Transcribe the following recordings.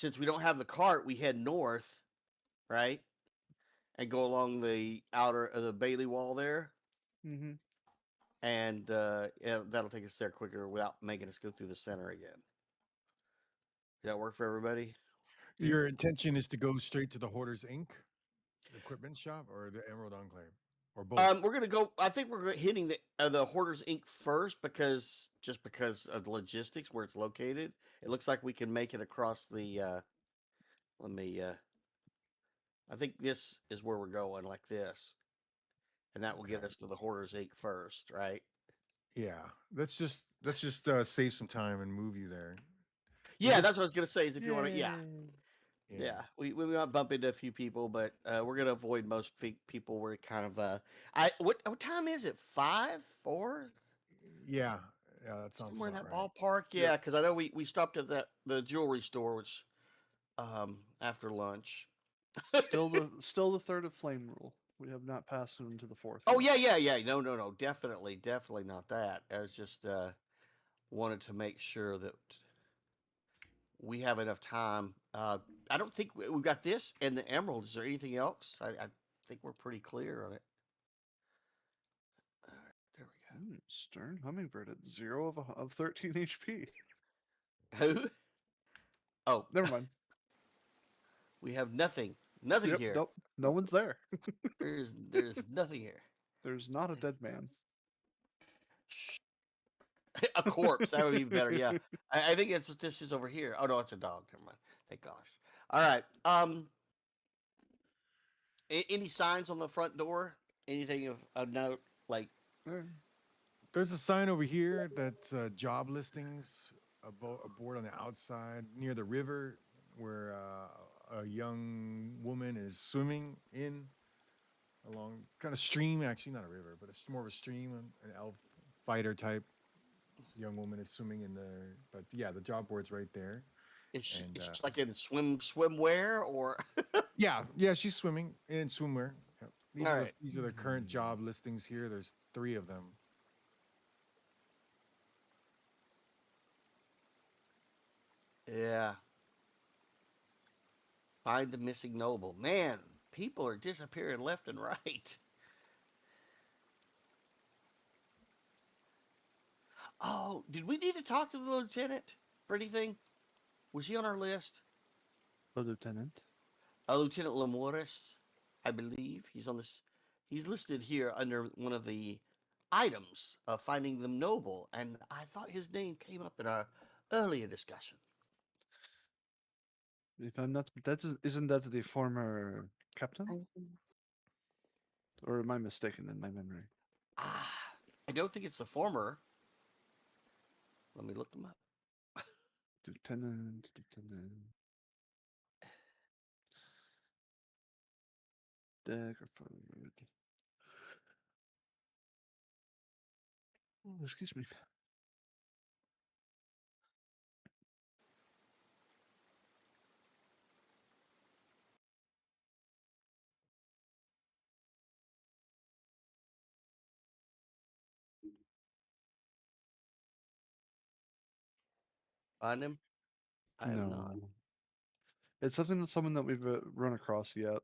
since we don't have the cart, we head north, right, and go along the outer of the Bailey wall there, Mm-hmm. and yeah, that'll take us there quicker without making us go through the center again. Does that work for everybody? Yeah. Your intention is to go straight to the Hoarders Inc. equipment shop or the Emerald Enclave or both? We're gonna go. I think we're hitting the Hoarders Inc. first because of the logistics where it's located. It looks like we can make it across the. Let me. I think this is where we're going, like this, and that will get Okay. us to the Hoarders Inc. first, right? Yeah. Let's just save some time and move you there. Is Yeah, that's this what I was gonna say. Is if you want to, yeah, Yay. yeah. yeah, we might bump into a few people, but we're gonna avoid most people. We're kind of I what time is it? 5, 4, Yeah. Yeah, that sounds somewhere in about that right. ballpark. Yep. Yeah, because I know we stopped at the jewelry store, which after lunch. Still the third of flame rule. We have not passed it into the fourth Oh yet. yeah. No, definitely not that. I was just wanted to make sure that we have enough time. I don't think we've got this and the emerald. Is there anything else? I think we're pretty clear on it. All right, there Stern hummingbird at 0 of 13 HP. we go. Who? Oh, Never mind. we have nothing Yep. here. Nope. No one's there. There's nothing here. There's not a dead man. Shh. A corpse. That would be better. Yeah, I think that's what this is over here. Oh no, it's a dog. Never mind. Thank gosh. All right. Any signs on the front door? Anything of note? Like, Eh, There's a sign over here that's job listings aboard on the outside near the river where a young woman is swimming in along kind of stream, actually not a river, but it's more of a stream, an elf fighter type young woman is swimming in there. But yeah, the job board's right there. And is she like in swimwear or? yeah, she's swimming in swimwear. Yep. All right. These are the current job listings here. There's 3 of them. Yeah. Find the missing noble. Man, people are disappearing left and right. Oh, did we need to talk to the lieutenant for anything? Was he on our list? the lieutenant. Lieutenant Lemores, I believe. He's on this. He's listed here under one of the items of finding them noble, and I thought his name came up in our earlier discussion. If I'm not, isn't that the former captain? Or am I mistaken in my memory? I don't think it's the former. Let me look them up. Lieutenant. Dagger. Oh, excuse me. Find him? I have not. No. It's someone that we've run across yet.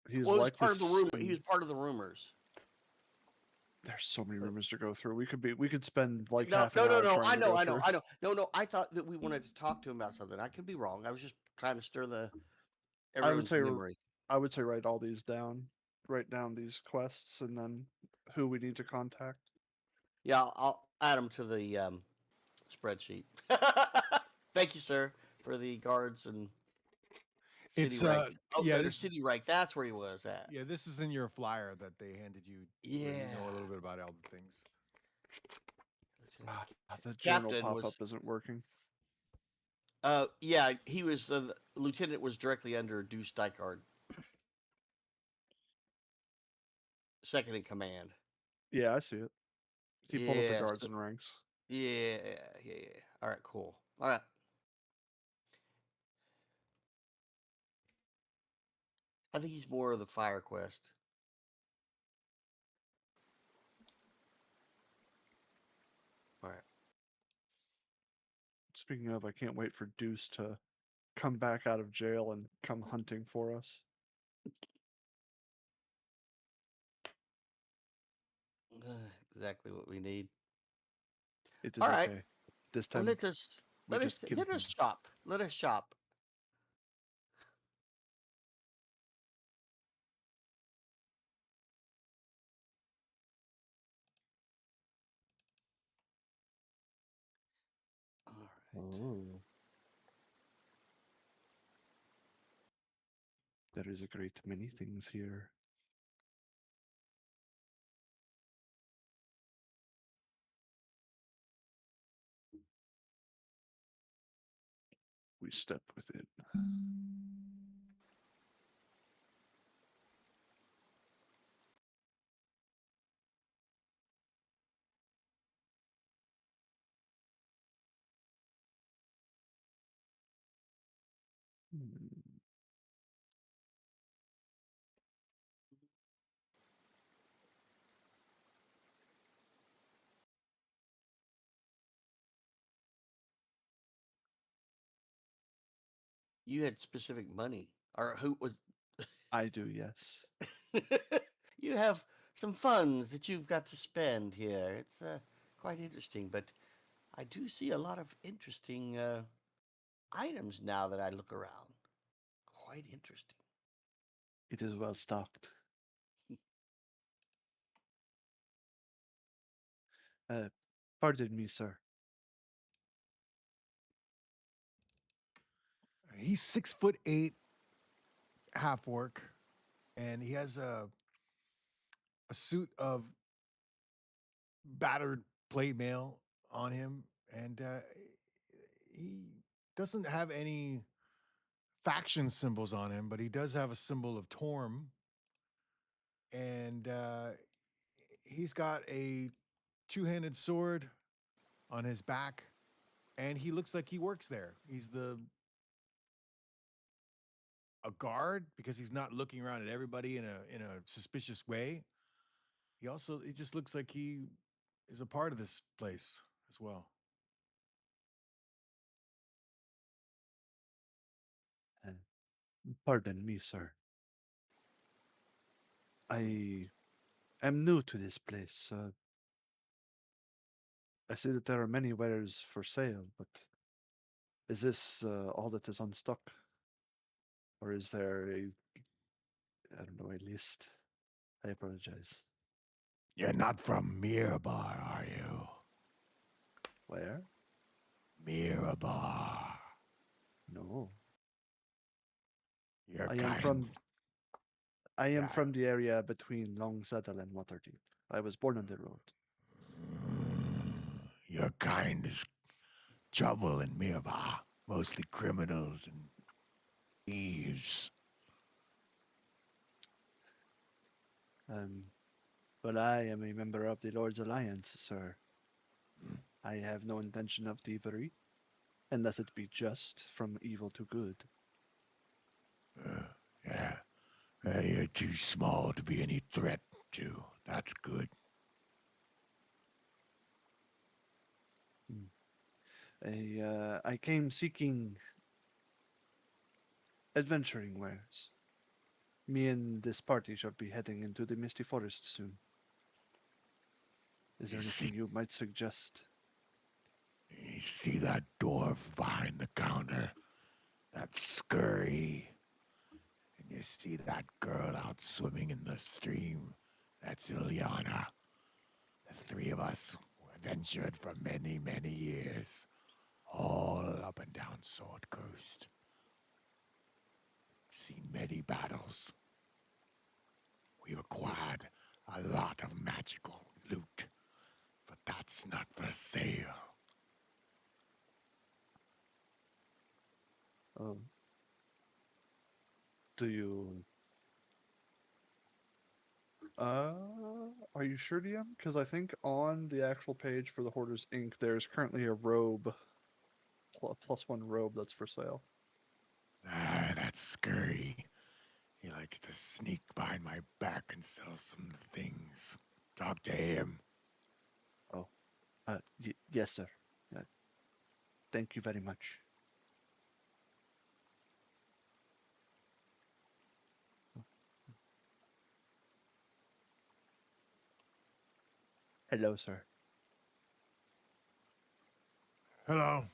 He's Well, he was likely part of the rumor. He was part of the rumors. There's so many rumors to go through. We could spend like No, half an no, no, hour no. trying to go through. No. I thought that we wanted to talk to him about something. I could be wrong. I was just trying to stir I would everyone's say memory. write all these down. Write down these quests and then who we need to contact. Yeah, I'll add them to the spreadsheet. Thank you, sir, for the guards and city It's rank. Oh, yeah, under this city rank. That's where he was at. yeah, this is in your flyer that they handed you where you know a Yeah. little bit about all the things. The journal Captain pop-up was. isn't working. Yeah, he was. The lieutenant was directly under Deuce Dykard, second in command. Yeah, I see it. He pulled up the Yeah. guards and ranks. Yeah. All right. Cool. All right. I think he's more of the fire quest. All right. Speaking of, I can't wait for Deuce to come back out of jail and come hunting for us. Exactly what we need. It All is right. okay. This Well, time we let us just killed let us him. shop. Let us shop. All right. Oh. There is a great many things here. We step within. Hmm. You had specific money, or who was? I do, yes. You have some funds that you've got to spend here. It's quite interesting, but I do see a lot of interesting items now that I look around. Quite interesting. It is well stocked. Uh, pardon me, sir. He's 6'8", half orc, and he has a suit of battered plate mail on him, and he doesn't have any faction symbols on him, but he does have a symbol of Torm, and he's got a two-handed sword on his back, and he looks like he works there. He's the a guard because he's not looking around at everybody in a suspicious way. He just looks like he is a part of this place as well. Uh, pardon me, sir. I am new to this place. I see that there are many wares for sale, but is this all that is on stock? Or is there I don't know, a list? I apologize. You're not from Mirabar, are you? Where? Mirabar. No. You're I am kind. from I am Yeah. from the area between Long Saddle and Waterdeep. I was born on the road. Your kind is trouble in Mirabar. Mostly criminals and thieves. Um, well, I am a member of the Lord's Alliance, sir. I have no intention of thievery, unless it be just from evil to good. Yeah. You're too small to be any threat to. That's good. Hmm. I came seeking adventuring wares. Me and this party shall be heading into the Misty Forest soon. Is You there anything see, you might suggest? you see that dwarf behind the counter? That scurry. And you see that girl out swimming in the stream? That's Ilyana. The three of us ventured for many, many years, all up and down Sword Coast. Seen many battles. We've acquired a lot of magical loot, but that's not for sale. Oh, do you? Are you sure, DM? Because I think on the actual page for the Hoarders Inc., there's currently a robe, +1 robe that's for sale. Ah, that's scurry. He likes to sneak behind my back and sell some things. Talk to him. Oh, yes, sir. Uh, thank you very much. Hello, sir. Hello.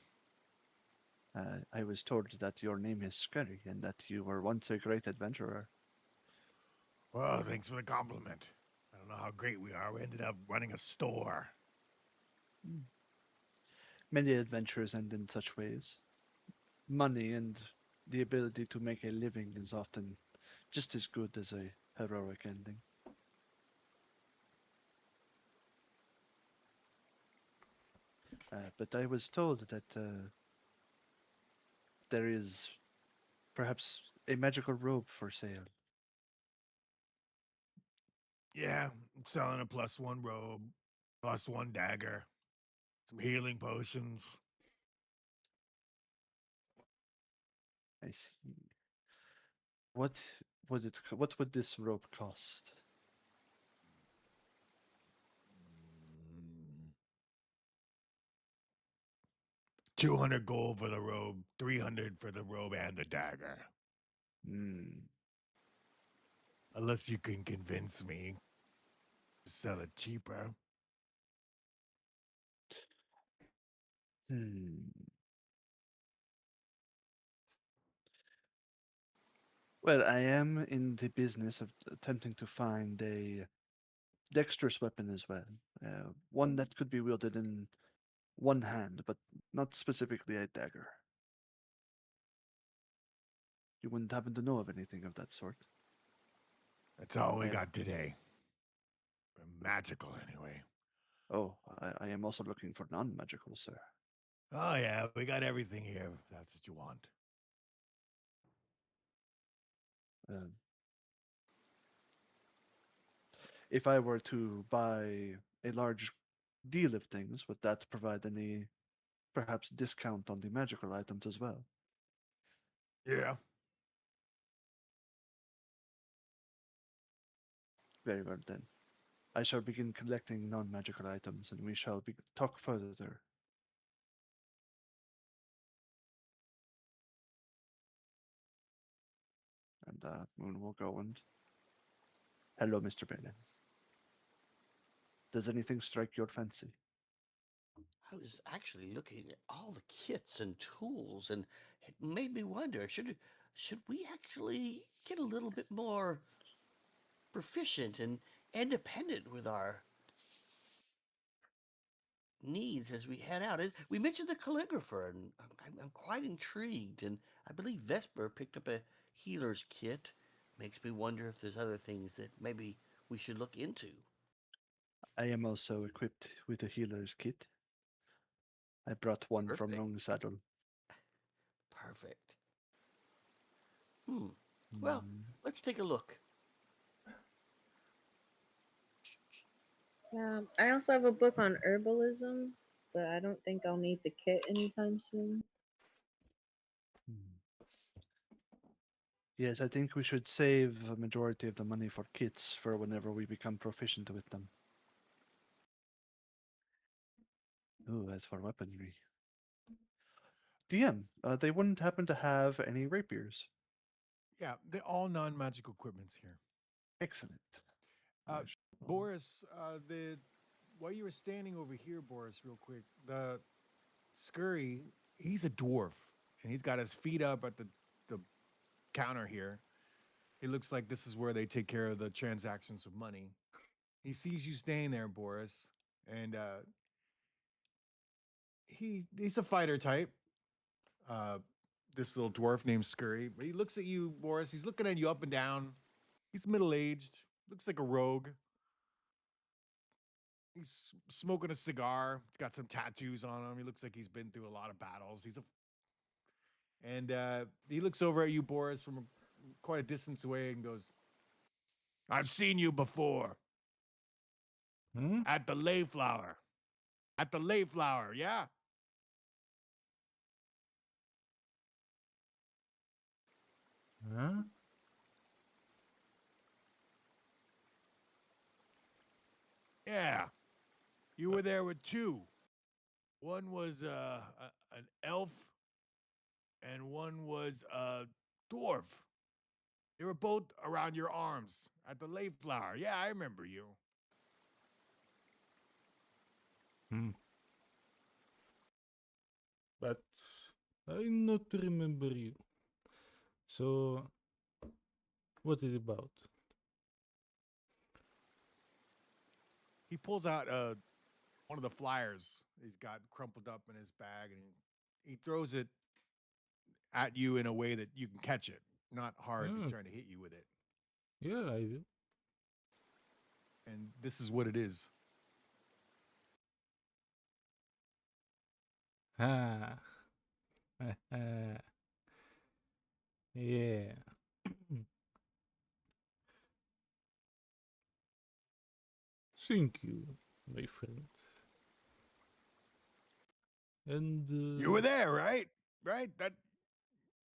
I was told that your name is Scurry and that you were once a great adventurer. Well, thanks for the compliment. I don't know how great we are. We ended up running a store. Hmm. Many adventures end in such ways. Money and the ability to make a living is often just as good as a heroic ending. But I was told that there is perhaps a magical robe for sale. Yeah, I'm selling a +1 robe, +1 dagger, some healing potions. I see. What what would this robe cost? Mm, 200 gold for the robe, 300 for the robe and the dagger. Hmm. Unless you can convince me to sell it cheaper. Hmm. Well, I am in the business of attempting to find a dexterous weapon as well. One that could be wielded in one hand, but not specifically a dagger. You wouldn't happen to know of anything of that sort. That's all we I got today. Magical, anyway. oh, I am also looking for non-magical, sir. Oh, yeah, we got everything here, if that's what you want. Um, if I were to buy a large deal of things, would that provide any perhaps discount on the magical items as well? Yeah. Very well then. I shall begin collecting non-magical items, and we shall talk further. And Moon will go and hello, Mr. Bennett. Does anything strike your fancy? I was actually looking at all the kits and tools, and it made me wonder: should we actually get a little bit more proficient and independent with our needs as we head out? We mentioned the calligrapher, and I'm quite intrigued. And I believe Vesper picked up a healer's kit. Makes me wonder if there's other things that maybe we should look into. I am also equipped with a healer's kit. I brought one from Perfect. Long Saddle. Perfect. Hmm. Well, Hmm. let's take a look. Yeah, I also have a book on herbalism, but I don't think I'll need the kit anytime soon. Hmm. Yes, I think we should save a majority of the money for kits for whenever we become proficient with them. Oh, as for weaponry. DM, they wouldn't happen to have any rapiers. Yeah, they're all non-magical equipments here. Excellent. Uh, I shall- Boris, the while you were standing over here, Boris, real quick, the Scurry, he's a dwarf, and he's got his feet up at the counter here. It looks like this is where they take care of the transactions of money. He sees you staying there, Boris, and he's a fighter type. Uh, this little dwarf named Scurry, but he looks at you, Boris. He's looking at you up and down. He's middle aged, looks like a rogue. He's smoking a cigar. He's got some tattoos on him. He looks like he's been through a lot of battles. He looks over at you, Boris, from quite a distance away, and goes, "I've seen you before Hmm? at the Layflower. At the Layflower, yeah, Huh? yeah. You were there with two. One was an elf, and one was a dwarf. They were both around your arms at the Layflower. Yeah, I remember you. Hmm. But I not remember you. So, what is it about? He pulls out one of the flyers he's got crumpled up in his bag, and he throws it at you in a way that you can catch it. Not hard. He's Ah, trying to hit you with it. yeah, I will. And this is what it is. Ah, yeah. Thank you, my friend. And You were there, right? Right? That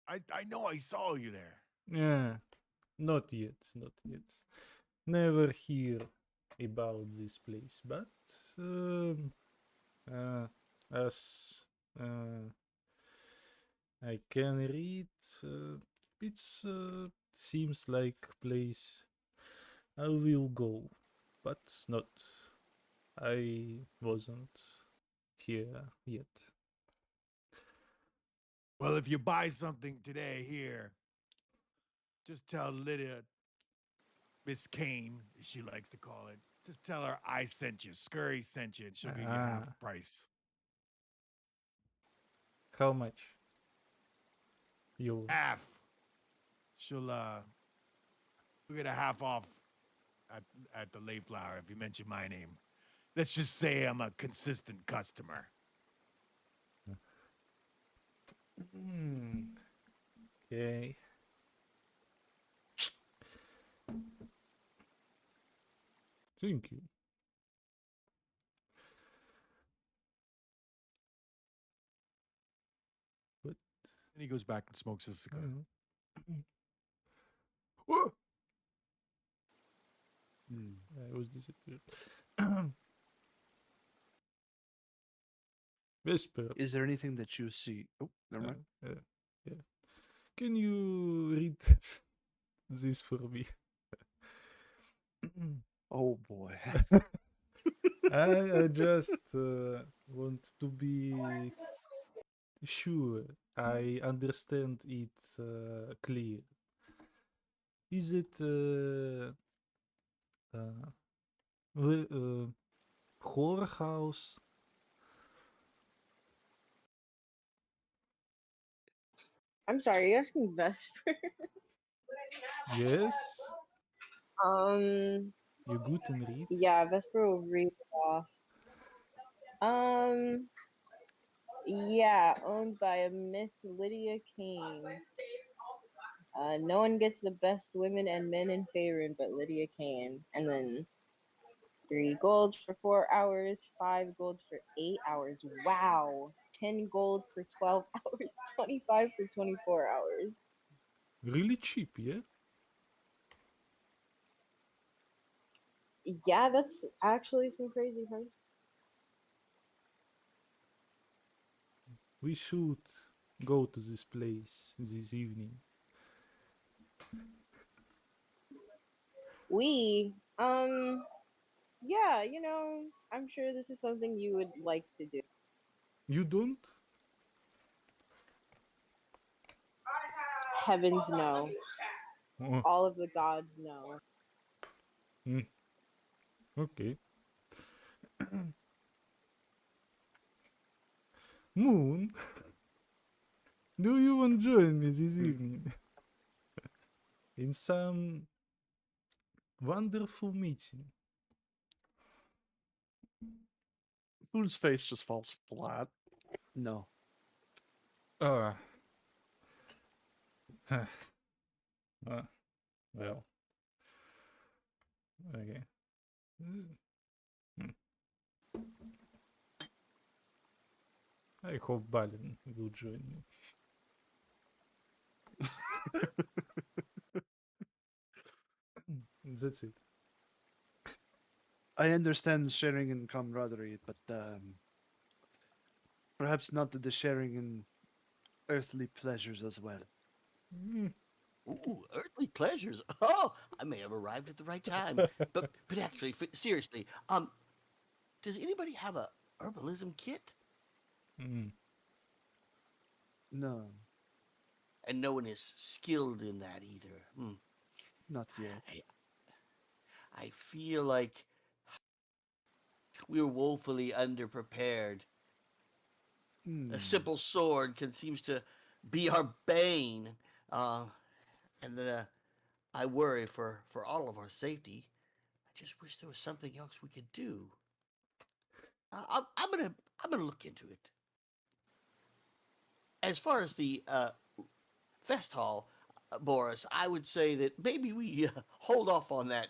I know I saw you there. yeah, not yet, not yet. Never hear about this place, but uh, as uh, I can read, it's seems like place I will go, but not. I wasn't here yet. Well, if you buy something today here, just tell Lydia, Miss Kane, as she likes to call it. Just tell her I sent you. Scurry sent you, and she'll give you half Ah, price. how much? You? Half. She'll get a half off at the Layflower if you mention my name. Let's just say I'm a consistent customer. Hmm. Okay. Thank you. But And he goes back and smokes his cigar. Oh, Hmm. I was disappeared. Vesper. Is there anything that you see? Oh, never mind. Yeah. Can you read this for me? Oh boy. I just want to be sure I understand it clear. Is it uh, whorehouse? I'm sorry, you're asking Vesper. Yes, um, you good and read. yeah, Vesper will read it off. Um, yeah, owned by a Miss Lydia Kane. No one gets the best women and men in Faerun but Lydia Kane. And then 3 gold for 4 hours, 5 gold for 8 hours. Wow. 10 gold for 12 hours, 25 for 24 hours. Really cheap, yeah. Yeah, that's actually some crazy price. We should go to this place this evening. Yeah, I'm sure this is something you would like to do. You don't? Heavens no. Oh, All of the gods know. okay. Moon, do you want to join me this evening in some wonderful meeting? Whose face just falls flat? No. Ah, well, okay. Hmm. I hope Balin will join me. That's it. I understand sharing in camaraderie, but perhaps not the sharing in earthly pleasures as well. Mm. Ooh, earthly pleasures. Oh, I may have arrived at the right time. But actually, seriously, does anybody have herbalism kit? Mm. No, And no one is skilled in that either. not yet. I, I feel like we're woefully underprepared. A Hmm. simple sword can seems to be our bane, uh, and I worry for all of our safety. I just wish there was something else we could do. I'm gonna look into it. As far as the fest hall, Boris, I would say that maybe we hold off on that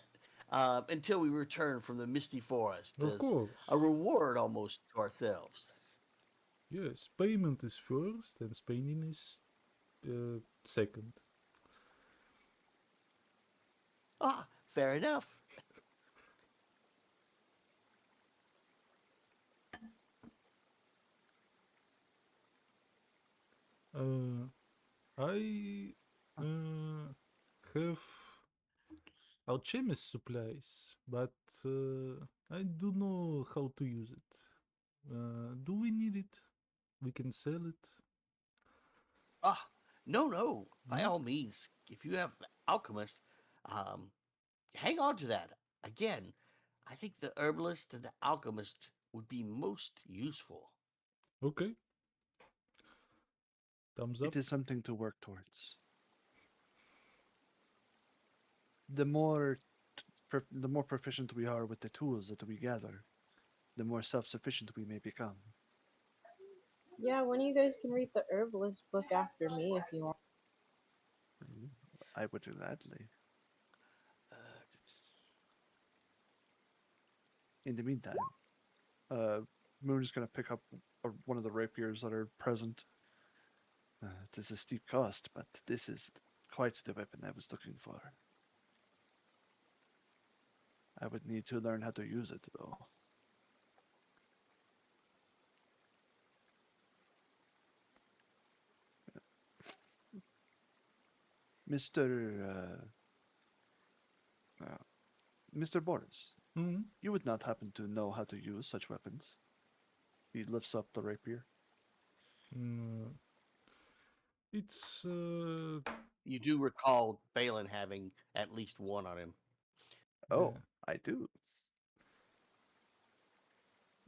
until we return from the misty forest Of as a course. reward almost to ourselves. Yes, payment is first and spending is second. Ah, fair enough. Uh, I have alchemist supplies, but I do know how to use it. Do we need it? We can sell it. Ah, no. By No? all means, if you have the alchemist, um, hang on to that. Again, I think the herbalist and the alchemist would be most useful. Okay. Thumbs up. It is something to work towards. The more the more proficient we are with the tools that we gather, the more self-sufficient we may become. Yeah, one of you guys can read the herbalist book after me if you want. Mm, I would gladly. Uh, In the meantime, uh, Moon's going to pick up one of the rapiers that are present. It is a steep cost, but this is quite the weapon I was looking for. I would need to learn how to use it, though. Mr. Mr. Boris, Mm. you would not happen to know how to use such weapons. He lifts up the rapier. Mm. It's you do recall Balin having at least one on him. Oh, yeah. I do.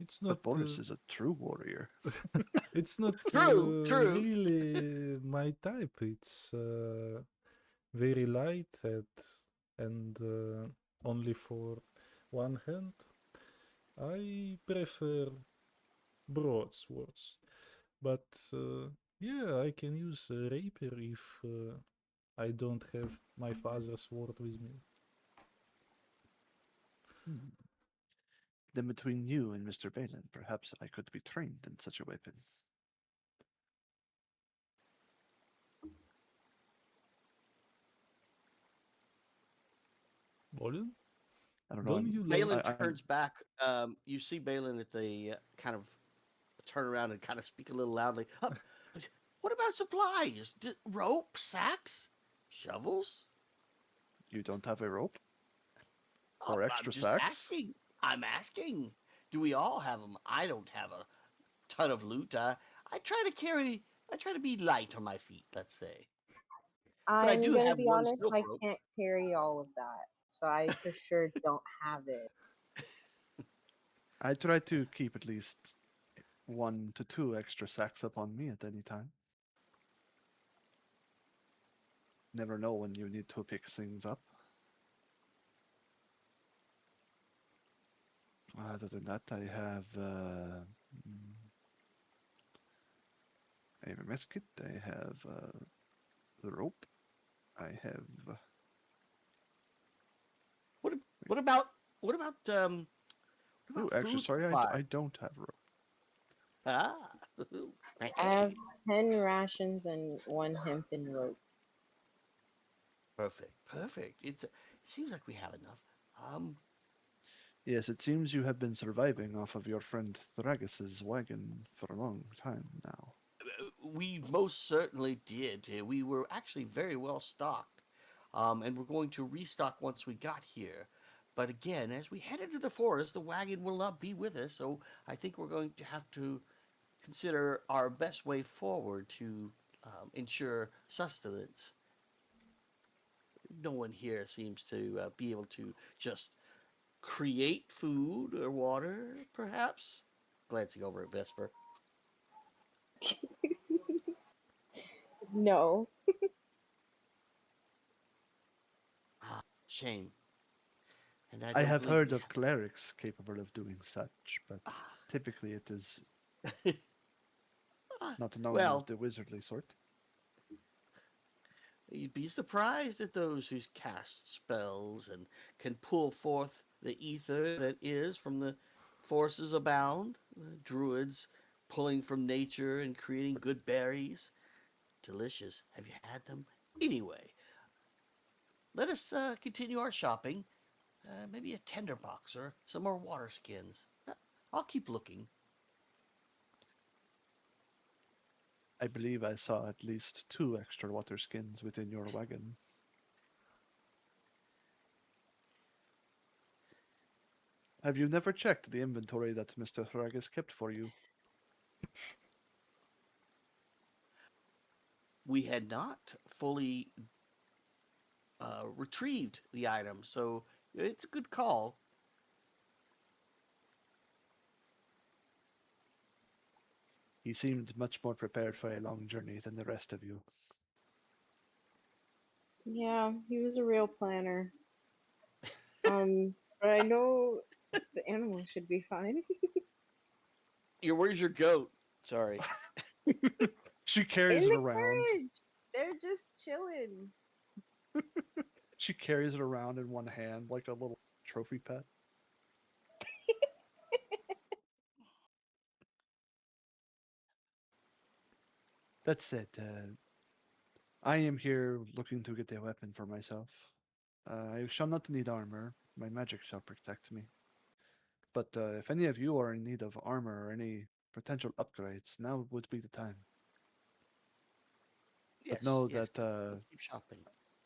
It's not. But Boris is a true warrior. It's not True. really my type. It's very light and only for one hand. I prefer broadswords, but yeah, I can use a rapier if I don't have my father's sword with me. Hmm. Then between you and Mr. Balin, perhaps I could be trained in such a weapon. Bolin, I don't know. don't you love? Balin I'm. turns back. You see Balin at the kind of turn around and kind of speak a little loudly. What about supplies? Rope, sacks, shovels? You don't have a rope Oh, or I'm extra just sacks? asking. I'm asking. Do we all have them? I don't have a ton of loot. I try to carry. I try to be light on my feet. Let's say, but I I'm do gonna have be one honest, silk I rope. can't carry all of that, so I for sure don't have it. I try to keep at least 1 to 2 extra sacks up on me at any time. Never know when you need to pick things up. Other than that, mm, I have a mess kit. I have the rope. I have. What? Wait. What about? What about? What Ooh, about actually, food sorry, supply? I don't have rope. Ah. I have 10 rations and 1 hempen rope. Perfect. It seems like we have enough. Um, Yes, it seems you have been surviving off of your friend Thragus's wagon for a long time now. we most certainly did. We were actually very well stocked, and we're going to restock once we got here. But again, as we head into the forest, the wagon will not be with us, so I think we're going to have to consider our best way forward to ensure sustenance. No one here seems to be able to just create food or water, perhaps? Glancing over at Vesper. No. Ah, shame. And I I don't have believe heard we of clerics capable of doing such, but typically it is have. Ah, not known of well, the wizardly sort. you'd be surprised at those who cast spells and can pull forth the ether that is from the forces abound. The druids pulling from nature and creating good berries. Delicious. Have you had them? Anyway, let us continue our shopping. Maybe a tinderbox or some more water skins. I'll keep looking. I believe I saw at least 2 extra water skins within your wagon. Have you never checked the inventory that Mr. Thragus kept for you? We had not fully retrieved the item, so it's a good call. He seemed much more prepared for a long journey than the rest of you. Yeah, he was a real planner. But I know the animals should be fine. Where's your goat? Sorry. She In carries it the around. carriage! They're just chilling. She carries it around in one hand like a little trophy pet. That said, I am here looking to get a weapon for myself. I shall not need armor. My magic shall protect me. But if any of you are in need of armor or any potential upgrades, now would be the time. But Yes, know yes. that Keep shopping.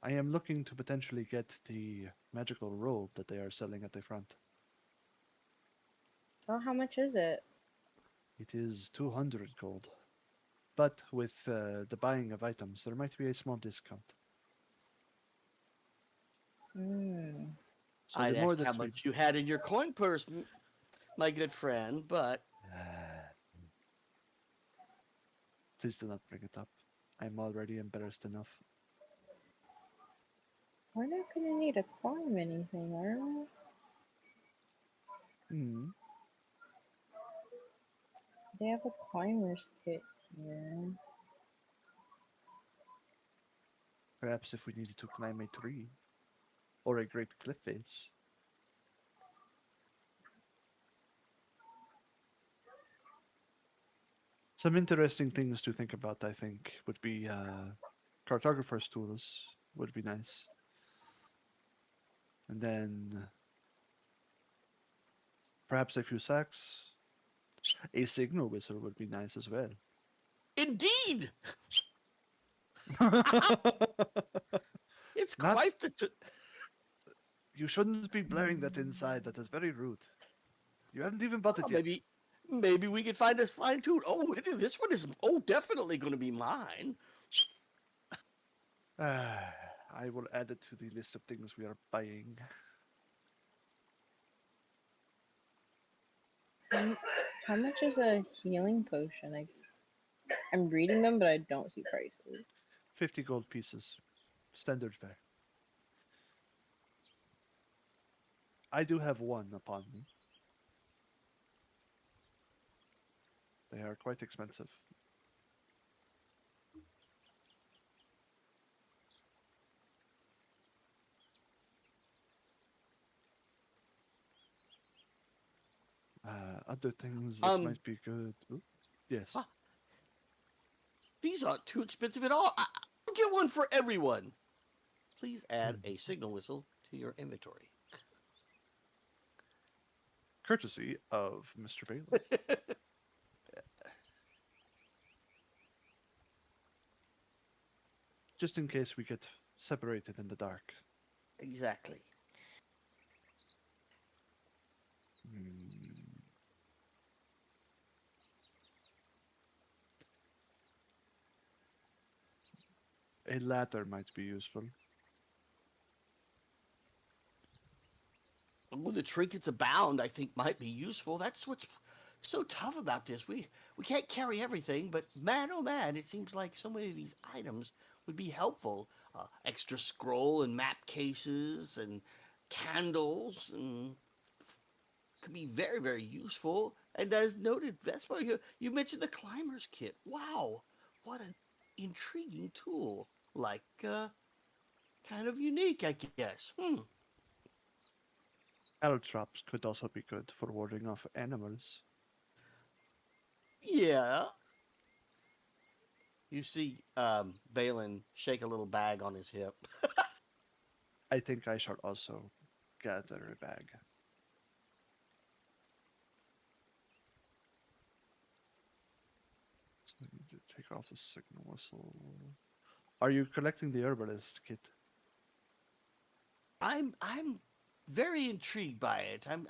I am looking to potentially get the magical robe that they are selling at the front. Oh, how much is it? It is 200 gold. But with the buying of items, there might be a small discount. Hmm. So the I'd more ask how that we. much you had in your coin purse, my good friend, but Please do not bring it up. I'm already embarrassed enough. We're not gonna need to climb anything, are we? Hmm. They have a climber's kit here. Perhaps if we needed to climb a tree or a great cliff face. Some interesting things to think about, I think, would be cartographer's tools would be nice. And then perhaps a few sacks. A signal whistle would be nice as well. indeed, it's Not, quite the. you shouldn't be blaring that inside. That is very rude. You haven't even bought Oh, it yet. maybe we could find us fine tune. Oh, this one is definitely going to be mine. I will add it to the list of things we are buying. How, how much is a healing potion? I'm reading them, but I don't see prices. 50 gold pieces. Standard fare. I do have one upon me. They are quite expensive. Other things that Um, might be good. Ooh, yes. ah, these aren't too expensive at all. I'll get one for everyone. Please add a signal whistle to your inventory. Courtesy of Mr. Bailey. Just in case we get separated in the dark. Exactly. Hmm, a ladder might be useful. Oh, the trinkets abound, I think, might be useful. That's what's so tough about this. We can't carry everything, but man, oh man, it seems like so many of these items would be helpful. Extra scroll and map cases and candles and could be very, very useful. And as noted, Vespa, you mentioned the climber's kit. Wow, what an intriguing tool. Like, kind of unique, I guess. Arrow traps could also be good for warding off animals. Yeah. You see Balin shake a little bag on his hip. I think I shall also gather a bag. So I need to take off the signal whistle. Are you collecting the herbalist kit? I'm very intrigued by it. I'm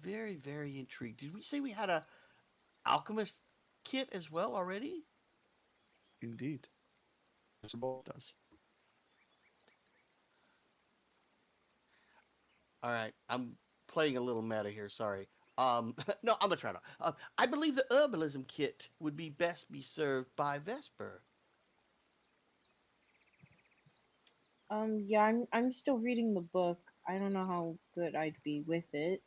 very, very intrigued. Did we say we had a alchemist kit as well already? Indeed. Yes, both does. All right, I'm playing a little meta here. Sorry. No, I'm gonna try to. I believe the herbalism kit would be best be served by Vesper. Yeah, I'm still reading the book. I don't know how good I'd be with it.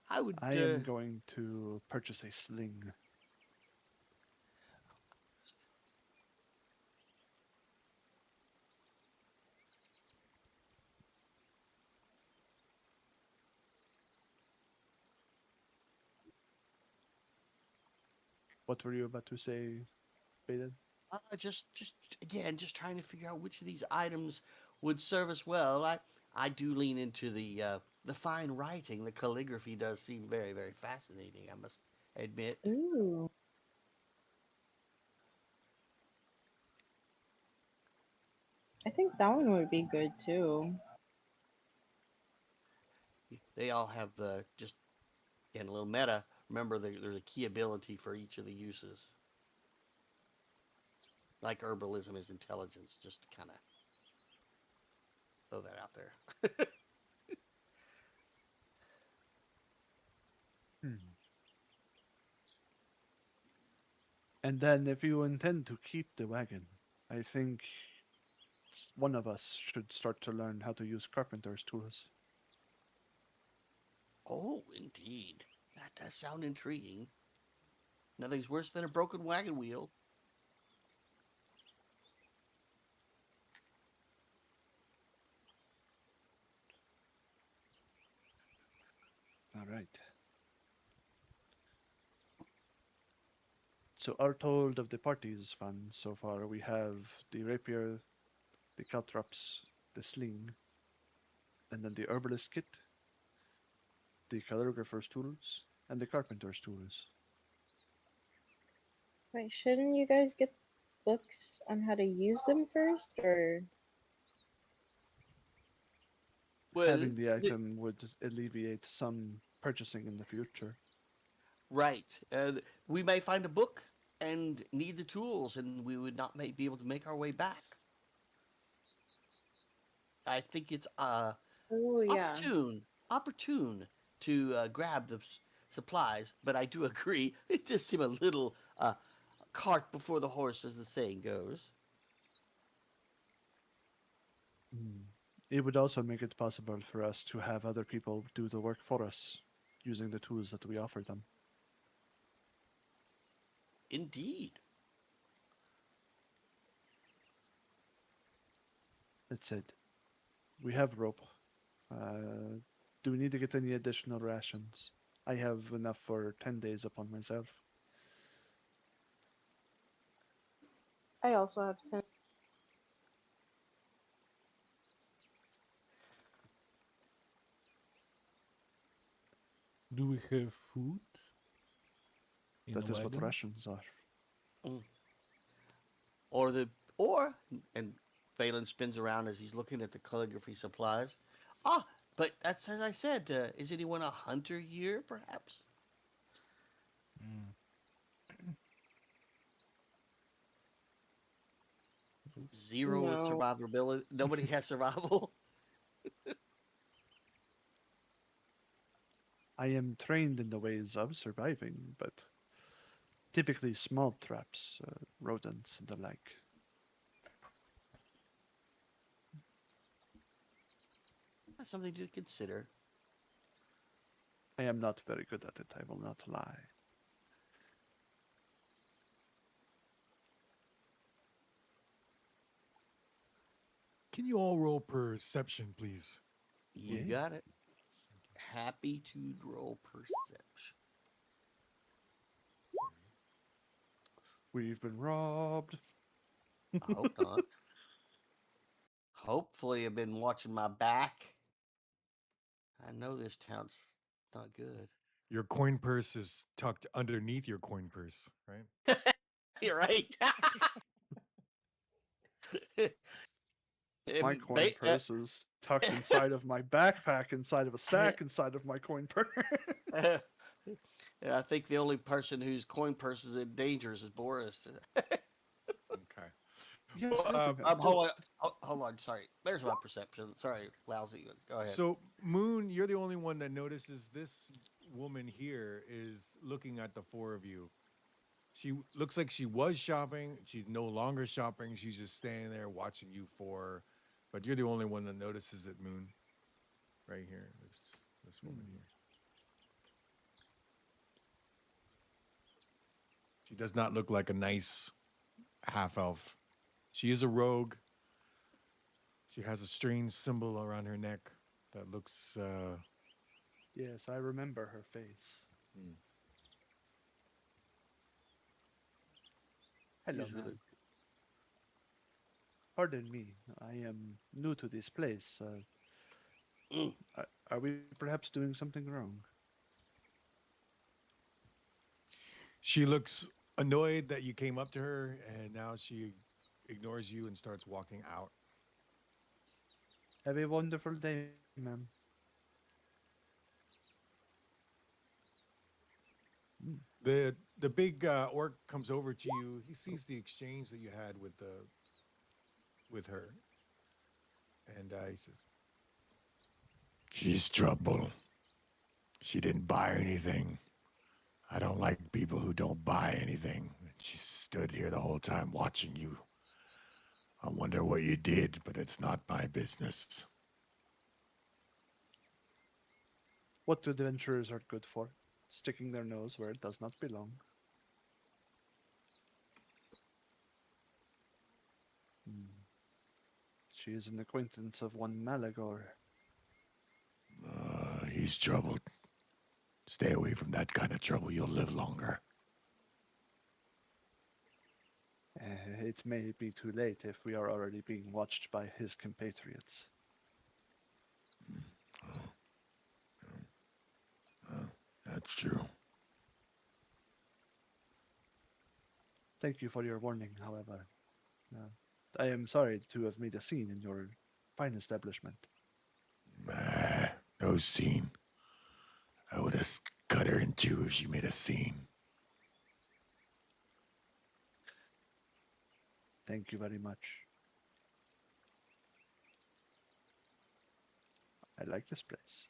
I would. I am going to purchase a sling. What were you about to say, Baden? Just again, just trying to figure out which of these items would serve us well. I do lean into the fine writing. The calligraphy does seem very, very fascinating. I must admit. Ooh, I think that one would be good too. They all have the just again a little meta. Remember, there's a key ability for each of the uses. Like herbalism is intelligence. Just to kind of throw that out there. Hmm. And then, if you intend to keep the wagon, I think one of us should start to learn how to use carpenter's tools. Oh, indeed. That does sound intriguing. Nothing's worse than a broken wagon wheel. All right. So, our told of the party's fun so far, we have the rapier, the caltrops, the sling, and then the herbalist kit, the calligrapher's tools, and the carpenter's tools. Wait, shouldn't you guys get books on how to use them first, or? Well, Having the item would alleviate some purchasing in the future. right. We may find a book and need the tools, and we would not be able to make our way back. I think it's Oh yeah. opportune to grab the supplies. But I do agree, it does seem a little cart before the horse, as the saying goes. Mm. It would also make it possible for us to have other people do the work for us using the tools that we offer them. Indeed. That said, we have rope. Uh, do we need to get any additional rations? I have enough for 10 days upon myself. I also have 10. Do we have food in a That is what wagon? rations are. Mm. Or the Or, and Phelan spins around as he's looking at the calligraphy supplies. Ah, but that's as I said. Is anyone a hunter here, perhaps? Mm. Zero with No. survivability. Nobody has survival. I am trained in the ways of surviving, but typically small traps, rodents, and the like. That's something to consider. I am not very good at it, I will not lie. Can you all roll perception, please? You Yeah. got it. Happy to roll perception. We've been robbed. I hope not. Hopefully, I've been watching my back. I know this town's not good. Your coin purse is tucked underneath your coin purse, right? You're right. My And coin purse is tucked inside of my backpack, inside of a sack, inside of my coin purse. I think the only person whose coin purse is in danger is Boris. Okay. Yes, Well, helping him. Hold on. Hold on. Sorry. There's my perception. Sorry, lousy. Go ahead. So, Moon, you're the only one that notices this woman here is looking at the four of you. She looks like she was shopping. She's no longer shopping. She's just standing there watching you four. But you're the only one that notices it, Moon. Right here. This woman here. She does not look like a nice half elf. She is a rogue. She has a strange symbol around her neck that looks Yes, I remember her face. hmm. Hello, Usually ma'am. Pardon me, I am new to this place. Mm. Are we perhaps doing something wrong? She looks annoyed that you came up to her, and now she ignores you and starts walking out. Have a wonderful day, ma'am. Mm. The big orc comes over to you. He sees the exchange that you had with her, and he says, "She's trouble. She didn't buy anything. I don't like people who don't buy anything. She stood here the whole time watching you. I wonder what you did, but it's not my business." What adventurers are good for? Sticking their nose where it does not belong. Hmm. She is an acquaintance of one Malagor. He's troubled. Stay away from that kind of trouble. You'll live longer. It may be too late if we are already being watched by his compatriots. That's true. Thank you for your warning, however. Uh, I am sorry to have made a scene in your fine establishment. No scene. I would have cut her in two if she made a scene. Thank you very much. I like this place.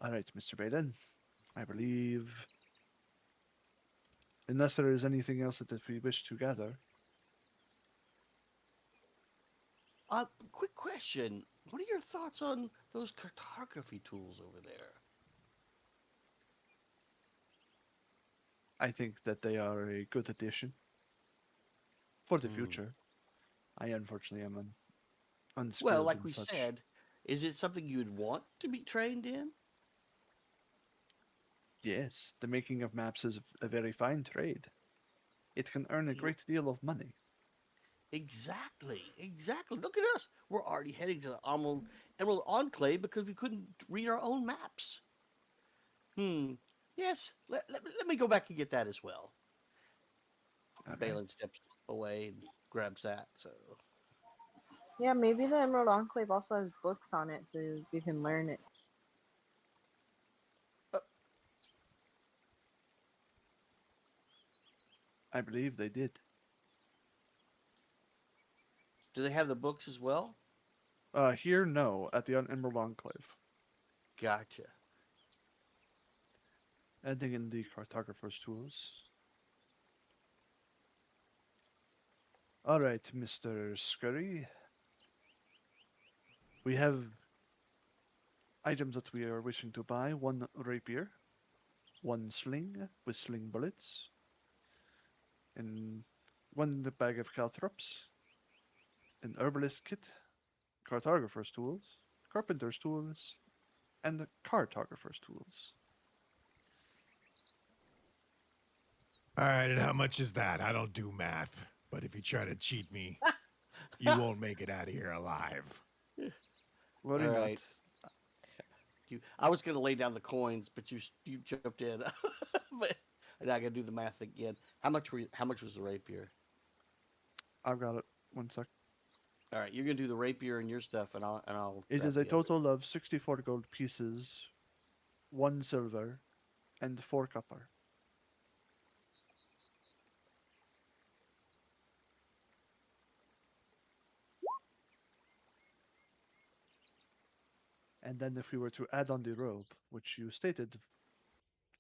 All right, Mr. Baden. I believe, unless there is anything else that we wish to gather, Quick question. What are your thoughts on those cartography tools over there? I think that they are a good addition for the Hmm. future. I unfortunately am Well, unskilled like in we such. said, is it something you'd want to be trained in? Yes, the making of maps is a very fine trade. It can earn a You- great deal of money. Exactly. Exactly. Look at us. We're already heading to the Emerald Enclave because we couldn't read our own maps. Hmm. Yes, let me go back and get that as well. All right. Balin steps away and grabs that. So Yeah, maybe the Emerald Enclave also has books on it, so you can learn it. uh, I believe they did. do they have the books as well? Here, no. At the Emerald Enclave. Gotcha. Ending in the cartographer's tools. All right, Mr. Scurry. We have items that we are wishing to buy. One rapier, one sling with sling bullets, and one bag of caltrops, an herbalist kit, cartographer's tools, carpenter's tools, and cartographer's tools. All right, and how much is that? I don't do math, but if you try to cheat me, you won't make it out of here alive. Worry All not. right. I was going to lay down the coins, but you jumped in. But and I got to do the math again. How much was the rapier? I've got it. One sec. All right, you're going to do the rapier and your stuff, and I'll It grab is a the other. total of 64 gold pieces, 1 silver, and 4 copper. And then if we were to add on the robe, which you stated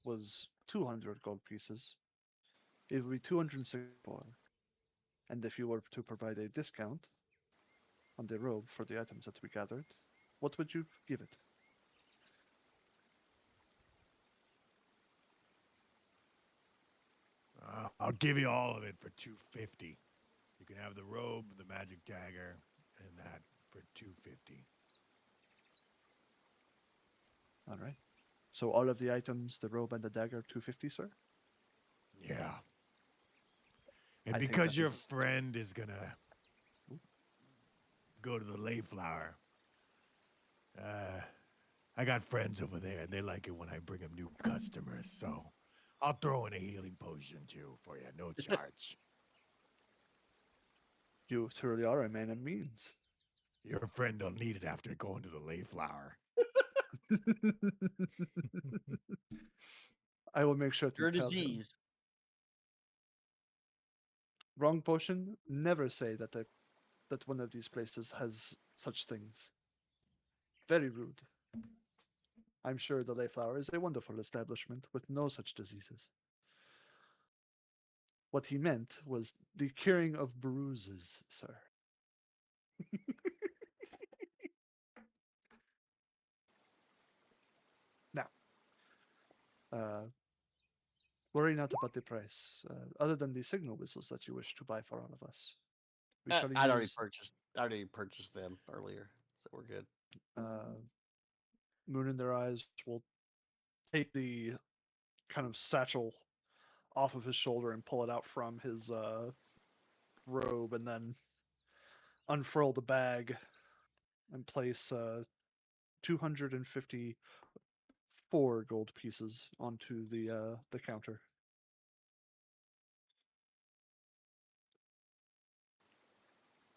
was 200 gold pieces, it would be 264. And if you were to provide a discount on the robe for the items that we gathered, what would you give it? I'll give you all of it for 250. You can have the robe, the magic dagger, and that for 250. All right. So all of the items, the robe and the dagger, 250, sir? Yeah. And I think because that your is. friend is gonna go to the Layflower, uh, I got friends over there, and they like it when I bring them new customers. So I'll throw in a healing potion too for you, no charge. You truly are a man of means. Your friend will need it after going to the Layflower. I will make sure to Your tell him. disease. Wrong potion. Never say that one of these places has such things. Very rude. I'm sure the Layflower is a wonderful establishment with no such diseases. What he meant was the curing of bruises, sir. Now, uh, worry not about the price, other than the signal whistles that you wish to buy for all of us. We shall I'd already use purchased. I already purchased them earlier, so we're good. uh, Moon in their eyes will take the kind of satchel off of his shoulder and pull it out from his robe, and then unfurl the bag and place 254 gold pieces onto the counter.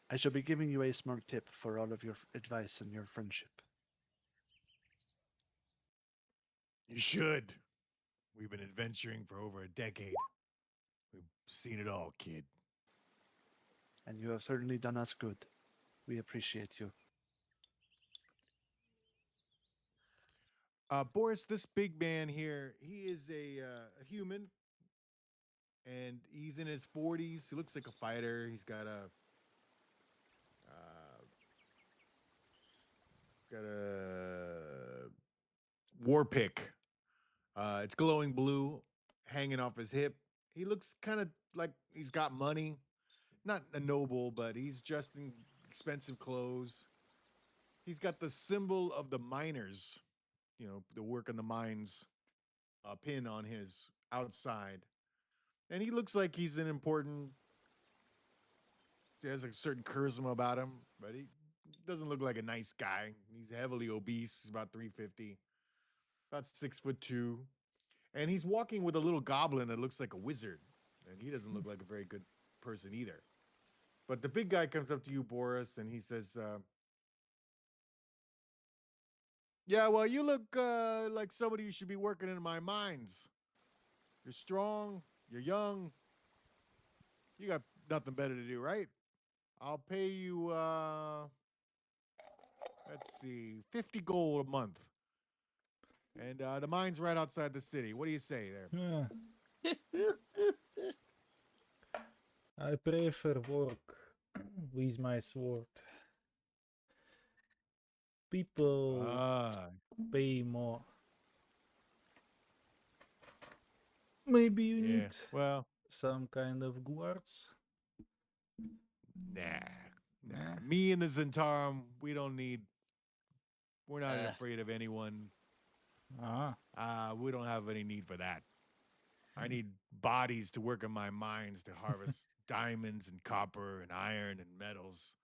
I shall be giving you a smart tip for all of your advice and your friendship. You should. We've been adventuring for over a decade. We've seen it all, kid. And you have certainly done us good. We appreciate you. Boris, this big man here, he is a human, and he's in his 40s. He looks like a fighter. He's got a war pick. It's glowing blue, hanging off his hip. He looks kind of like he's got money. Not a noble, but he's dressed in expensive clothes. He's got the symbol of the miners, the work in the mines pin on his outside. And he looks like he's an important, he has a certain charisma about him, but he doesn't look like a nice guy. He's heavily obese. He's about 350, about 6'2". And he's walking with a little goblin that looks like a wizard. And he doesn't look like a very good person either. But the big guy comes up to you, Boris, and he says, yeah, well, you look like somebody who should be working in my mines. You're strong, you're young, you got nothing better to do, right? I'll pay you, let's see, 50 gold a month. And the mine's right outside the city. What do you say there? I prefer work with my sword. People Ah, pay more. Maybe you yeah. need Well, some kind of guards? nah. Nah. Me and the Zentarum, we're not Uh, afraid of anyone. Ah. We don't have any need for that. I need bodies to work in my mines to harvest diamonds and copper and iron and metals.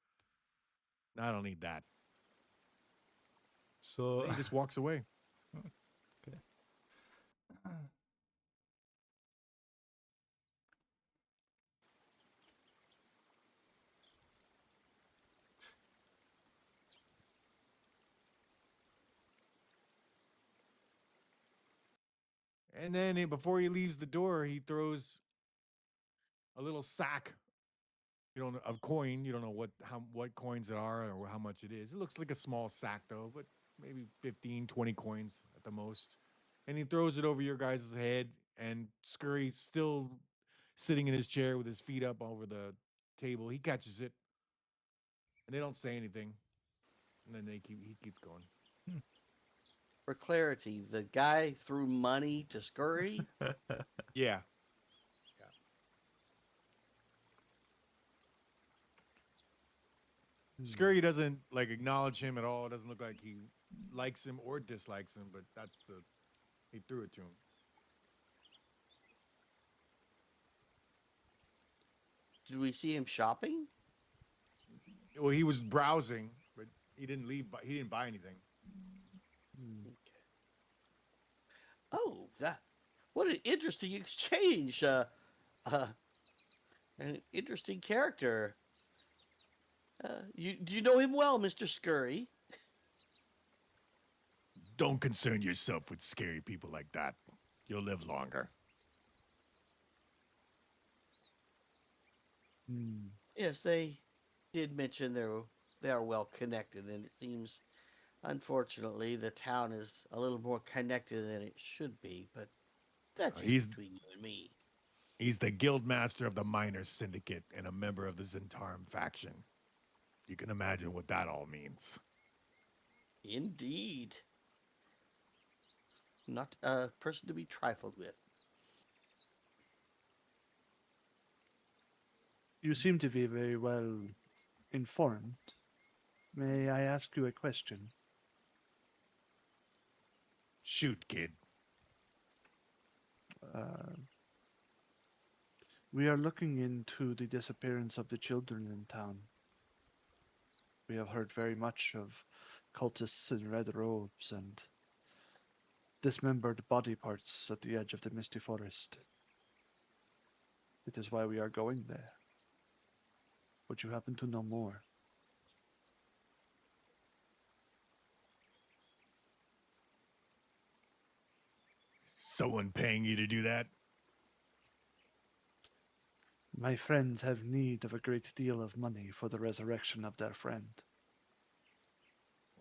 I don't need that. So And he just walks away. okay. And then before he leaves the door, he throws a little sack. You don't of coin. You don't know what coins it are or how much it is. It looks like a small sack though, but maybe 15, 20 coins at the most. And he throws it over your guys' head. And Scurry's still sitting in his chair with his feet up over the table. He catches it, and they don't say anything. And then he keeps going. for clarity, the guy threw money to Scurry. Yeah. Scurry doesn't like acknowledge him at all. It doesn't look like he likes him or dislikes him, but he threw it to him. Did we see him shopping? Well, he was browsing, but he didn't leave. He didn't buy anything. Okay. Oh, that! What an interesting exchange. An interesting character. Do you know him well, Mister Scurry? Don't concern yourself with scary people like that. You'll live longer. Yes, they did mention they are well connected, and it seems, unfortunately, the town is a little more connected than it should be. But that's just He's between you and me. he's the guild master of the miners syndicate and a member of the Zentarum faction. You can imagine what that all means. Indeed, not a person to be trifled with. You seem to be very well informed. May I ask you a question? Shoot, kid. Uh, we are looking into the disappearance of the children in town. We have heard very much of cultists in red robes and dismembered body parts at the edge of the misty forest. It is why we are going there. Would you happen to know more? Someone paying you to do that? My friends have need of a great deal of money for the resurrection of their friend.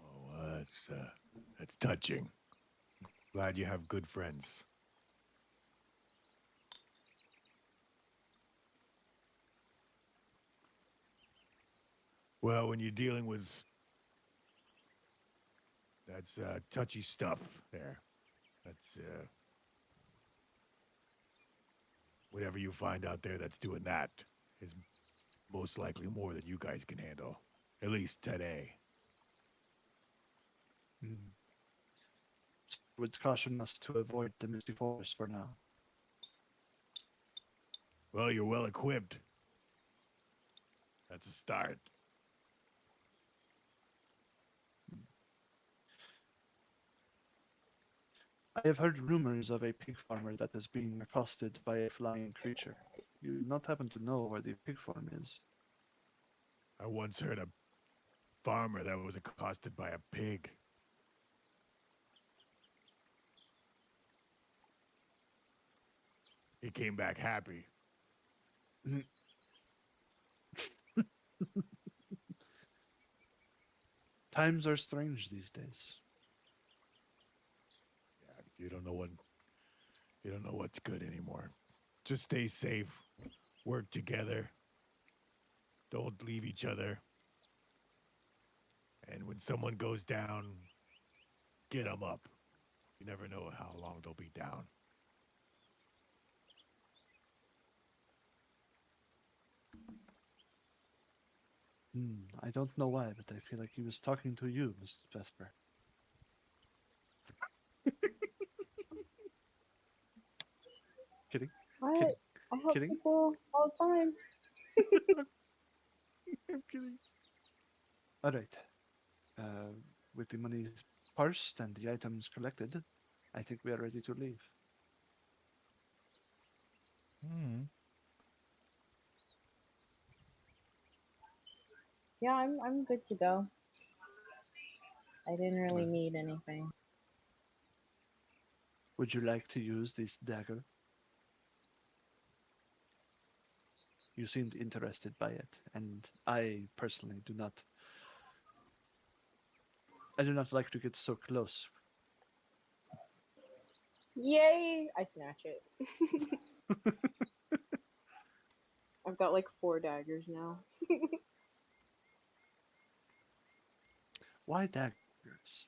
Oh, that's touching. Glad you have good friends. Well, when you're dealing with that's touchy stuff there. That's whatever you find out there that's doing that is most likely more than you guys can handle. At least today. Would caution us to avoid the misty forest for now. Well, you're well equipped. That's a start. I have heard rumors of a pig farmer that is being accosted by a flying creature. You do not happen to know where the pig farm is. I once heard a farmer that was accosted by a pig. He came back happy. Times are strange these days. Yeah, you don't know what's good anymore. Just stay safe, work together, don't leave each other. And when someone goes down, get them up. You never know how long they'll be down. I don't know why, but I feel like he was talking to you, Mrs. Vesper. Kidding, What? kidding, I help kidding. people all the time. I'm kidding. All right. With the money parsed and the items collected, I think we are ready to leave. Hmm. Yeah, I'm good to go. I didn't really Uh, need anything. Would you like to use this dagger? You seemed interested by it, and I personally do not. I do not like to get so close. Yay! I snatch it. I've got like 4 daggers now. Why daggers?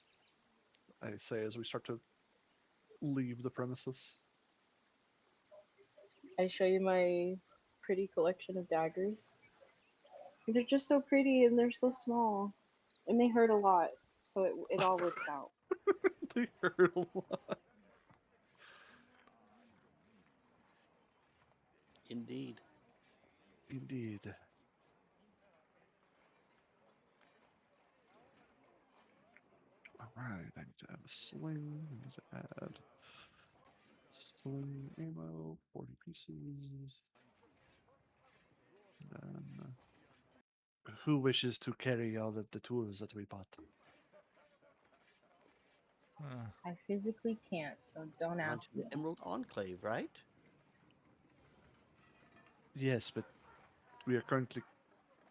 I say as we start to leave the premises. I show you my pretty collection of daggers. They're just so pretty and they're so small. And they hurt a lot, so it all works out. They hurt a lot. Indeed. Indeed. All right, I need to add a sling. I need to add sling ammo, 40 pieces. Then, who wishes to carry all of the tools that we bought? Ah, I physically can't, so don't On ask to the me. Emerald Enclave, right? Yes, but we are currently.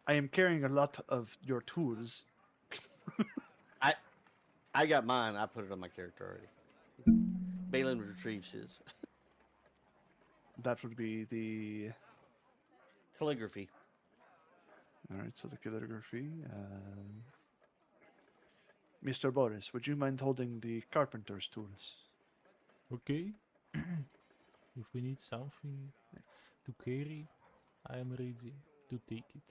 I am carrying a lot of your tools. I I got mine. I put it on my character already. Balin retrieves his That would be the. calligraphy. All right, so the calligraphy. Mr. Boris, would you mind holding the carpenter's tools? okay. If we need something to carry, I am ready to take it.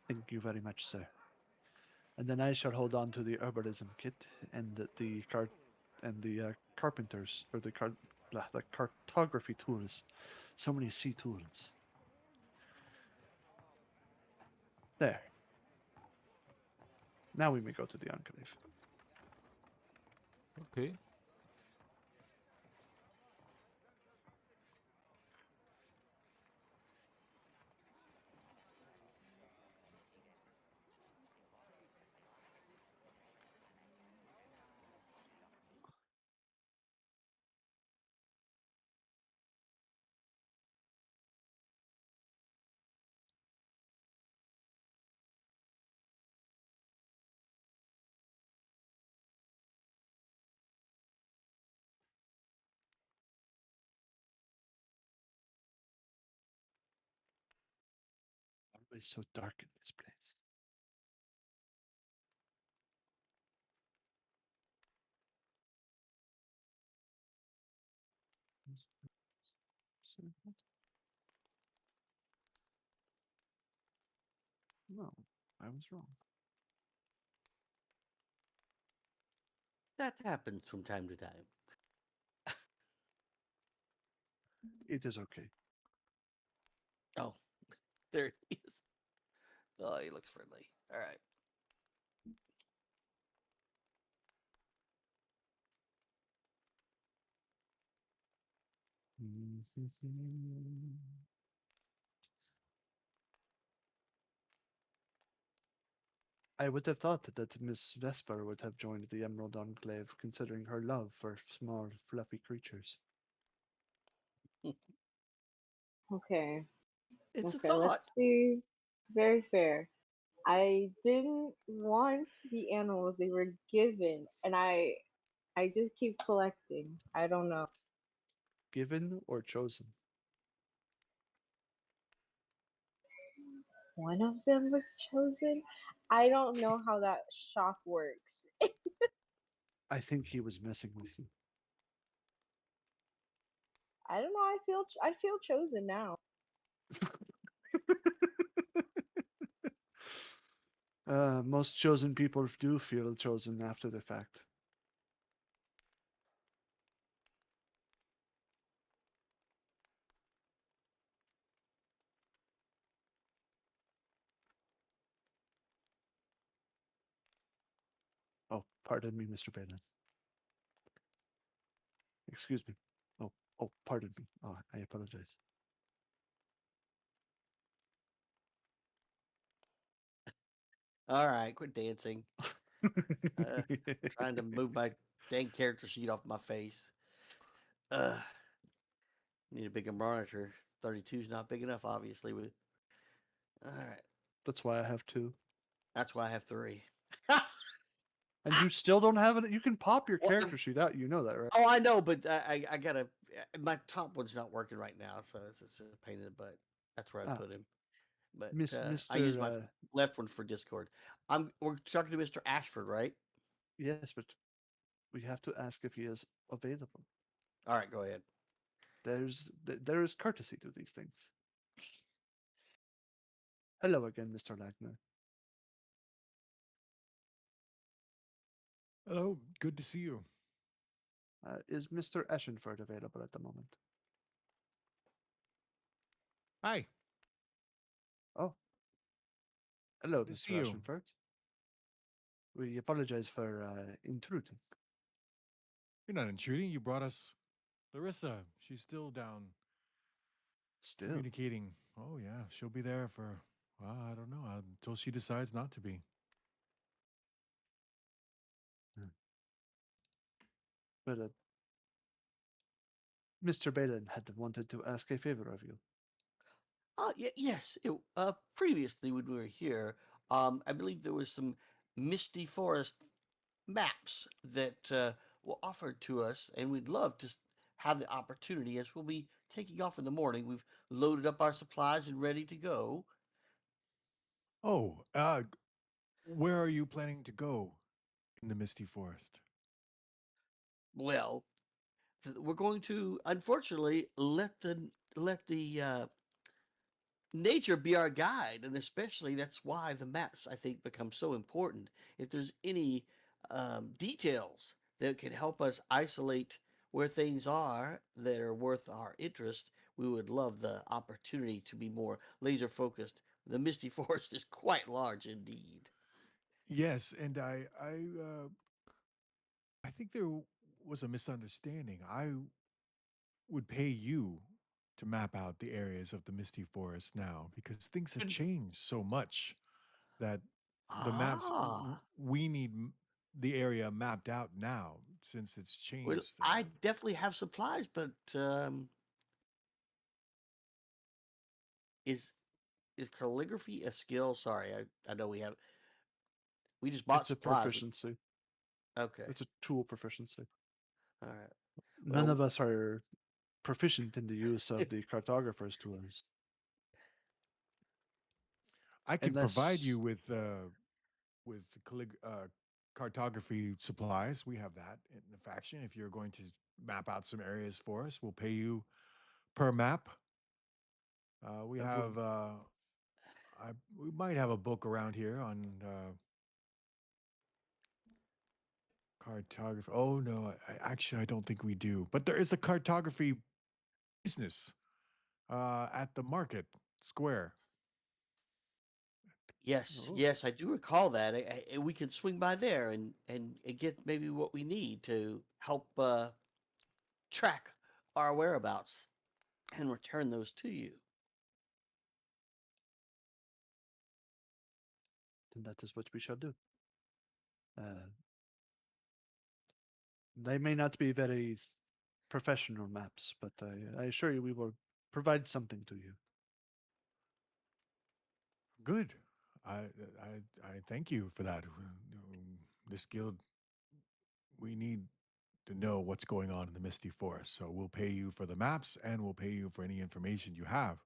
Thank you very much, sir. And then I shall hold on to the herbalism kit and the carpenters or the cartography tools. So many C tools. There. Now we may go to the enclave. Okay. Always so dark in this place. No, I was wrong. That happens from time to time. It is okay. Oh, there he is. Oh, he looks friendly. All right. I would have thought that Miss Vesper would have joined the Emerald Enclave, considering her love for small, fluffy creatures. Okay. It's a Okay, thought. let's be very fair. I didn't want the animals they were given, and I just keep collecting. I don't know. Given or chosen? One of them was chosen. I don't know how that shop works. I think he was messing with you. I don't know. I feel chosen now. Most chosen people do feel chosen after the fact. Oh, pardon me, Mr. Balin. Excuse me. Oh, pardon me. Oh, I apologize. All right, quit dancing. Uh, trying to move my dang character sheet off my face. Uh, need a bigger monitor. 32 is not big enough, obviously. With all right, That's why I have two. that's why I have three. And you still don't have it? You can pop your Well, character sheet out. You know that, right? oh, I know, but I gotta. My top one's not working right now, so it's a pain in the butt. That's where I Ah, put him. But I use Mr. my left one for Discord. We're talking to Mr. Ashford, right? Yes, but we have to ask if he is available. All right, go ahead. There is courtesy to these things. Hello again, Mr. Lagner. Hello, good to see you. Is Mr. Eschenford available at the moment? Hi, Oh, hello, good to Mr. see you. Eschenford. We apologize for intruding. You're not intruding. You brought us Larissa. She's still down Still, communicating. Oh yeah, she'll be there for I don't know until she decides not to be. hmm. But Mr. Balin had wanted to ask a favor of you. Yes. Previously, when we were here, I believe there was some Misty Forest maps that were offered to us, and we'd love to have the opportunity as we'll be taking off in the morning. We've loaded up our supplies and ready to go. Oh, where are you planning to go in the Misty Forest? Well, we're going to unfortunately let the nature be our guide, and especially that's why the maps I think become so important. If there's any details that can help us isolate where things are that are worth our interest, we would love the opportunity to be more laser focused. The Misty Forest is quite large indeed. Yes, and I think there was a misunderstanding. I would pay you to map out the areas of the Misty Forest now because things have And- changed so much that the maps Ah, we need the area mapped out now since it's well, changed. I definitely have supplies, but is is calligraphy a skill? Sorry, I know we just bought It's a supplies. proficiency. Okay. It's a tool proficiency. All right. None Well, of us are proficient in the use of the cartographer's tools, I can provide unless you with cartography supplies. We have that in the faction. If you're going to map out some areas for us, we'll pay you per map. We that would. have we might have a book around here on cartography. Oh no, actually I don't think we do. But there is a cartography business at the market square. yes, Oh, yes, I do recall that. We could swing by there and get maybe what we need to help track our whereabouts. and return those to you. Then that is what we shall do. Uh, they may not be very professional maps, but I assure you we will provide something to you. Good. I thank you for that. This guild, we need to know what's going on in the Misty Forest. So we'll pay you for the maps and we'll pay you for any information you have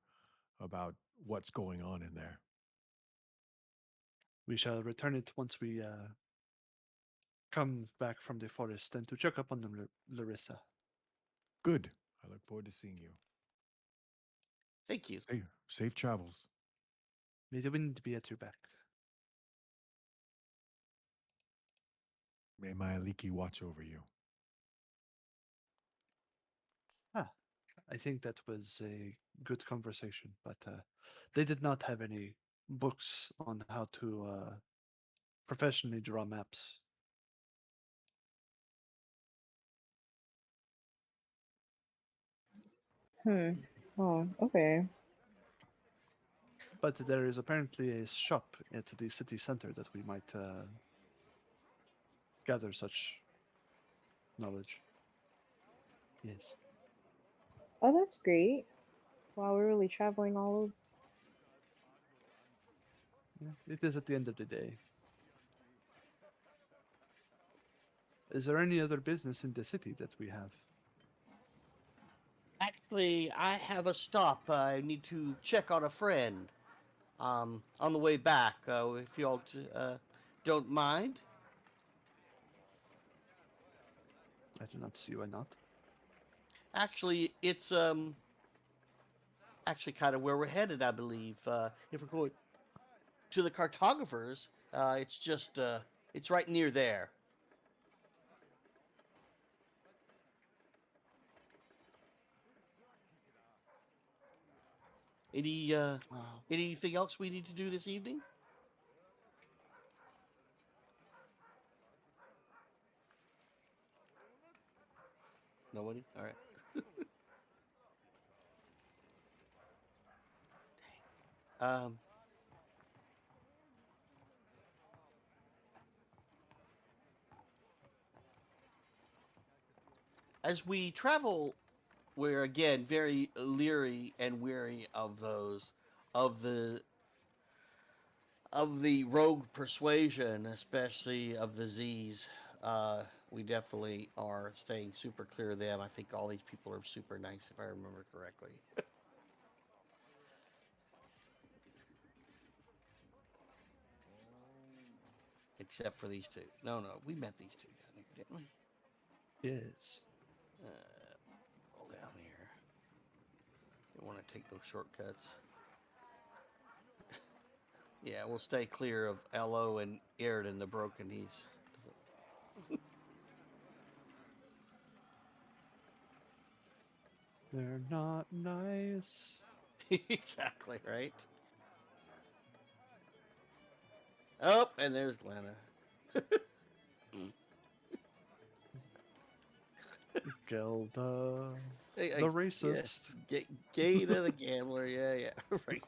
about what's going on in there. We shall return it once we come back from the forest and to check up on Larissa. Good. I look forward to seeing you. Thank you. Safe travels. May the wind be at your back. May my Aliki watch over you. Ah, I think that was a good conversation, but they did not have any books on how to professionally draw maps. Hmm. Oh, okay. But there is apparently a shop at the city center that we might gather such knowledge. Yes. Oh, that's great. Wow, we're really traveling all over. Yeah, it is at the end of the day. Is there any other business in the city that we have? Actually, I have a stop. I need to check on a friend. On the way back, if y'all don't mind. I do not see why not. Actually, it's actually kind of where we're headed, I believe. If we're going to the cartographers, it's just it's right near there. Any Wow. anything else we need to do this evening? Nobody. All right. Um, as we travel, we're again very leery and weary of those of the rogue persuasion, especially of the Z's. We definitely are staying super clear of them. I think all these people are super nice, if I remember correctly. Except for these two. No, we met these two down here, didn't we? Yes. All down here. Don't want to take no shortcuts. Yeah, we'll stay clear of Elo and Airden the Broken. They're not nice. Exactly right. Oh, and there's Glenna. Gelda. Hey, The yeah, racist. Gata the gambler. Yeah, right.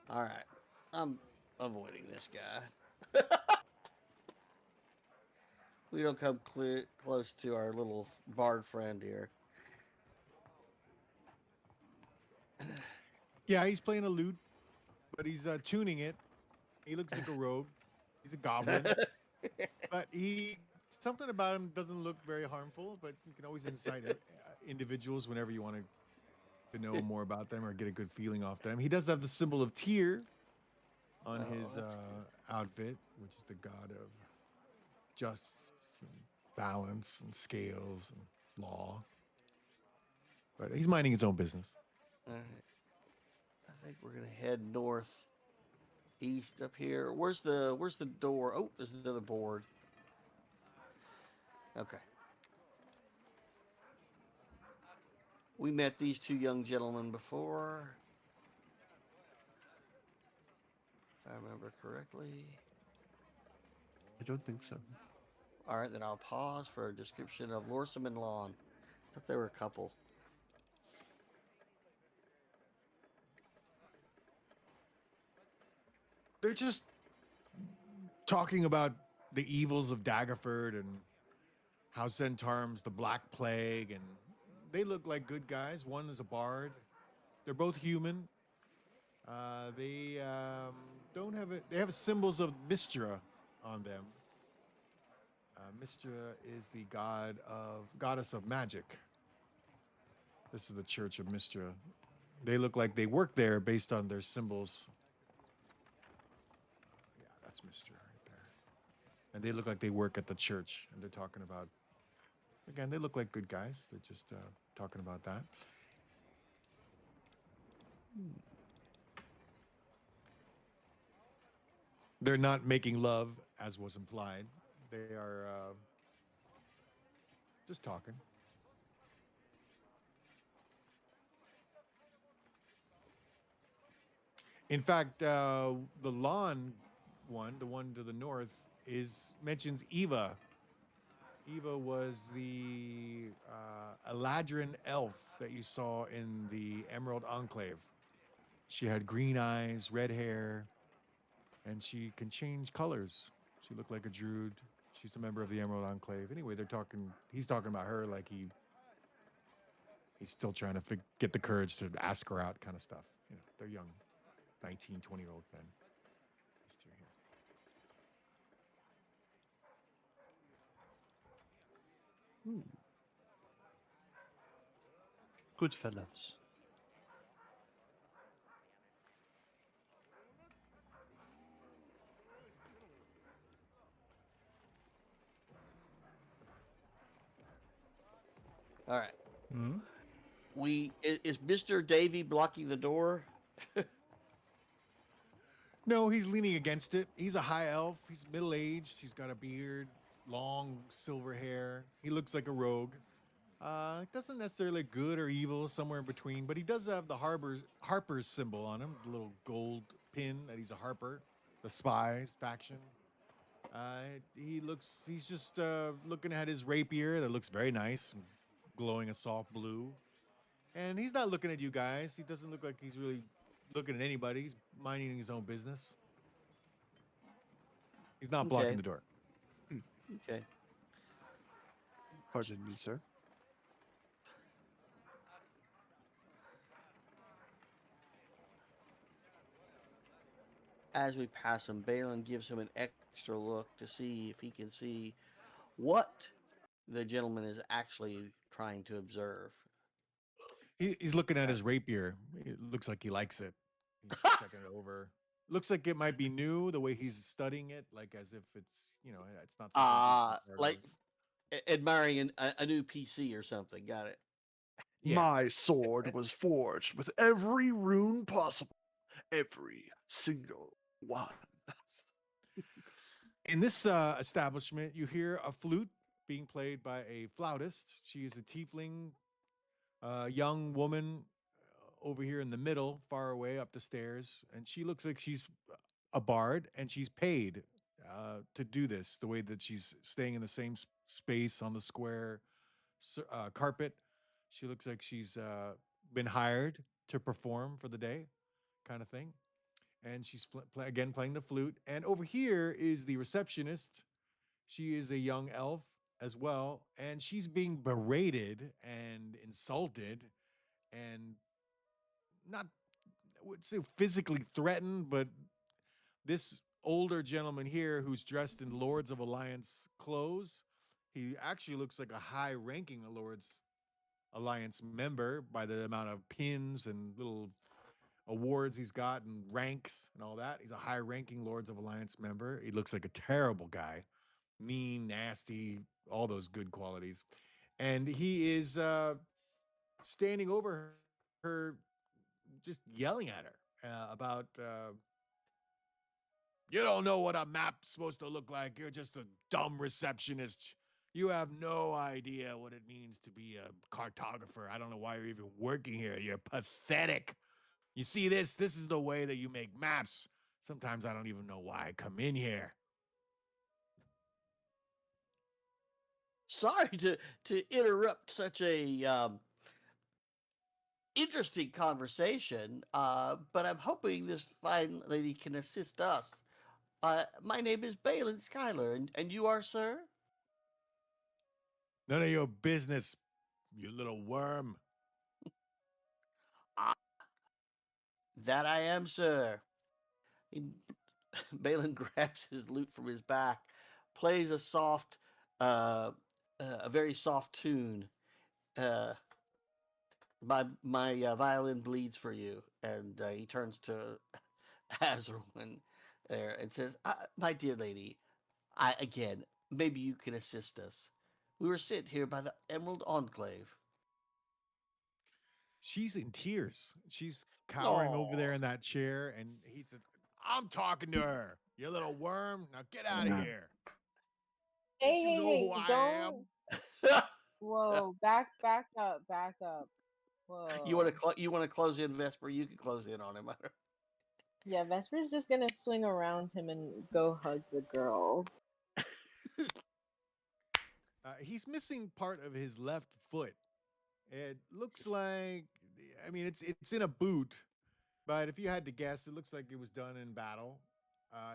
All right, I'm avoiding this guy. We don't come close to our little bard friend here. Yeah, he's playing a lute, but he's tuning it. He looks like a rogue. He's a goblin, but he something about him doesn't look very harmful. But you can always insight individuals whenever you want to know more about them or get a good feeling off them. He does have the symbol of Tyr on Oh, his that's good. outfit, which is the god of justice and balance and scales and law. But he's minding his own business. All right, I think we're gonna head north east up here. Where's the door? Oh, there's another board. Okay. We met these two young gentlemen before, if I remember correctly. I don't think so. All right, then I'll pause for a description of Lorsom and Lawn. I thought they were a couple. They're just talking about the evils of Daggerford and how Centaur's the Black Plague, and they look like good guys. One is a bard. They're both human. They don't have it. They have symbols of Mystra on them. Mystra is the goddess of magic. This is the Church of Mystra. They look like they work there based on their symbols. Yeah, that's Mystra right there. And they look like they work at the church. And they're talking about, again, they look like good guys. They're just talking about that. Hmm. They're not making love, as was implied. They are just talking. In fact, the lawn one, the one to the north, is mentions Eva. Eva was the Eladrin elf that you saw in the Emerald Enclave. She had green eyes, red hair, and she can change colors. She looked like a druid. She's a member of the Emerald Enclave. Anyway, they're talking. He's talking about her like he's still trying to get the courage to ask her out, kind of stuff. You know, they're young, 19, 20-year-old men. These two here. Hmm. Good fellows. All right. Hmm? Is Mr. Davy blocking the door? No, he's leaning against it. He's a high elf. He's middle aged. He's got a beard, long silver hair. He looks like a rogue. Doesn't necessarily good or evil, somewhere in between, but he does have the Harpers symbol on him, the little gold pin that he's a Harper, the spies faction. He's just looking at his rapier that looks very nice, glowing a soft blue. And he's not looking at you guys. He doesn't look like he's really looking at anybody. He's minding his own business. He's not blocking Okay. the door. Hmm. Okay. Pardon me, sir. As we pass him, Balin gives him an extra look to see if he can see what the gentleman is actually trying to observe. He's looking at Uh, his rapier. It looks like he likes it. He's checking it over. Looks like it might be new the way he's studying it, like as if it's not something he's been part of. like admiring a new PC or something. Got it. Yeah. My sword was forged with every rune possible. Every single one. In this establishment, you hear a flute being played by a flautist. She is a tiefling, young woman over here in the middle, far away up the stairs, and she looks like she's a bard, and she's paid to do this. The way that she's staying in the same space on the square carpet, she looks like she's been hired to perform for the day, kind of thing. And she's again playing the flute. And over here is the receptionist. She is a young elf as well, and she's being berated and insulted and not, I would say, physically threatened, but this older gentleman here who's dressed in Lords of Alliance clothes, he actually looks like a high ranking Lords Alliance member by the amount of pins and little awards he's got and ranks and all that. He's a high ranking Lords of Alliance member. He looks like a terrible guy, mean, nasty, all those good qualities. And he is standing over her, just yelling at her about you don't know what a map's supposed to look like. You're just a dumb receptionist. You have no idea what it means to be a cartographer. I don't know why you're even working here. You're pathetic. You see this? This is the way that you make maps. Sometimes I don't even know why I come in here. Sorry to interrupt such a interesting conversation, but I'm hoping this fine lady can assist us. My name is Balin Schuyler, and you are, sir? None of your business, you little worm. Ah, that I am, sir. And Balin grabs his lute from his back, plays a soft, a very soft tune. Uh, my violin bleeds for you, and he turns to Azerwin there and says, "My dear lady, I again, maybe you can assist us. We were sent here by the Emerald Enclave." She's in tears. She's cowering over there Oh, in that chair, and he said, I'm talking to her. You little worm. Now get out of here. Don't Hey, you hey, know who hey! I am? Don't. Whoa! Back up! Back up! Whoa! you want to close in, Vesper? You can close in on him. Yeah, Vesper's just gonna swing around him and go hug the girl. He's missing part of his left foot. It looks like, I mean, it's in a boot, but if you had to guess, it looks like it was done in battle.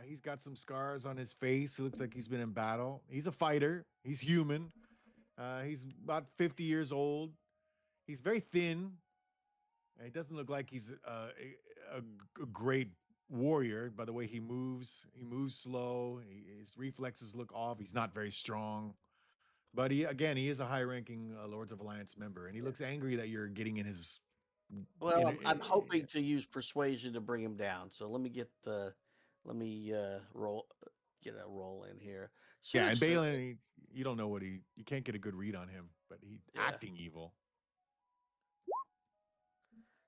He's got some scars on his face. It looks like he's been in battle. He's a fighter. He's human. He's about 50 years old. He's very thin. He doesn't look like he's a great warrior by the way he moves. He moves slow. His reflexes look off. He's not very strong. But he is a high-ranking Lords of Alliance member, and he looks angry that you're getting in his. Well, I'm hoping to use persuasion to bring him down. So let me roll get a roll in here. Yeah, Sir, and sir, Balin, you don't know you can't get a good read on him, but he's yeah. acting evil.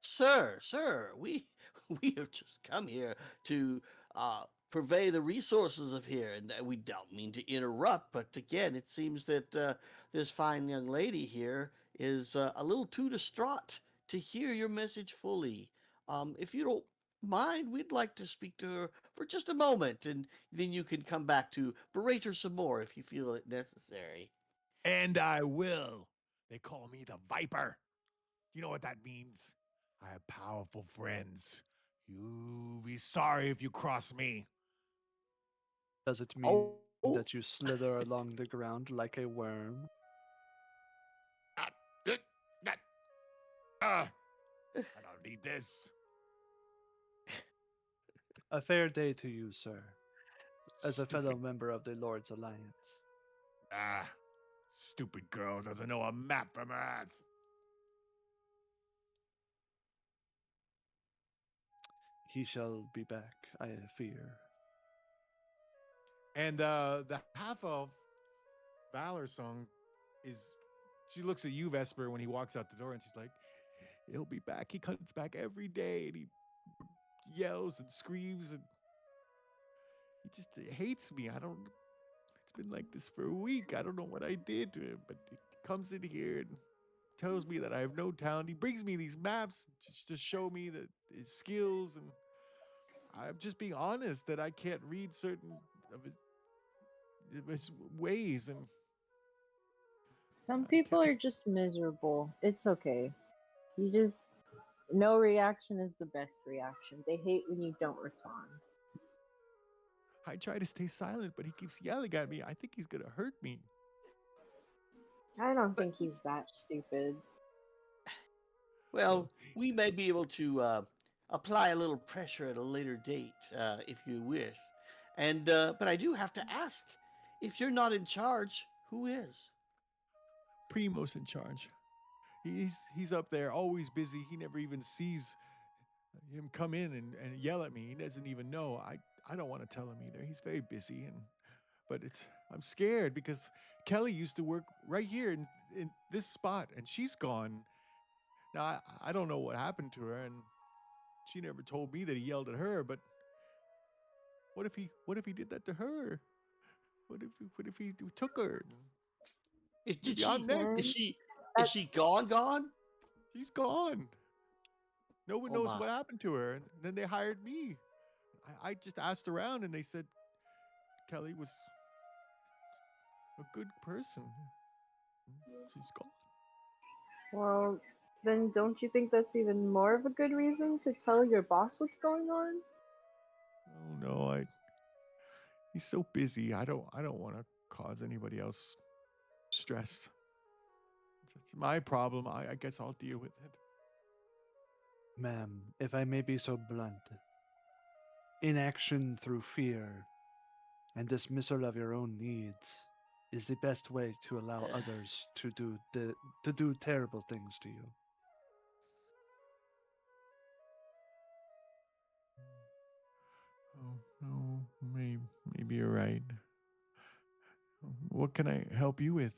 Sir, we we have just come here to purvey the resources of here, and we don't mean to interrupt, but again, it seems that this fine young lady here is a little too distraught to hear your message fully. If you don't mind, we'd like to speak to her for just a moment, and then you can come back to berate her some more if you feel it necessary. And I will. They call me the Viper. You know what that means? I have powerful friends. You'll be sorry if you cross me. Does it mean Oh, that you slither along the ground like a worm? Ah, uh, ah, ah, I don't need this. A fair day to you, sir, as a fellow Stupid. member of the Lord's Alliance. Ah, stupid girl doesn't know a map from Earth. He shall be back, I fear. And the half elf Valor song is. She looks at you, Vesper, when he walks out the door, and she's like, "He'll be back. He comes back every day, and he yells and screams, and he just hates me. I don't. It's been like this for a week. I don't know what I did to him, but he comes in here and tells me that I have no talent. He brings me these maps just to show me that his skills, and I'm just being honest that I can't read certain of his ways, and Some I people can't. are just miserable. It's okay. You just no reaction is the best reaction. They hate when you don't respond. I try to stay silent, but he keeps yelling at me. I think he's gonna hurt me. I don't but think he's that stupid. Well, well, we may be able to apply a little pressure at a later date, if you wish. And but I do have to ask, if you're not in charge, who is? Primo's in charge. He's up there, always busy. He never even sees him come in and yell at me. He doesn't even know. I don't want to tell him either. He's very busy, and but it's I'm scared because Kelly used to work right here in this spot, and she's gone. Now I don't know what happened to her, and she never told me that he yelled at her. But what if he did that to her? What if he took her? Did Maybe I'm she next. Aaron, is she that's gone? Gone? She's gone. No one Oh knows my! what happened to her. And then they hired me. I just asked around, and they said Kelly was a good person. She's gone. Well, then don't you think that's even more of a good reason to tell your boss what's going on? Oh no, I he's so busy. I don't want to cause anybody else stress. It's my problem. I guess I'll deal with it. Ma'am, if I may be so blunt, inaction through fear and dismissal of your own needs is the best way to allow others to do terrible things to you. Oh no, maybe you're right. What can I help you with?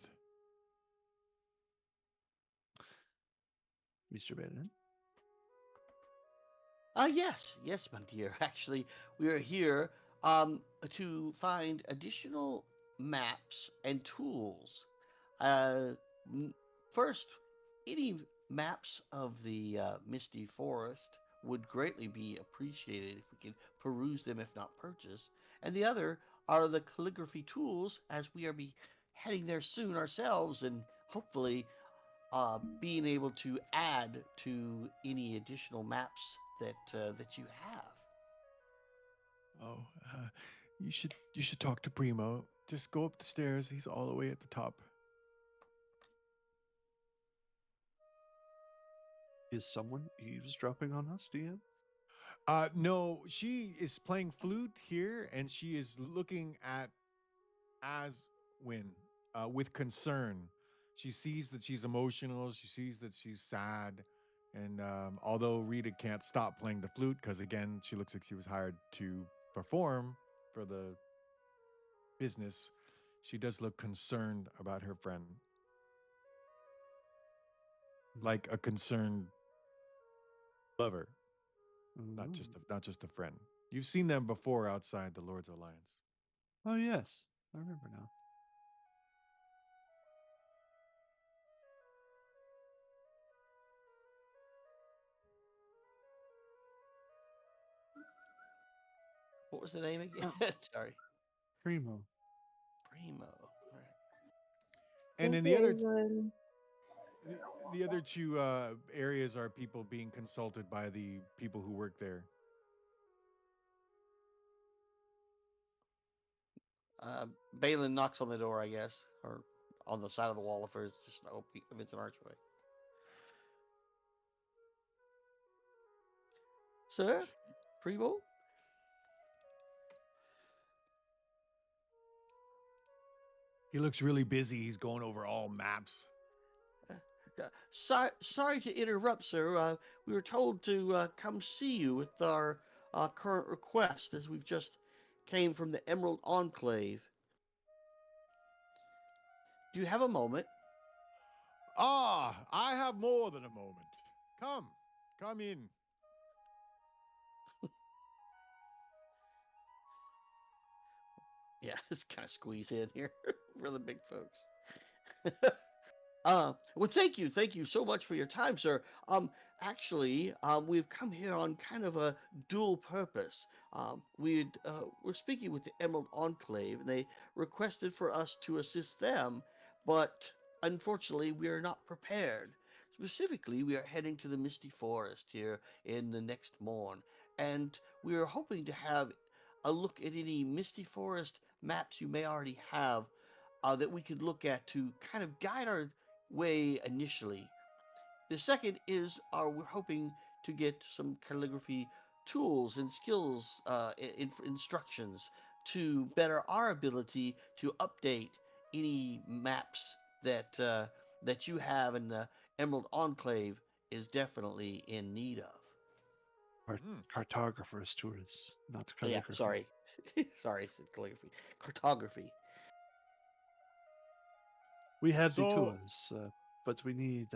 Mr. Bailey. Yes, my dear. Actually, we are here to find additional maps and tools. Uh, m- First, any maps of the Misty Forest would greatly be appreciated if we could peruse them, if not purchase. And the other are the calligraphy tools, as we are be heading there soon ourselves, and hopefully being able to add to any additional maps that you have. Oh, you should talk to Primo. Just go up the stairs. He's all the way at the top. Is someone eavesdropping on us, DM? No, she is playing flute here, and she is looking at Aswin with concern. She sees that she's emotional. She sees that she's sad, and although Rita can't stop playing the flute because again, she looks like she was hired to perform for the business, she does look concerned about her friend, like a concerned lover, not Ooh. just a friend. You've seen them before outside the Lord's Alliance. Oh, yes. I remember now. What was the name again? Oh, Sorry, Primo. Primo. All right. And in Okay, so the other two areas are people being consulted by the people who work there. Balin knocks on the door, I guess, or on the side of the wall if it's just if it's an archway. Sir, Primo. He looks really busy. He's going over all maps. Sorry to interrupt, sir. We were told to come see you with our current request, as we've just came from the Emerald Enclave. Do you have a moment? Ah, I have more than a moment. Come, come in. Yeah, it's kind of squeeze in here for the big folks. Well, thank you so much for your time, sir. Actually, we've come here on kind of a dual purpose. We're speaking with the Emerald Enclave, and they requested for us to assist them, but unfortunately, we are not prepared. Specifically, we are heading to the Misty Forest here in the next morn, and we are hoping to have a look at any Misty Forest maps you may already have that we could look at to kind of guide our way initially. The second is we're hoping to get some calligraphy tools and skills instructions to better our ability to update any maps that you have and the Emerald Enclave is definitely in need of. Hmm. Cartographers, tourists, not Yeah, calligraphy. sorry. Sorry, calligraphy. Cartography. We have the So, tools, but we need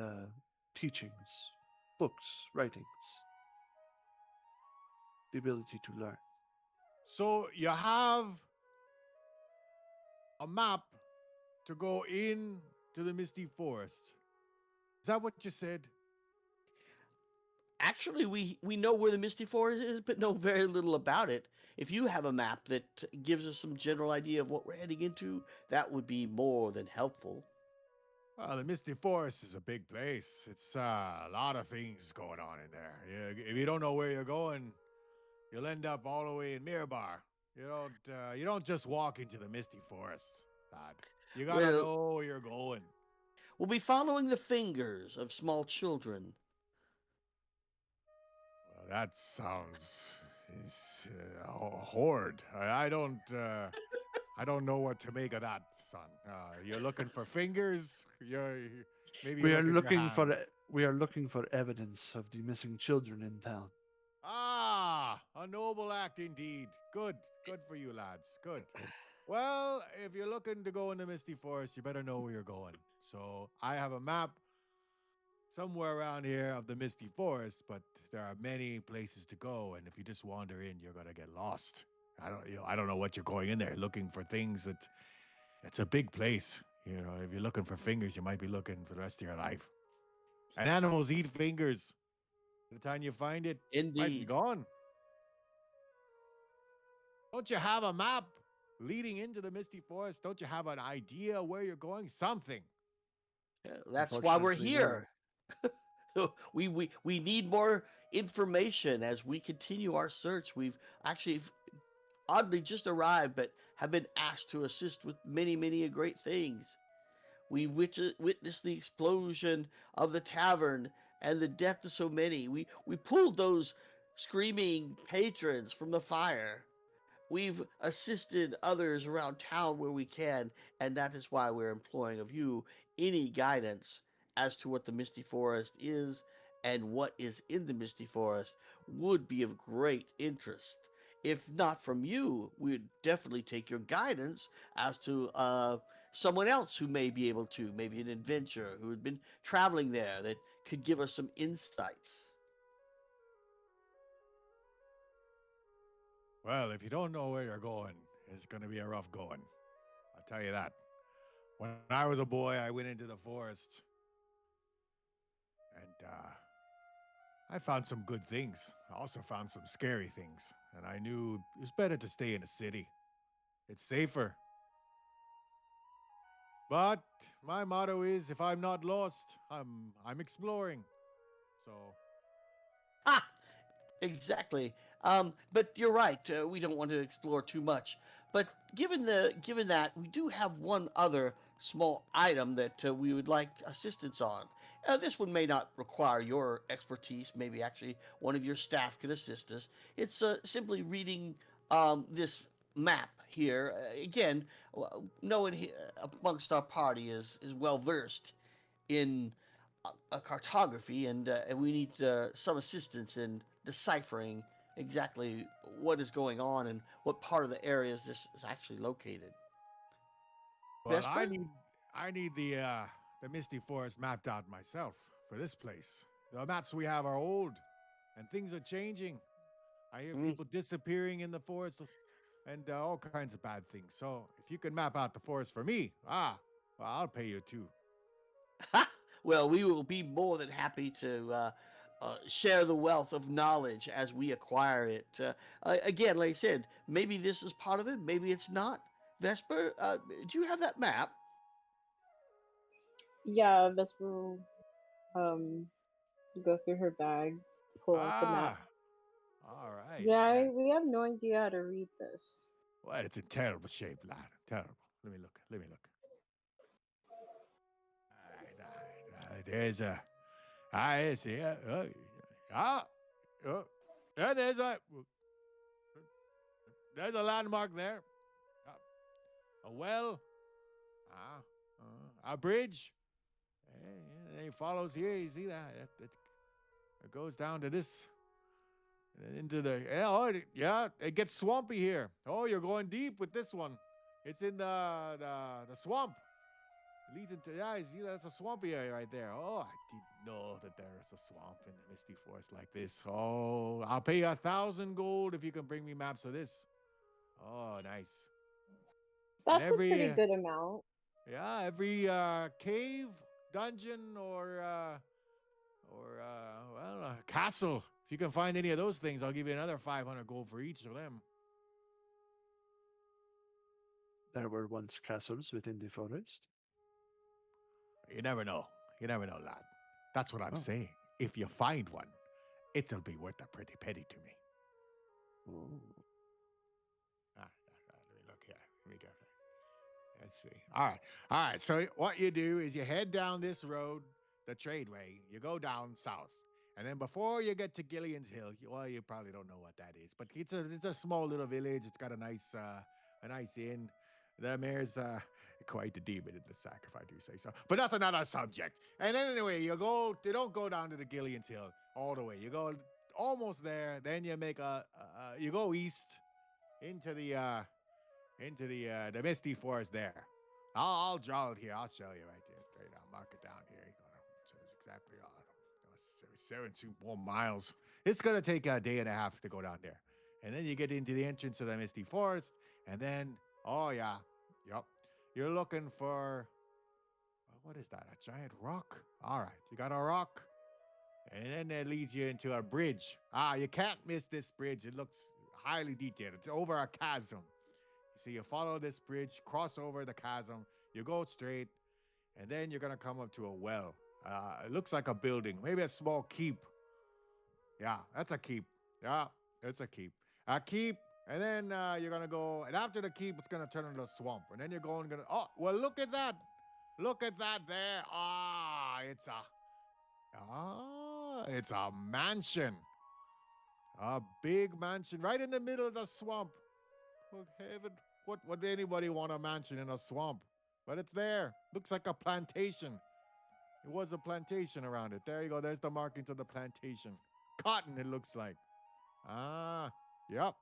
teachings, books, writings, the ability to learn. so you have a map to go in to the Misty Forest. Is that what you said? Actually, we know where the Misty Forest is, but know very little about it. If you have a map that gives us some general idea of what we're heading into, that would be more than helpful. Well, the Misty Forest is a big place. It's a lot of things going on in there. If you don't know where you're going, you'll end up all the way in Mirabar. You don't just walk into the Misty Forest, lad. You gotta Well, know where you're going. we'll be following the fingers of small children. Well, that sounds is horde. I don't know what to make of that, son. You're looking for fingers. You're maybe We are look at your looking hand. for we are looking for evidence of the missing children in town. Ah, a noble act indeed. Good for you, lads. Good. Well, if you're looking to go in the Misty Forest, you better know where you're going. So I have a map somewhere around here of the Misty Forest, but there are many places to go, and if you just wander in, you're gonna get lost. I don't know what you're going in there looking for things that it's a big place. If you're looking for fingers, you might be looking for the rest of your life. And animals eat fingers. By the time you find it, might be Indeed. gone. Don't you have a map leading into the Misty Forest? Don't you have an idea where you're going? Something. That's why we're Unfortunately, no. here. We need more information as we continue our search. We've actually oddly just arrived, but have been asked to assist with many, many great things. We witnessed the explosion of the tavern and the death of so many. We pulled those screaming patrons from the fire. We've assisted others around town where we can, and that is why we're imploring of you any guidance as to what the Misty Forest is and what is in the Misty Forest would be of great interest. If not from you, we'd definitely take your guidance as to someone else who may be able to, maybe an adventurer who had been traveling there that could give us some insights. Well, if you don't know where you're going, it's going to be a rough going. I'll tell you that. When I was a boy, I went into the forest and I found some good things. I also found some scary things. And I knew it was better to stay in a city. It's safer. But my motto is if I'm not lost, I'm exploring. So, Ha! Exactly. But you're right. We don't want to explore too much. But given that, we do have one other small item that we would like assistance on. This one may not require your expertise. Maybe actually one of your staff could assist us. It's simply reading this map here. Again, no one amongst our party is well versed in a cartography, and we need some assistance in deciphering exactly what is going on and what part of the area this is actually located. well, I Vesper? need I need the Misty Forest mapped out myself for this place. The maps we have are old, and things are changing. I hear Mm. people disappearing in the forest, and all kinds of bad things. So, if you can map out the forest for me, well, I'll pay you too. Well, we will be more than happy to share the wealth of knowledge as we acquire it. Again, like I said, maybe this is part of it, maybe it's not. Vesper, do you have that map? Yeah, Vesper will um go through her bag, pull out the map. Ah, all right. Yeah, Yeah. we have no idea how to read this. Well, it's in terrible shape, lad. Terrible. Let me look. Let me look. All right. There's a. I see. Ah, uh, yeah, there's a landmark there. A well. A bridge. And it follows here. You see that? It goes down to this. Into the. Yeah, it gets swampy here. Oh, you're going deep with this one. It's in the swamp. It leads into you see that's a swampy area right there. Oh, I didn't know that there is a swamp in the misty forest like this. Oh, I'll pay you 1,000 gold if you can bring me maps of this. Oh, nice. And That's a pretty good amount. every cave, dungeon, or a castle. If you can find any of those things, I'll give you another 500 gold for each of them. There were once castles within the forest. You never know. You never know, lad. That's what I'm Oh, saying. If you find one, it'll be worth a pretty penny to me. ooh. Let me look here. Let me go. Let's see. All right. So what you do is you head down this road, the tradeway. You go down south, and then before you get to Gillian's Hill, well, you probably don't know what that is, but it's a small little village. It's got a nice inn. The mayor's quite the demon in the sack, if I do say so. But that's another subject. And then anyway, you go. You don't go down to the Gillian's Hill all the way. You go almost there. Then you make you go east into the misty forest there. I'll draw it here. I'll show you right there. Straight. I'll mark it down here. So it's exactly 7 more miles. It's gonna take a day and a half to go down there, and then you get into the entrance of the misty forest, and then oh yeah, yep, you're looking for what is that? A giant rock? All right, you got a rock, and then that leads you into a bridge. You can't miss this bridge. It looks highly detailed. It's over a chasm. So you follow this bridge, cross over the chasm, you go straight, and then you're gonna come up to a well. It looks like a building, maybe a small keep. Yeah, that's a keep. Yeah, it's a keep. A keep, and then you're gonna go, and after the keep, it's gonna turn into a swamp, and then you're gonna. Oh, well, look at that! Look at that there! It's a mansion, a big mansion right in the middle of the swamp. Good heaven. What would anybody want a mansion in a swamp? But it's there. Looks like a plantation. It was a plantation around it. There you go. There's the markings of the plantation. Cotton, it looks like. Ah, yep.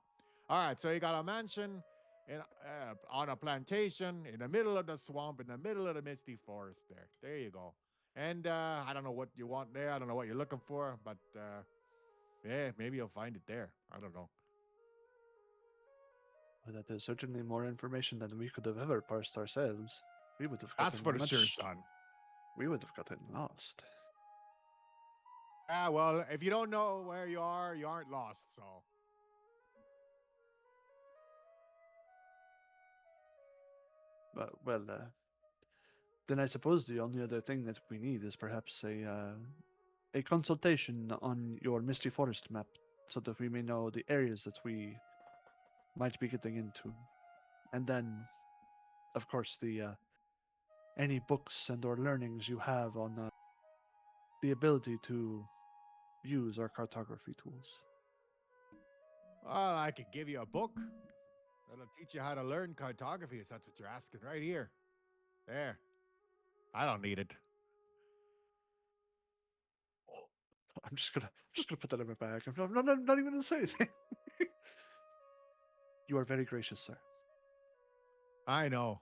All right. So you got a mansion on a plantation in the middle of the swamp, in the middle of the misty forest there. There you go. And I don't know what you want there. I don't know what you're looking for, but yeah, maybe you'll find it there. I don't know. Well, that is certainly more information than we could have ever parsed ourselves. We would have That's gotten for sure, much. son. We would have gotten lost. Well, if you don't know where you are, you aren't lost. So, Well, then I suppose the only other thing that we need is perhaps a consultation on your Misty Forest map, so that we may know the areas that we might be getting into, and then, of course, the any books and or learnings you have on the ability to use our cartography tools. well, I could give you a book that'll teach you how to learn cartography. If that's what you're asking, right here. There. I don't need it. I'm just gonna put that in my bag. I'm not even gonna say anything. You are very gracious, sir. I know.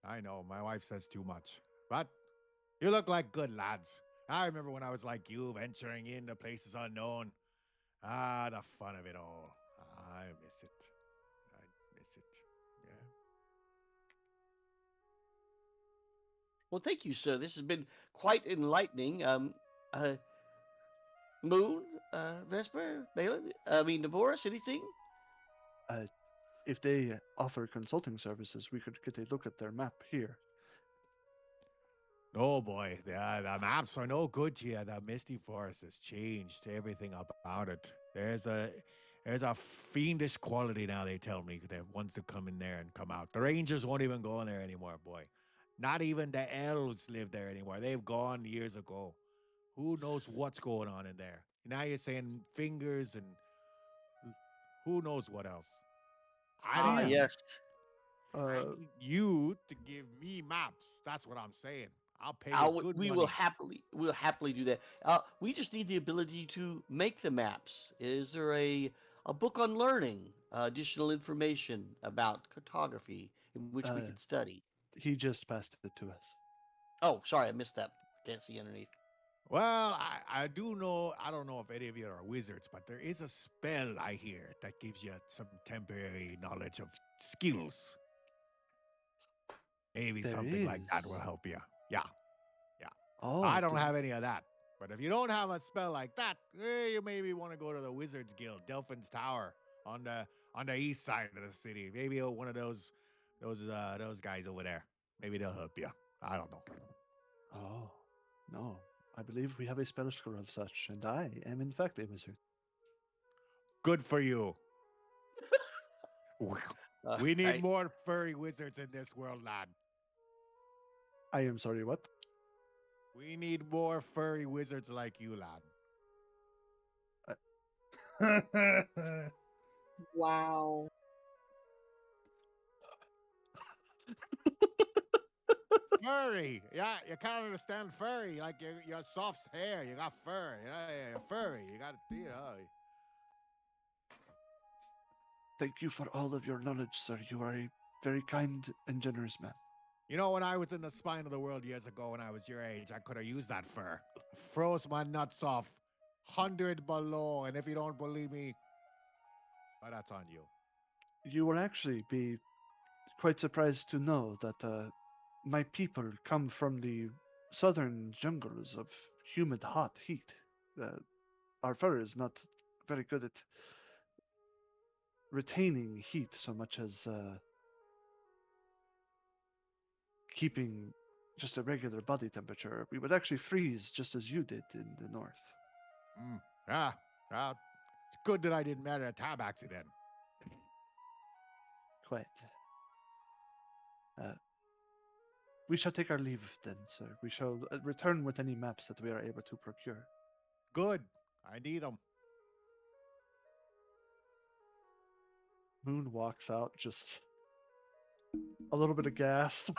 I know. My wife says too much, but you look like good lads. I remember when I was like you, venturing into places unknown. The fun of it all. I miss it. I miss it. Yeah. Well, thank you, sir. This has been quite enlightening. Uh, Moon, Vesper, Balin. I mean, Boris. Anything? Uh, if they offer consulting services, we could get a look at their map here. Oh boy, the maps are no good to you. The Misty Forest has changed everything about it. There's a fiendish quality now. They tell me that ones that come in there and come out. The Rangers won't even go in there anymore, boy. Not even the elves live there anymore. They've gone years ago. Who knows what's going on in there? Now you're saying fingers and who knows what else. I don't Ah, need DM. yes. I Uh, need you to give me maps. That's what I'm saying. I'll pay you good We will money. happily do that. We just need the ability to make the maps. Is there a book on learning, additional information about cartography in which we uh, could study? he just passed it to us. Oh, sorry, I missed that. Can't see underneath. Well, I do know, I don't know if any of you are wizards, but there is a spell I hear that gives you some temporary knowledge of skills. Maybe There something like that will is. help you. Yeah, yeah. I Oh, don't have any of that. But if you don't have a spell like that, you maybe want to go to the Wizards Guild, Delphin's Tower, on the east side of the city. Maybe one of those guys over there. Maybe they'll help you. I don't know. Oh, no. I believe we have a spell scroll of such, and I am in fact a wizard. Good for you. We All we need right. more furry wizards in this world, lad. I am sorry, what? We need more furry wizards like you, lad. Wow. Furry, yeah, you can't understand furry. Like your soft hair, you got fur. You know, you're furry. You got, you know. Thank you for all of your knowledge, sir. You are a very kind and generous man. You know, when I was in the spine of the world years ago, when I was your age, I could have used that fur. Froze my nuts off, 100 below. And if you don't believe me, well, that's on you. You will actually be quite surprised to know that my people come from the southern jungles of humid, hot heat. Uh, our fur is not very good at retaining heat so much as keeping just a regular body temperature. We would actually freeze just as you did in the north. Mm. Yeah, yeah. It's good that I didn't marry a tabaxi then. Quite. We shall take our leave then, sir. We shall return with any maps that we are able to procure. Good. I need them. Moon walks out just a little bit aghast.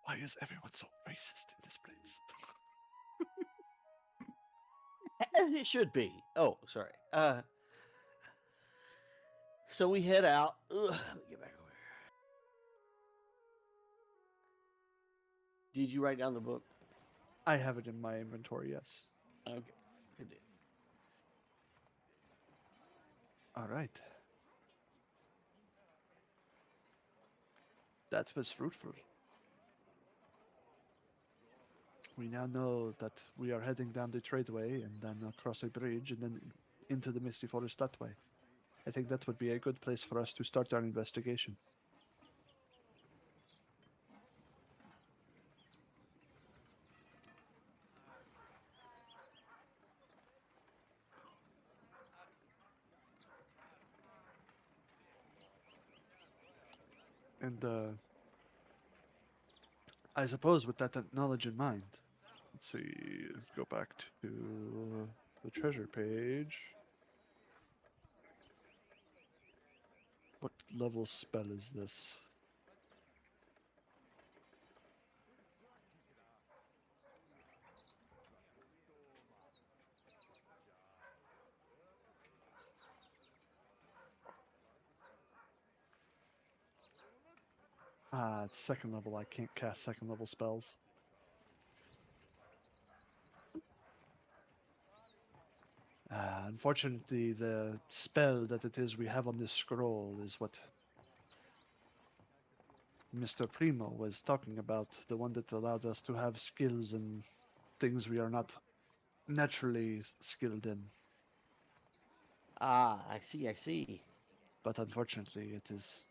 Why is everyone so racist in this place? As it should be. Oh, sorry. So we head out. Ugh, let me get back over here. Did you write down the book? I have it in my inventory, yes. Okay. Good deal. All right. That was fruitful. We now know that we are heading down the tradeway and then across a bridge and then into the Misty Forest that way. I think that would be a good place for us to start our investigation. And I suppose with that knowledge in mind, let's see, go back to the treasure page. What level spell is this? Ah, it's second level. I can't cast second level spells. Unfortunately, the spell that it is we have on this scroll is what Mr. Primo was talking about, the one that allowed us to have skills and things we are not naturally skilled in. Ah, I see. I see. But unfortunately, it is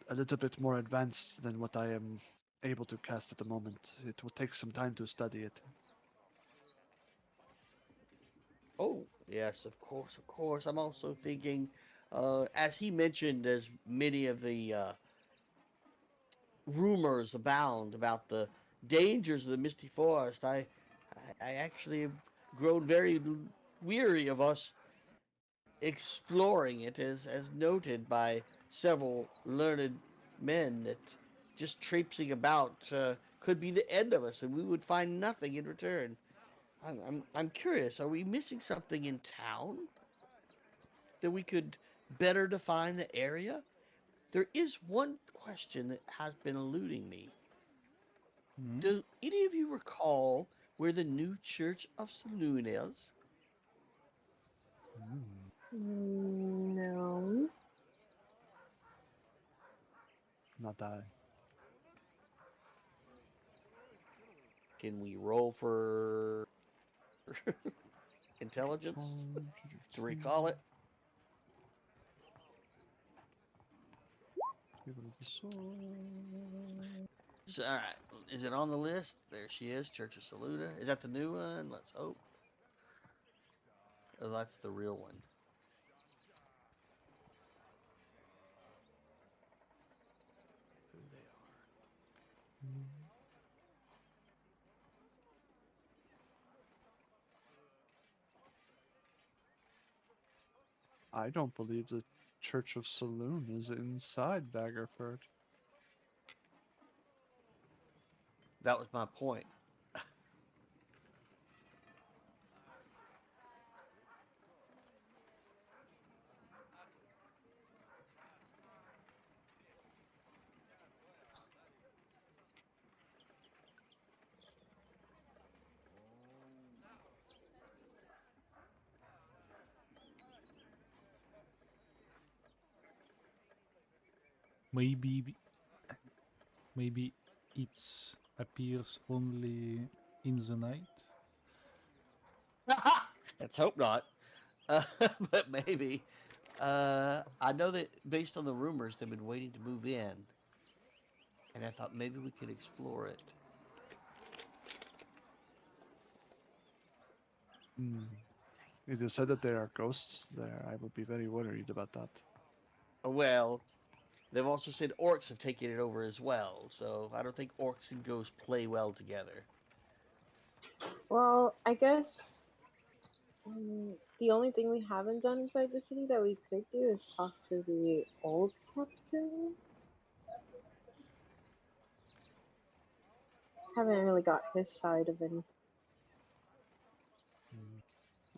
a little bit more advanced than what I am able to cast at the moment. It will take some time to study it. Oh, yes, of course, of course. I'm also thinking, as he mentioned, as many of the rumors abound about the dangers of the Misty Forest, I actually have grown very weary of us exploring it, as noted by several learned men, that just traipsing about could be the end of us, and we would find nothing in return. I'm curious. Are we missing something in town that we could better define the area? There is one question that has been eluding me. Hmm? Do any of you recall where the new church of Saloon is? No. Not I. Can we roll for intelligence to recall it? People of the Sword. So, all right, is it on the list? There she is, Church of Saluda. Is that the new one? Let's hope. Oh, that's the real one. Who they are? I don't believe the Church of Saloon is inside Daggerford. That was my point. Maybe maybe it appears only in the night. Let's hope not. Uh, but maybe. I know that based on the rumors, they've been waiting to move in, and I thought maybe we could explore it. Hmm. It is said that there are ghosts there. I would be very worried about that. Well, they've also said orcs have taken it over as well, so I don't think orcs and ghosts play well together. Well, I guess the only thing we haven't done inside the city that we could do is talk to the old captain. Haven't really got his side of anything.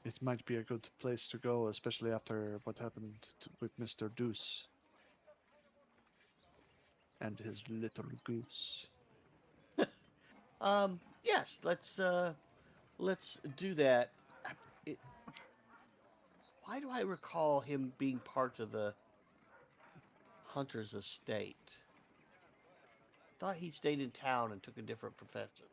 It might be a good place to go, especially after what happened with Mr. Deuce and his little goose. Yes, let's do that. It, why do I recall him being part of the hunter's estate? Thought he stayed in town and took a different profession.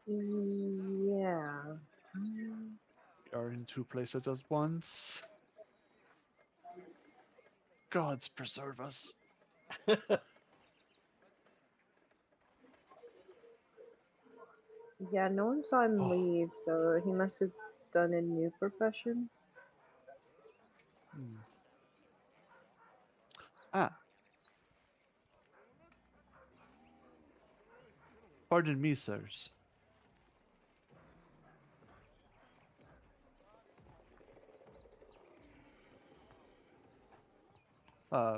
Yeah. We are in two places at once. Gods preserve us. Yeah, no one saw him Oh, leave, so he must have done a new profession. hmm. Ah, pardon me, sirs.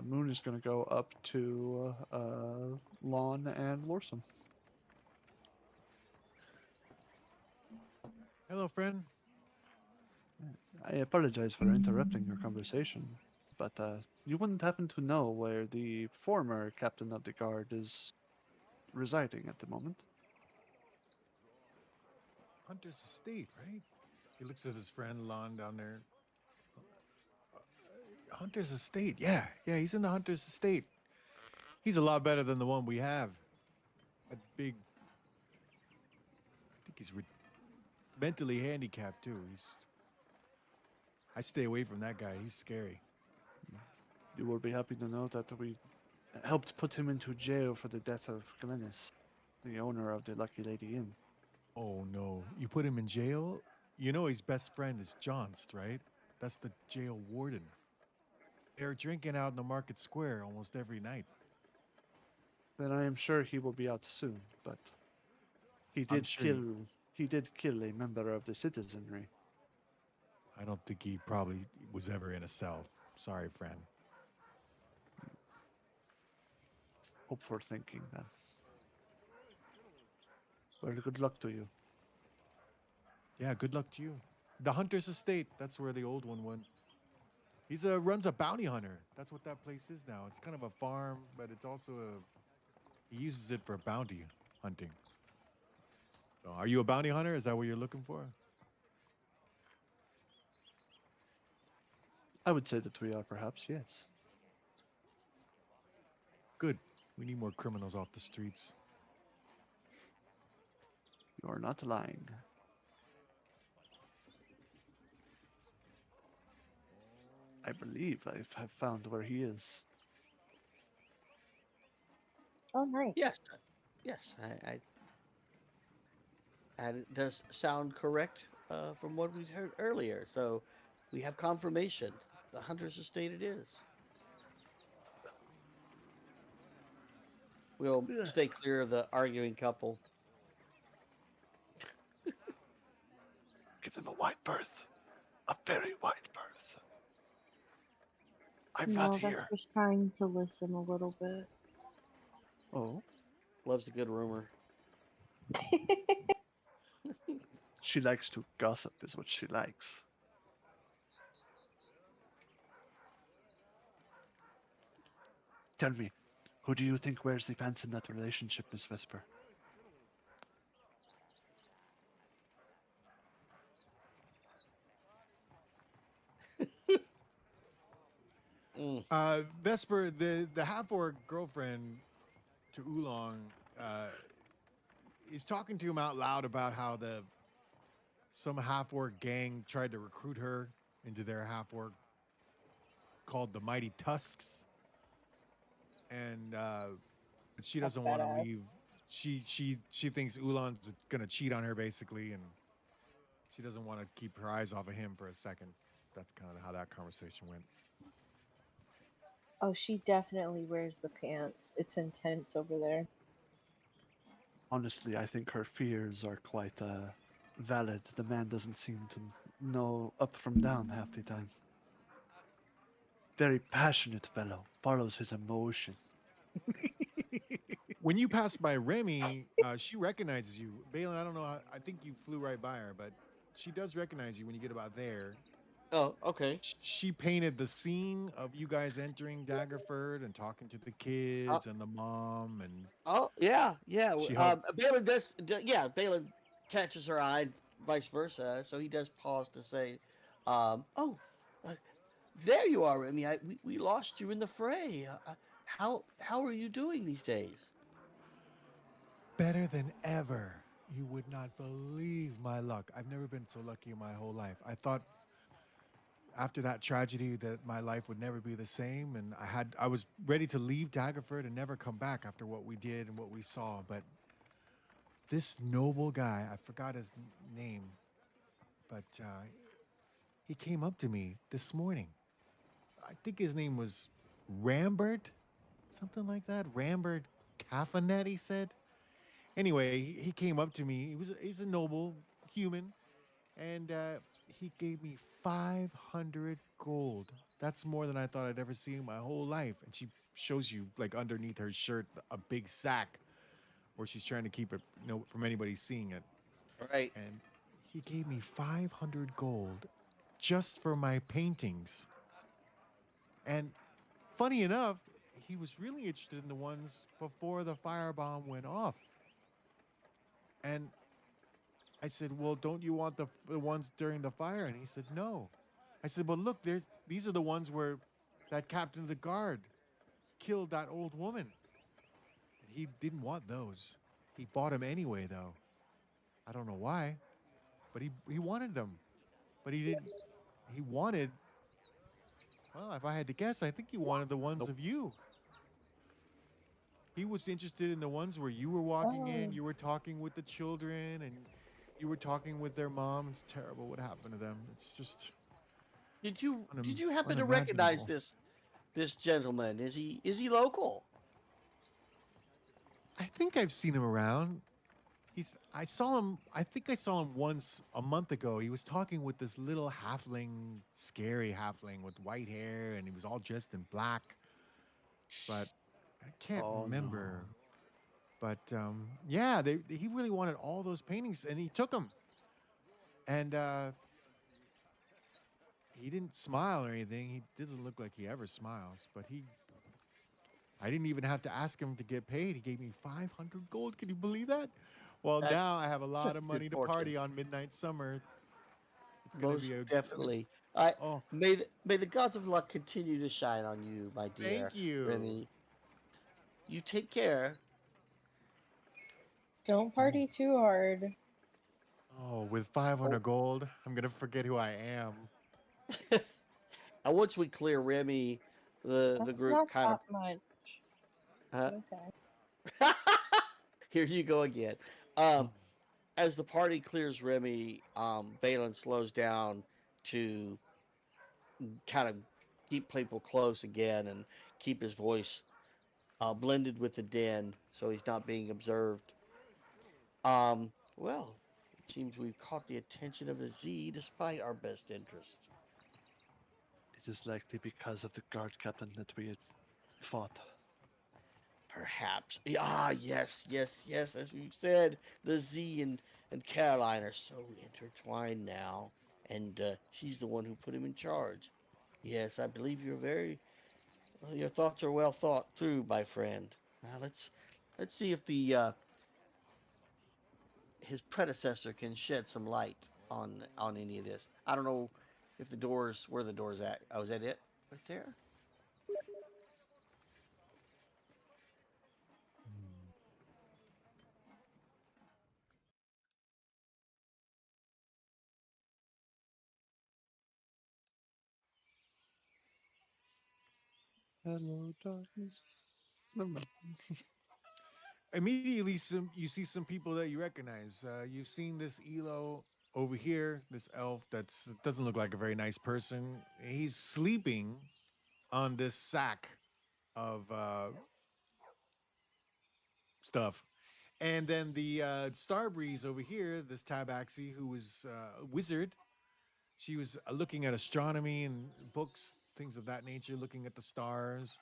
Moon is going to go up to Lon and Lorsom. Hello, friend. I apologize for interrupting your conversation, but you wouldn't happen to know where the former captain of the guard is residing at the moment? Hunter's estate, right? He looks at his friend Lon down there. Hunter's estate. Yeah, yeah, he's in the Hunter's estate. He's a lot better than the one we have. That big. I think he's mentally handicapped too. I stay away from that guy. He's scary. You will be happy to know that we helped put him into jail for the death of Glennis, the owner of the Lucky Lady Inn. Oh no, you put him in jail? You know his best friend is Johnst, right? That's the jail warden. They're drinking out in the market square almost every night. Then I am sure he will be out soon, but he I'm did sure he, kill he did kill a member of the citizenry. I don't think he probably was ever in a cell. Sorry, friend. Hope for thinking then. Well, good luck to you. Yeah, good luck to you. The Hunter's Estate, that's where the old one went. He's runs a bounty hunter. That's what that place is now. It's kind of a farm, but it's also he uses it for bounty hunting. So, are you a bounty hunter? Is that what you're looking for? I would say that we are perhaps, yes. Good. We need more criminals off the streets. You are not lying. I believe I have found where he is. Oh, nice. Yes, yes, and it does sound correct from what we heard earlier. So we have confirmation. The Hunter's Estate it is. We'll Yeah. stay clear of the arguing couple. Give them a wide berth. A very wide berth. I'm not No, here. Vesper's trying to listen a little bit. Oh, Loves a good rumor. she likes to gossip, is what she likes. Tell me, who do you think wears the pants in that relationship, Miss Vesper? Mm. Vesper, the half orc girlfriend to Oolong, uh, is talking to him out loud about how some half orc gang tried to recruit her into their half orc called the Mighty Tusks, and but she That's doesn't want to badass. leave. She thinks Oolong's gonna cheat on her basically, and she doesn't want to keep her eyes off of him for a second. That's kind of how that conversation went. Oh, she definitely wears the pants. It's intense over there. Honestly, I think her fears are quite valid. The man doesn't seem to know up from down half the time. Very passionate fellow, follows his emotions. When you pass by Remy, she recognizes you. Balin, I don't know. I think you flew right by her, but she does recognize you when you get about there. Oh, okay. She painted the scene of you guys entering Daggerford and talking to the Uh, kids and the mom, and oh, yeah, yeah. she helped. Balin does. Yeah, Balin catches her eye, vice versa. So he does pause to say, "Oh, uh, there you are, Remy. We lost you in the fray. How are you doing these days?" Better than ever. You would not believe my luck. I've never been so lucky in my whole life. I thought after that tragedy that my life would never be the same, and I was ready to leave Daggerford and never come back after what we did and what we saw. But this noble guy, I forgot his name, but he came up to me this morning. I think his name was Rambert, something like that. Rambert Cafanet, he said. Anyway, he came up to me. He's a noble human, and he gave me 500 gold. That's more than I thought I'd ever see in my whole life. And she shows you like underneath her shirt a big sack where she's trying to keep it, from anybody seeing it. Right. And he gave me 500 gold just for my paintings. And funny enough, he was really interested in the ones before the firebomb went off. And I said, "Well, don't you want the ones during the fire?" And he said, "No." I said, "But look, these are the ones where that captain of the guard killed that old woman." And he didn't want those. He bought them anyway, though. I don't know why, but he wanted them. But he didn't. He wanted. Well, if I had to guess, I think he wanted the ones Nope. of you. He was interested in the ones where you were walking in, Oh, you were talking with the children, and you were talking with their mom. It's terrible what happened to them. It's just Did you happen to recognize unimaginable. this gentleman? Is he local? I think I've seen him around. I saw him. I think I saw him once a month ago. He was talking with this little halfling, scary halfling with white hair, and he was all dressed in black. But I can't Oh no. remember. But yeah, he really wanted all those paintings, and he took them. And he didn't smile or anything. He doesn't look like he ever smiles. But I didn't even have to ask him to get paid. He gave me 500 gold. Can you believe that? Well, That's now I have a lot such of good money to fortune. party on Midnight Summer. It's gonna Most be a definitely. I oh, may the gods of luck continue to shine on you, my dear thank you. Remy. You take care. don't party too hard. Oh, with Oh, 500 gold, I'm gonna forget who I am. and once we clear Remy, the That's group not kind of that much. uh, Okay. Here you go again. Mm. As the party clears Remy, Balin slows down to kind of keep people close again and keep his voice blended with the din so he's not being observed. Well, it seems we've caught the attention of the Z despite our best interests. It is likely because of the guard captain that we had fought. Perhaps. Ah, yes, yes, yes. As we've said, the Z and Caroline are so intertwined now, and she's the one who put him in charge. Yes, I believe you're very. Well, your thoughts are well thought through, my friend. Let's see if the his predecessor can shed some light on any of this. I don't know if the doors where the doors at. Oh, is that it right there? Hmm. Hello, darkness. Never mind. Immediately, you see some people that you recognize. You've seen this Elo over here, this elf that's doesn't look like a very nice person. He's sleeping on this sack of stuff. And then the Starbreeze over here, this Tabaxi, who was a wizard. She was looking at astronomy and books, things of that nature, looking at the stars.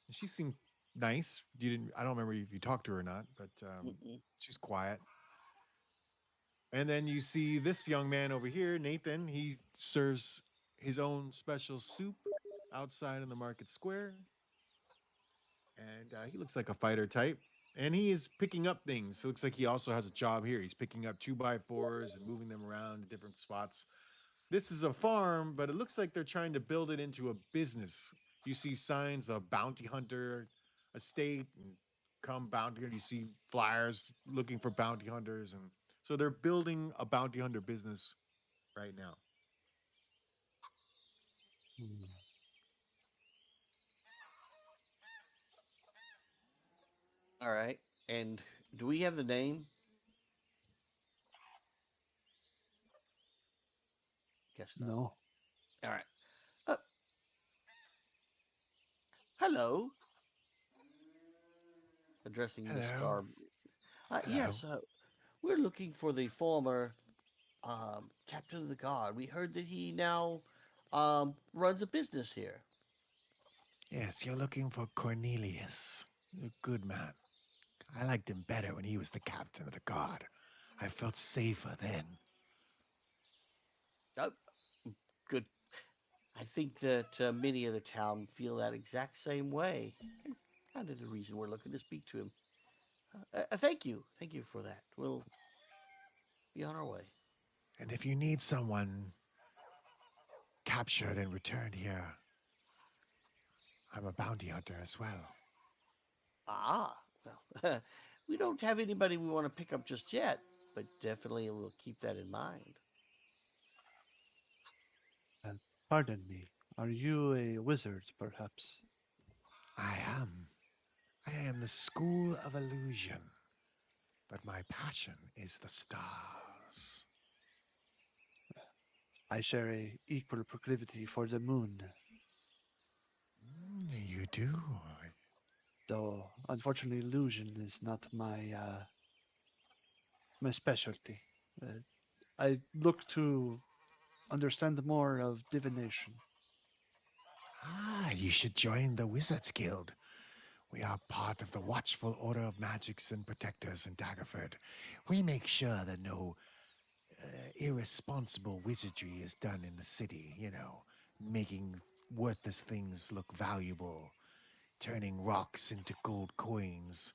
And she seemed nice. You didn't. I don't remember if you talked to her or not, but Mm-mm. she's quiet. And then you see this young man over here, Nathan. He serves his own special soup outside in the market square, and he looks like a fighter type. And he is picking up things. So it looks like he also has a job here. He's picking up two by fours and moving them around to different spots. This is a farm, but it looks like they're trying to build it into a business. You see signs of bounty hunter estate and come bounty hunter. You see flyers looking for bounty hunters, and so they're building a bounty hunter business right now. Hmm. All right. And do we have the name? Guess not. No. All right. Uh, hello. Addressing the Hello. star. Hello. Yes. We're looking for the former captain of the guard. We heard that he now runs a business here. Yes, you're looking for Cornelius. A good man. I liked him better when he was the captain of the guard. I felt safer then. Uh, good. I think that many of the town feel that exact same way. And kind of the reason we're looking to speak to him. Thank you. Thank you for that. We'll be on our way. And if you need someone captured and returned here, I'm a bounty hunter as well. Ah, well, we don't have anybody we want to pick up just yet, but definitely we'll keep that in mind. Uh, pardon me. Are you a wizard, perhaps? I am. I am the school of illusion, but my passion is the stars. I share a equal proclivity for the moon, You do? though unfortunately illusion is not my specialty. Uh, I look to understand more of divination. Ah, you should join the Wizards Guild. We are part of the Watchful Order of Magics and Protectors in Daggerford. We make sure that no irresponsible wizardry is done in the city, making worthless things look valuable, turning rocks into gold coins.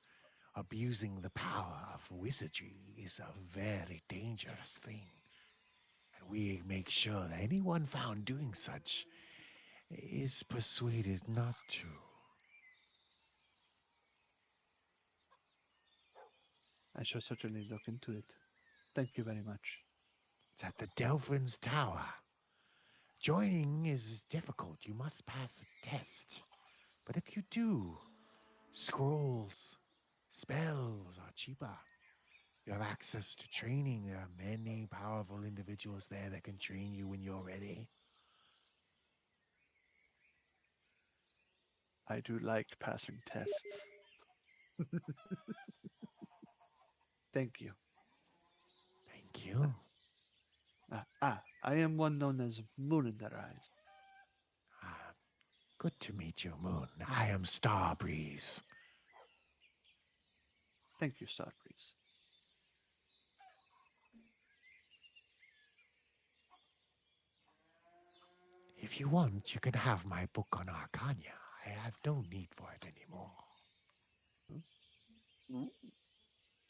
Abusing the power of wizardry is a very dangerous thing. And we make sure that anyone found doing such is persuaded not to. I shall certainly look into it. Thank you very much. It's at the Delphin's Tower. Joining is difficult. You must pass a test. But if you do, scrolls Spells are cheaper. You have access to training. There are many powerful individuals there that can train you when you're ready. I do like passing tests. Thank you. Thank you. I am one known as Moon in their eyes. Ah, good to meet you, Moon. I am Starbreeze. Thank you, Starbreeze. If you want, you can have my book on Arcania. I have no need for it anymore. Mm,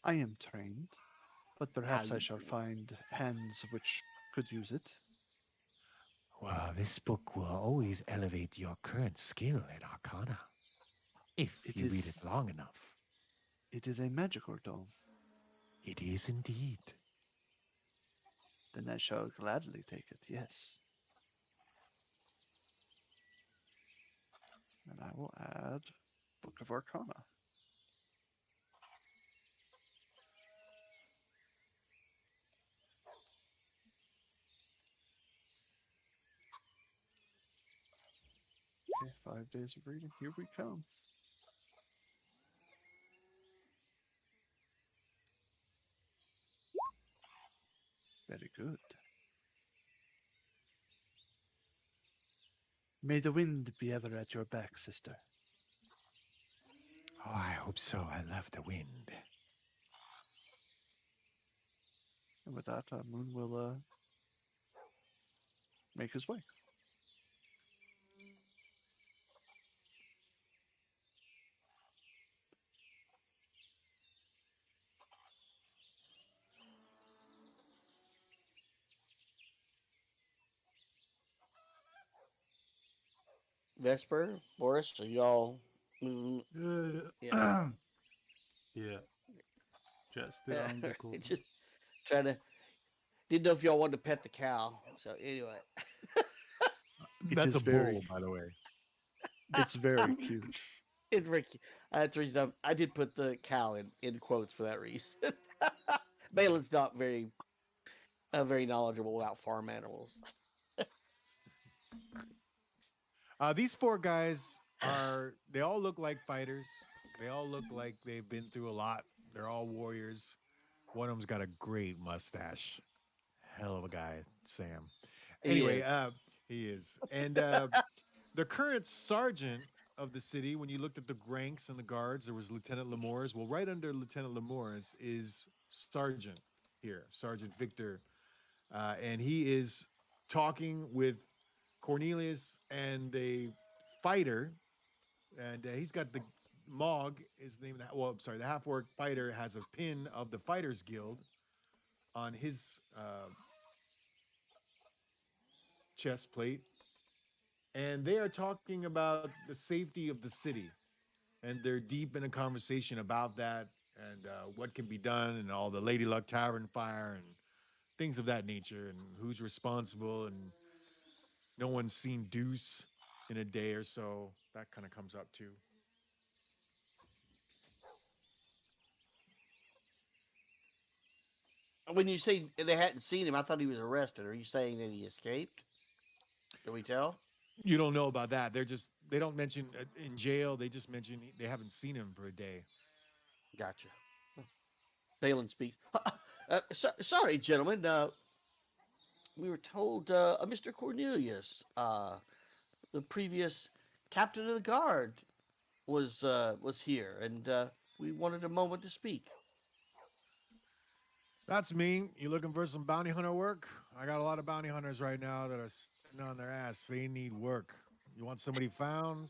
I am trained, but how perhaps I you shall doing? find hands which could use it. Well, this book will always elevate your current skill in Arcana, if It you read it is long enough. it is a magical tome. It is indeed. Then I shall gladly take it, yes. And I will add Book of Arcana. Okay, 5 days of reading. Here we come. Very good. May the wind be ever at your back, sister. Oh, I hope so. I love the wind. And with that, Moon will make his way. Vesper, Boris, are y'all moving? Yeah. Yeah, just around the corner. Just trying to. Didn't know if y'all wanted to pet the cow. So anyway, It That's is a very, bull, by the way. it's very cute. it's Ricky. That's the reason I did put the cow in quotes for that reason. Balin's not very knowledgeable about farm animals. These four guys they all look like fighters. They all look like they've been through a lot. They're all warriors. One of them's got a great mustache. Hell of a guy, Sam. He Anyway, is. he is. And the current sergeant of the city, when you looked at the ranks and the guards, there was Lieutenant Lemores. Well, right under Lieutenant Lemores is Sergeant here, Sergeant Victor. And he is talking with Cornelius and a fighter. And he's got the Mog is the name of that. Well, I'm sorry, the half orc fighter has a pin of the Fighters Guild on his chest plate, and they are talking about the safety of the city, and they're deep in a conversation about that and what can be done, and all the Lady Luck Tavern fire and things of that nature, and who's responsible, and no one's seen Deuce in a day or so. That kind of comes up too. When you say they hadn't seen him, I thought he was arrested. Are you saying that he escaped? Can we tell? You don't know about that. They don't mention in jail. They just mention they haven't seen him for a day. Gotcha. Balin speaks. Sorry, gentlemen. We were told Mr. Cornelius, the previous captain of the guard, was here, and we wanted a moment to speak. That's me. You looking for some bounty hunter work? I got a lot of bounty hunters right now that are sitting on their ass. They need work. You want somebody found?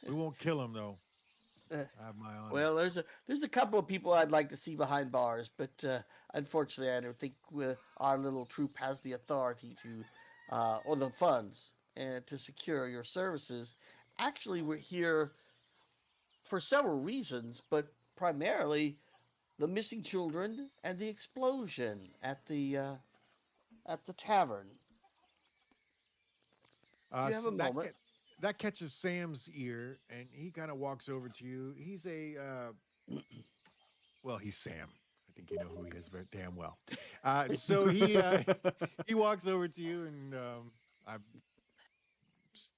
We won't kill them though. Uh, I have my honor. well, there's a couple of people I'd like to see behind bars, but unfortunately, I don't think our little troop has the authority to, or the funds, to secure your services. Actually, we're here for several reasons, but primarily the missing children and the explosion at the tavern. Do you have a That moment? that catches Sam's ear, and he kind of walks over to you. He's well, he's Sam. I think you know who he is very damn well. So he walks over to you, and I'm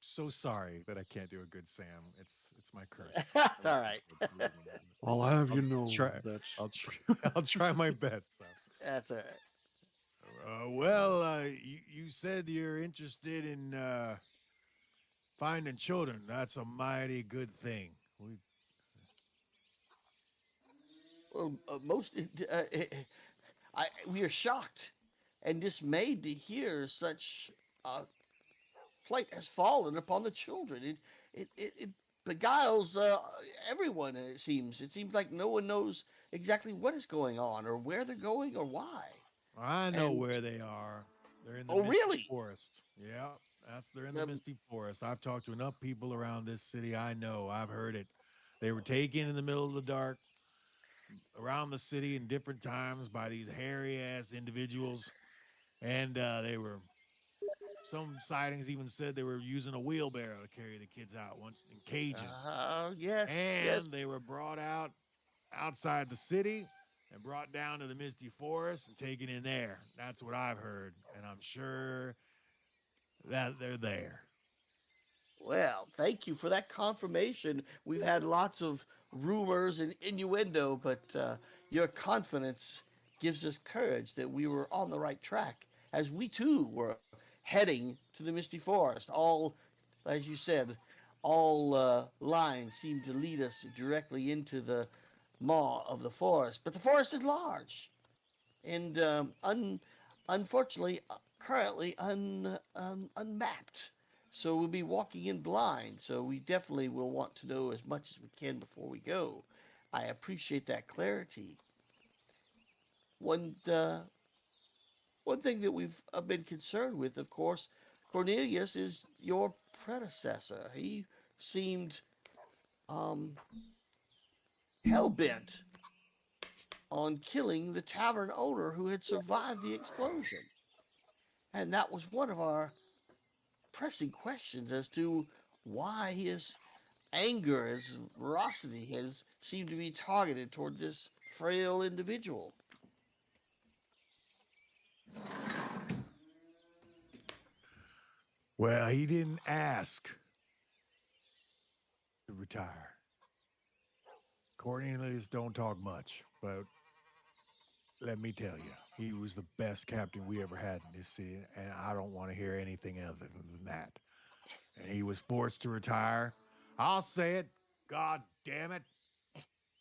so sorry that I can't do a good Sam. It's my curse. That's It's, all right. it's rude when I do it. I'll have I'll you know try. that I'll try. I'll try my best. Sam. That's all right. Well, you said you're interested in finding children. That's a mighty good thing. Well, we are shocked and dismayed to hear such a plight has fallen upon the children. It beguiles everyone. It seems. It seems like no one knows exactly what is going on, or where they're going, or why. I know And where they are. They're in the oh, Misty really? Forest. Yeah, they're in the Um, Misty Forest. I've talked to enough people around this city. I know. I've heard it. They were taken in the middle of the dark around the city in different times by these hairy ass individuals, and they were. Some sightings even said they were using a wheelbarrow to carry the kids out once in cages, yes, yes. and they were brought out outside the city and brought down to the Misty Forest and taken in there. That's what I've heard, and I'm sure that they're there. Well, thank you for that confirmation. We've had lots of rumors and innuendo, but your confidence gives us courage that we were on the right track, as we too were heading to the Misty Forest. All, as you said, all lines seem to lead us directly into the maw of the forest. But the forest is large and unfortunately currently unmapped. So we'll be walking in blind. So we definitely will want to know as much as we can before we go. I appreciate that clarity. One one thing that we've been concerned with, of course, Cornelius is your predecessor. He seemed um, hell bent on killing the tavern owner who had survived the explosion. And that was one of our pressing questions as to why his anger, his ferocity has seemed to be targeted toward this frail individual. Well, he didn't ask to retire. Cornelius don't talk much, but let me tell you, he was the best captain we ever had in this city, and I don't want to hear anything other than that. And he was forced to retire. I'll say it. God damn it.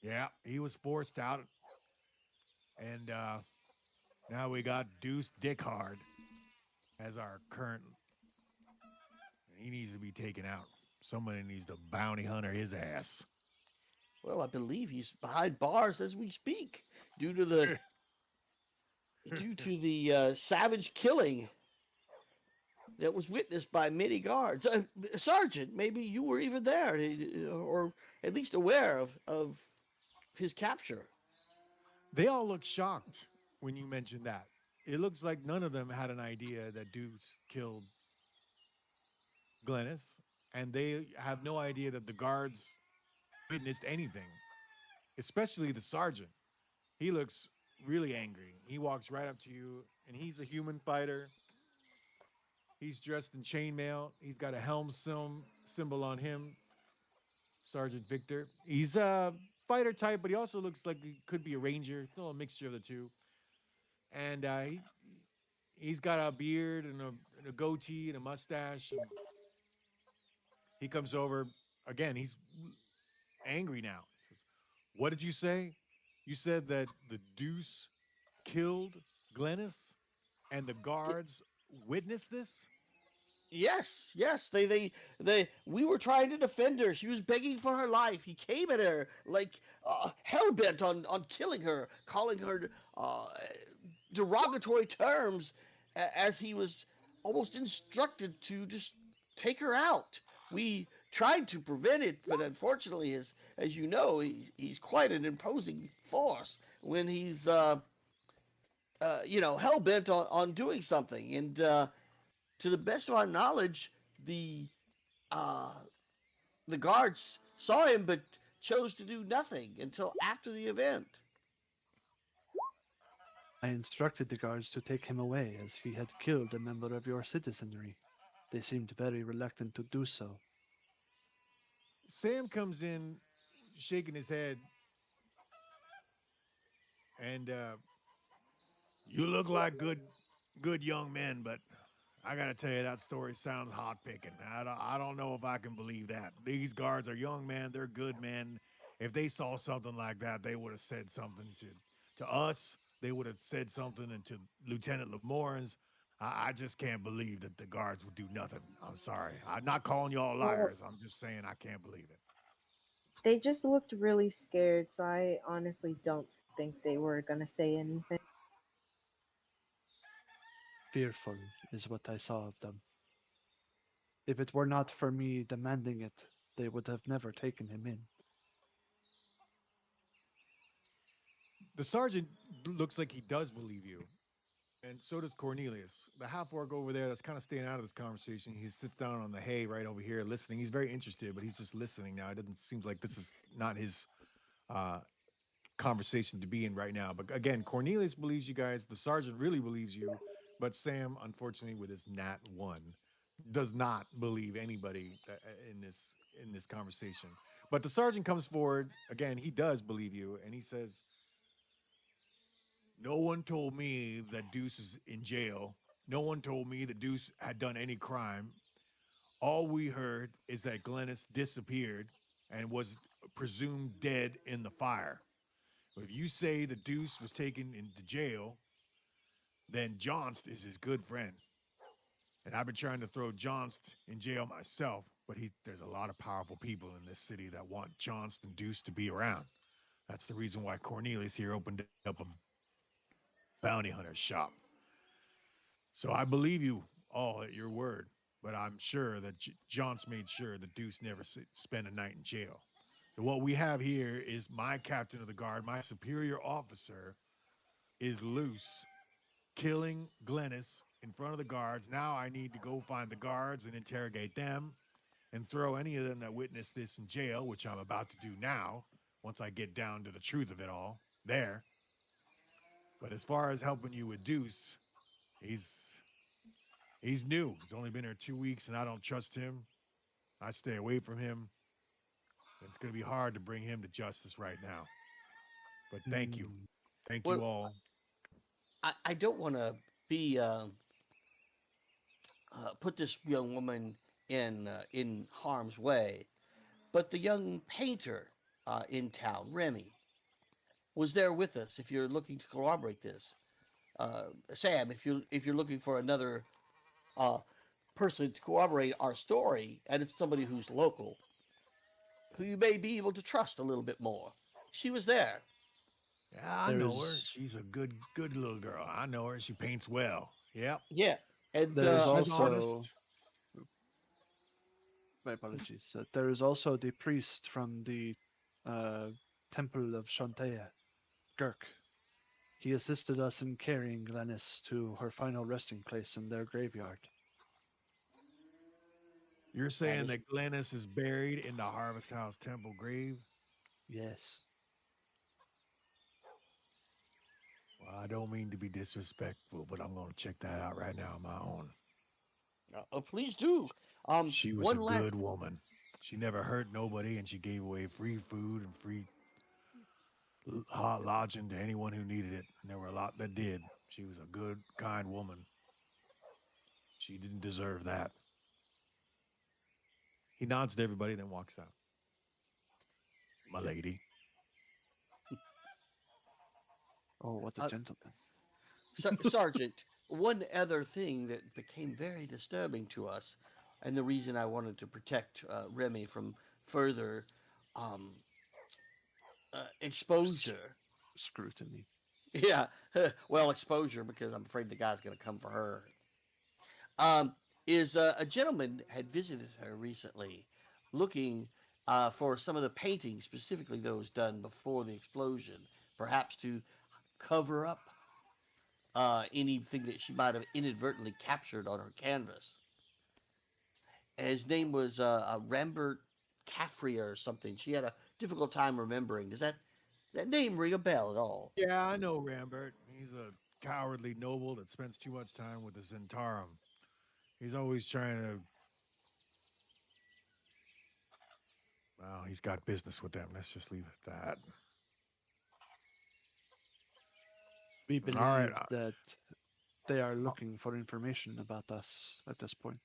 Yeah, he was forced out, and now we got Deuce Dickhard as our current. He needs to be taken out. Somebody needs to bounty hunter his ass. Well, I believe he's behind bars as we speak due to the savage killing that was witnessed by many guards. Sergeant, maybe you were even there, or at least aware of his capture. They all look shocked when you mentioned that. It looks like none of them had an idea that Deuce killed Glennis, and they have no idea that the guards witnessed anything, especially the sergeant. He looks really angry. He walks right up to you, and he's a human fighter. He's dressed in chainmail. He's got a helm symbol on him, Sergeant Victor. He's a fighter type, but he also looks like he could be a ranger. Still a mixture of the two. And he's got a beard and a goatee and a mustache. And he comes over again. He's angry now. He says, "What did you say? You said that the Deuce killed Glennis, and the guards witnessed this." Yes, yes. They. We were trying to defend her. She was begging for her life. He came at her like hell bent on killing her, calling her derogatory terms, as he was almost instructed to just take her out. We tried to prevent it, but unfortunately, as you know, he's quite an imposing force when he's hell bent on doing something. And to the best of our knowledge, the Uh, the guards saw him but chose to do nothing until after the event. I instructed the guards to take him away as he had killed a member of your citizenry. They seemed very reluctant to do so. Sam comes in, shaking his head, and you look like good young men, but I gotta tell you that story sounds hot picking. I don't know if I can believe that. These guards are young men; they're good men. If they saw something like that, they would have said something to us. They would have said something and to Lieutenant Lemorens. I just can't believe that the guards would do nothing. I'm sorry. I'm not calling y'all Well, liars. I'm just saying I can't believe it. they just looked really scared, so I honestly don't think they were gonna say anything. Fearful is what I saw of them. If it were not for me demanding it, they would have never taken him in. The sergeant looks like he does believe you, and so does Cornelius. The half orc over there that's kind of staying out of this conversation. He sits down on the hay right over here listening. He's very interested, but he's just listening now. It doesn't seems like this is not his uh, conversation to be in right now. But again, Cornelius believes you guys. The sergeant really believes you, but Sam, unfortunately, with his nat one, does not believe anybody in this conversation. But the sergeant comes forward again. He does believe you, and he says, "No one told me that Deuce is in jail. No one told me that Deuce had done any crime. All we heard is that Glennis disappeared and was presumed dead in the fire. If you say the Deuce was taken into jail, then Johnst is his good friend. And I've been trying to throw Johnst in jail myself, but there's a lot of powerful people in this city that want Johnst and Deuce to be around. That's the reason why Cornelius here opened up a bounty hunter shop. So I believe you all at your word, but I'm sure that Johnst made sure the Deuce never spent a night in jail. So what we have here is my captain of the guard, my superior officer, is loose killing Glennis in front of the guards. Now I need to go find the guards and interrogate them and throw any of them that witnessed this in jail, which I'm about to do now once I get down to the truth of it all there. But as far as helping you with Deuce, he's he's new. He's only been here 2 weeks and I don't trust him. I stay away from him. It's going to be hard to bring him to justice right now. But thank you. Hmm. Thank you Well, all. I don't want to be put this young woman in harm's way, but the young painter in town, Remy, was there with us. If you're looking to corroborate this, Sam, if you're looking for another uh, person to corroborate our story, and it's somebody who's local, who you may be able to trust a little bit more, she was there. Yeah, I There know her. is She's a good little girl. I know her. She paints well. Yep. Yeah, and there is She's also honest. my apologies. There is also the priest from the uh, Temple of Shantea, Girk. He assisted us in carrying Glennis to her final resting place in their graveyard. You're that saying is that Glennis is buried in the Harvest House Temple grave? Yes. Well, I don't mean to be disrespectful, but I'm going to check that out right now on my own. please do. She was a One good last woman. She never hurt nobody, and she gave away free food and free hot lodging to anyone who needed it. And there were a lot that did. She was a good, kind woman. She didn't deserve that. He nods to everybody, then walks out. My lady. Oh, what a uh, gentleman. Sergeant. One other thing that became very disturbing to us, and the reason I wanted to protect Remy from further um, S- exposure. Scrutiny. Yeah, well, exposure because I'm afraid the guy's going to come for her. Is a gentleman had visited her recently, looking for some of the paintings, specifically those done before the explosion, perhaps to cover up anything that she might have inadvertently captured on her canvas. His name was Rambert Caffrey or something. She had a difficult time remembering. Does that name ring a bell at all? Yeah, I know Rambert. He's a cowardly noble that spends too much time with the Zentarum. He's always trying to. Well, he's got business with them. Let's just leave it at that. We All right, believe that they are looking for information about us at this point.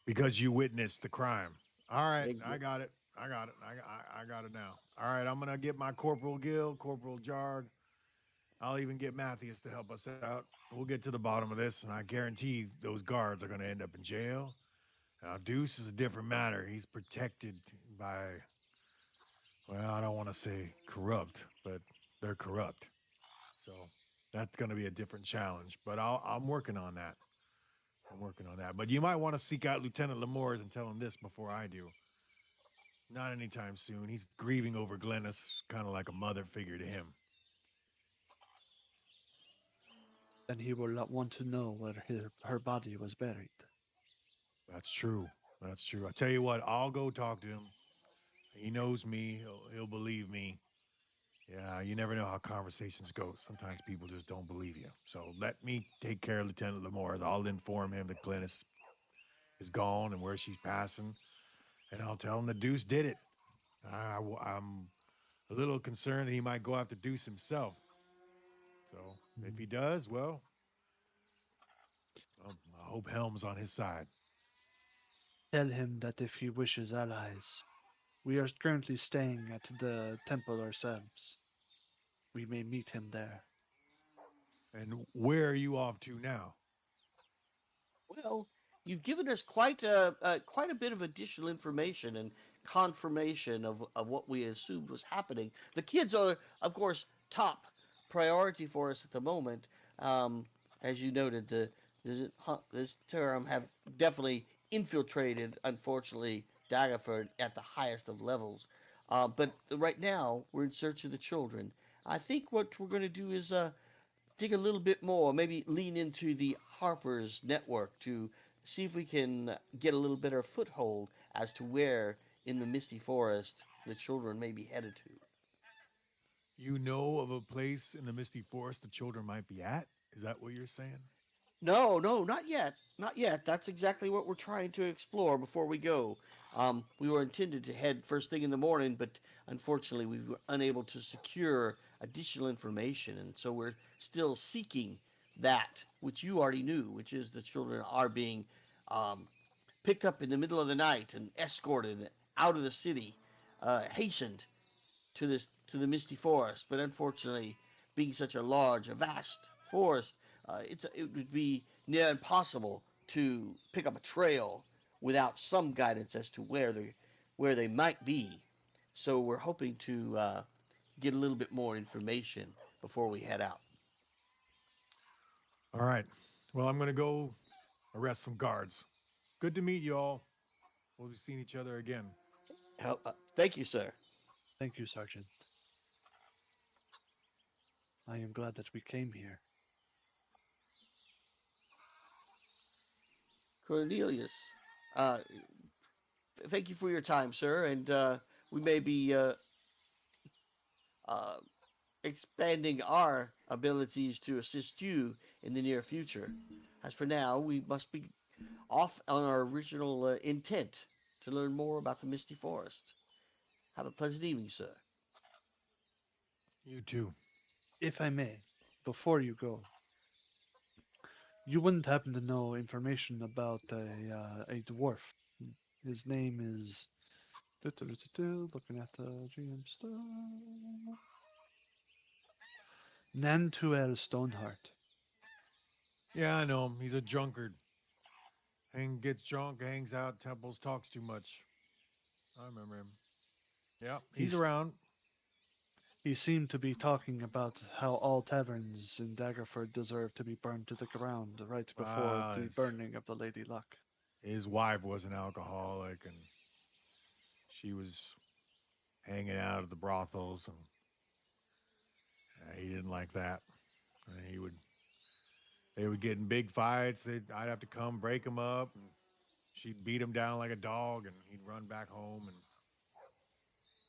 because you witnessed the crime. All right, I Exa- got it. I got it. I got it now. All right, I'm gonna get my Corporal Gill, Corporal Jarg. I'll even get Matthias to help us out. We'll get to the bottom of this, and I guarantee those guards are gonna end up in jail. Now, Deuce is a different matter. He's protected by, well, I don't want to say corrupt, but they're corrupt. So that's going to be a different challenge. But I'm working on that. I'm working on that. But you might want to seek out Lieutenant Lemores and tell him this before I do. Not anytime soon. He's grieving over Glennis, kind of like a mother figure to him. Then he will not want to know where her body was buried. That's true. That's true. I tell you what, I'll go talk to him. He knows me. He'll believe me. Yeah, you never know how conversations go. Sometimes people just don't believe you. So let me take care of Lieutenant Lemore. I'll inform him that Glennis is gone and where she's passing, and I'll tell him the Deuce did it. I'm a little concerned that he might go after Deuce himself. So if Mm. he does, well, I hope Helm's on his side. Tell him that if he wishes allies, we are currently staying at the temple ourselves. We may meet him there. And where are you off to now? Well, you've given us quite a bit of additional information and confirmation of what we assumed was happening. The kids are, of course, top priority for us at the moment. Um, as you noted, this term have definitely infiltrated, unfortunately, Daggerford at the highest of levels. But right now, we're in search of the children. I think what we're going to do is dig a little bit more, maybe lean into the Harpers network to see if we can get a little better foothold as to where in the Misty Forest the children may be headed to. You know of a place in the Misty Forest the children might be at? Is that what you're saying? No, no, not yet. Not yet. That's exactly what we're trying to explore before we go. We were intended to head first thing in the morning, but unfortunately, we were unable to secure additional information, and so we're still seeking that which you already knew, which is the children are being um, picked up in the middle of the night and escorted out of the city, hastened to the misty forest. But unfortunately, being such a large, a vast forest, it would be near impossible to pick up a trail without some guidance as to where they might be. So we're hoping to get a little bit more information before we head out. All right. Well, I'm going to go arrest some guards. Good to meet you all. We'll be seeing each other again. Thank you, sir. Thank you, Sergeant. I am glad that we came here. Cornelius, thank you for your time, sir, and we may be uh, expanding our abilities to assist you in the near future. As for now, we must be off on our original intent to learn more about the Misty Forest. Have a pleasant evening, sir. You too. If I may, before you go, you wouldn't happen to know information about a dwarf. His name is. Looking at the GM stuff. Nantuel Stoneheart. Yeah, I know him. He's a drunkard. Gets drunk, hangs out, temples, talks too much. I remember him. Yeah, he's He's around. he seemed to be talking about how all taverns in Daggerford deserve to be burned to the ground right before Ah, the burning of the Lady Luck. his wife was an alcoholic, and she was hanging out at the brothels, and he didn't like that. And they would get in big fights. I'd have to come break them up. And She'd beat him down like a dog, and he'd run back home and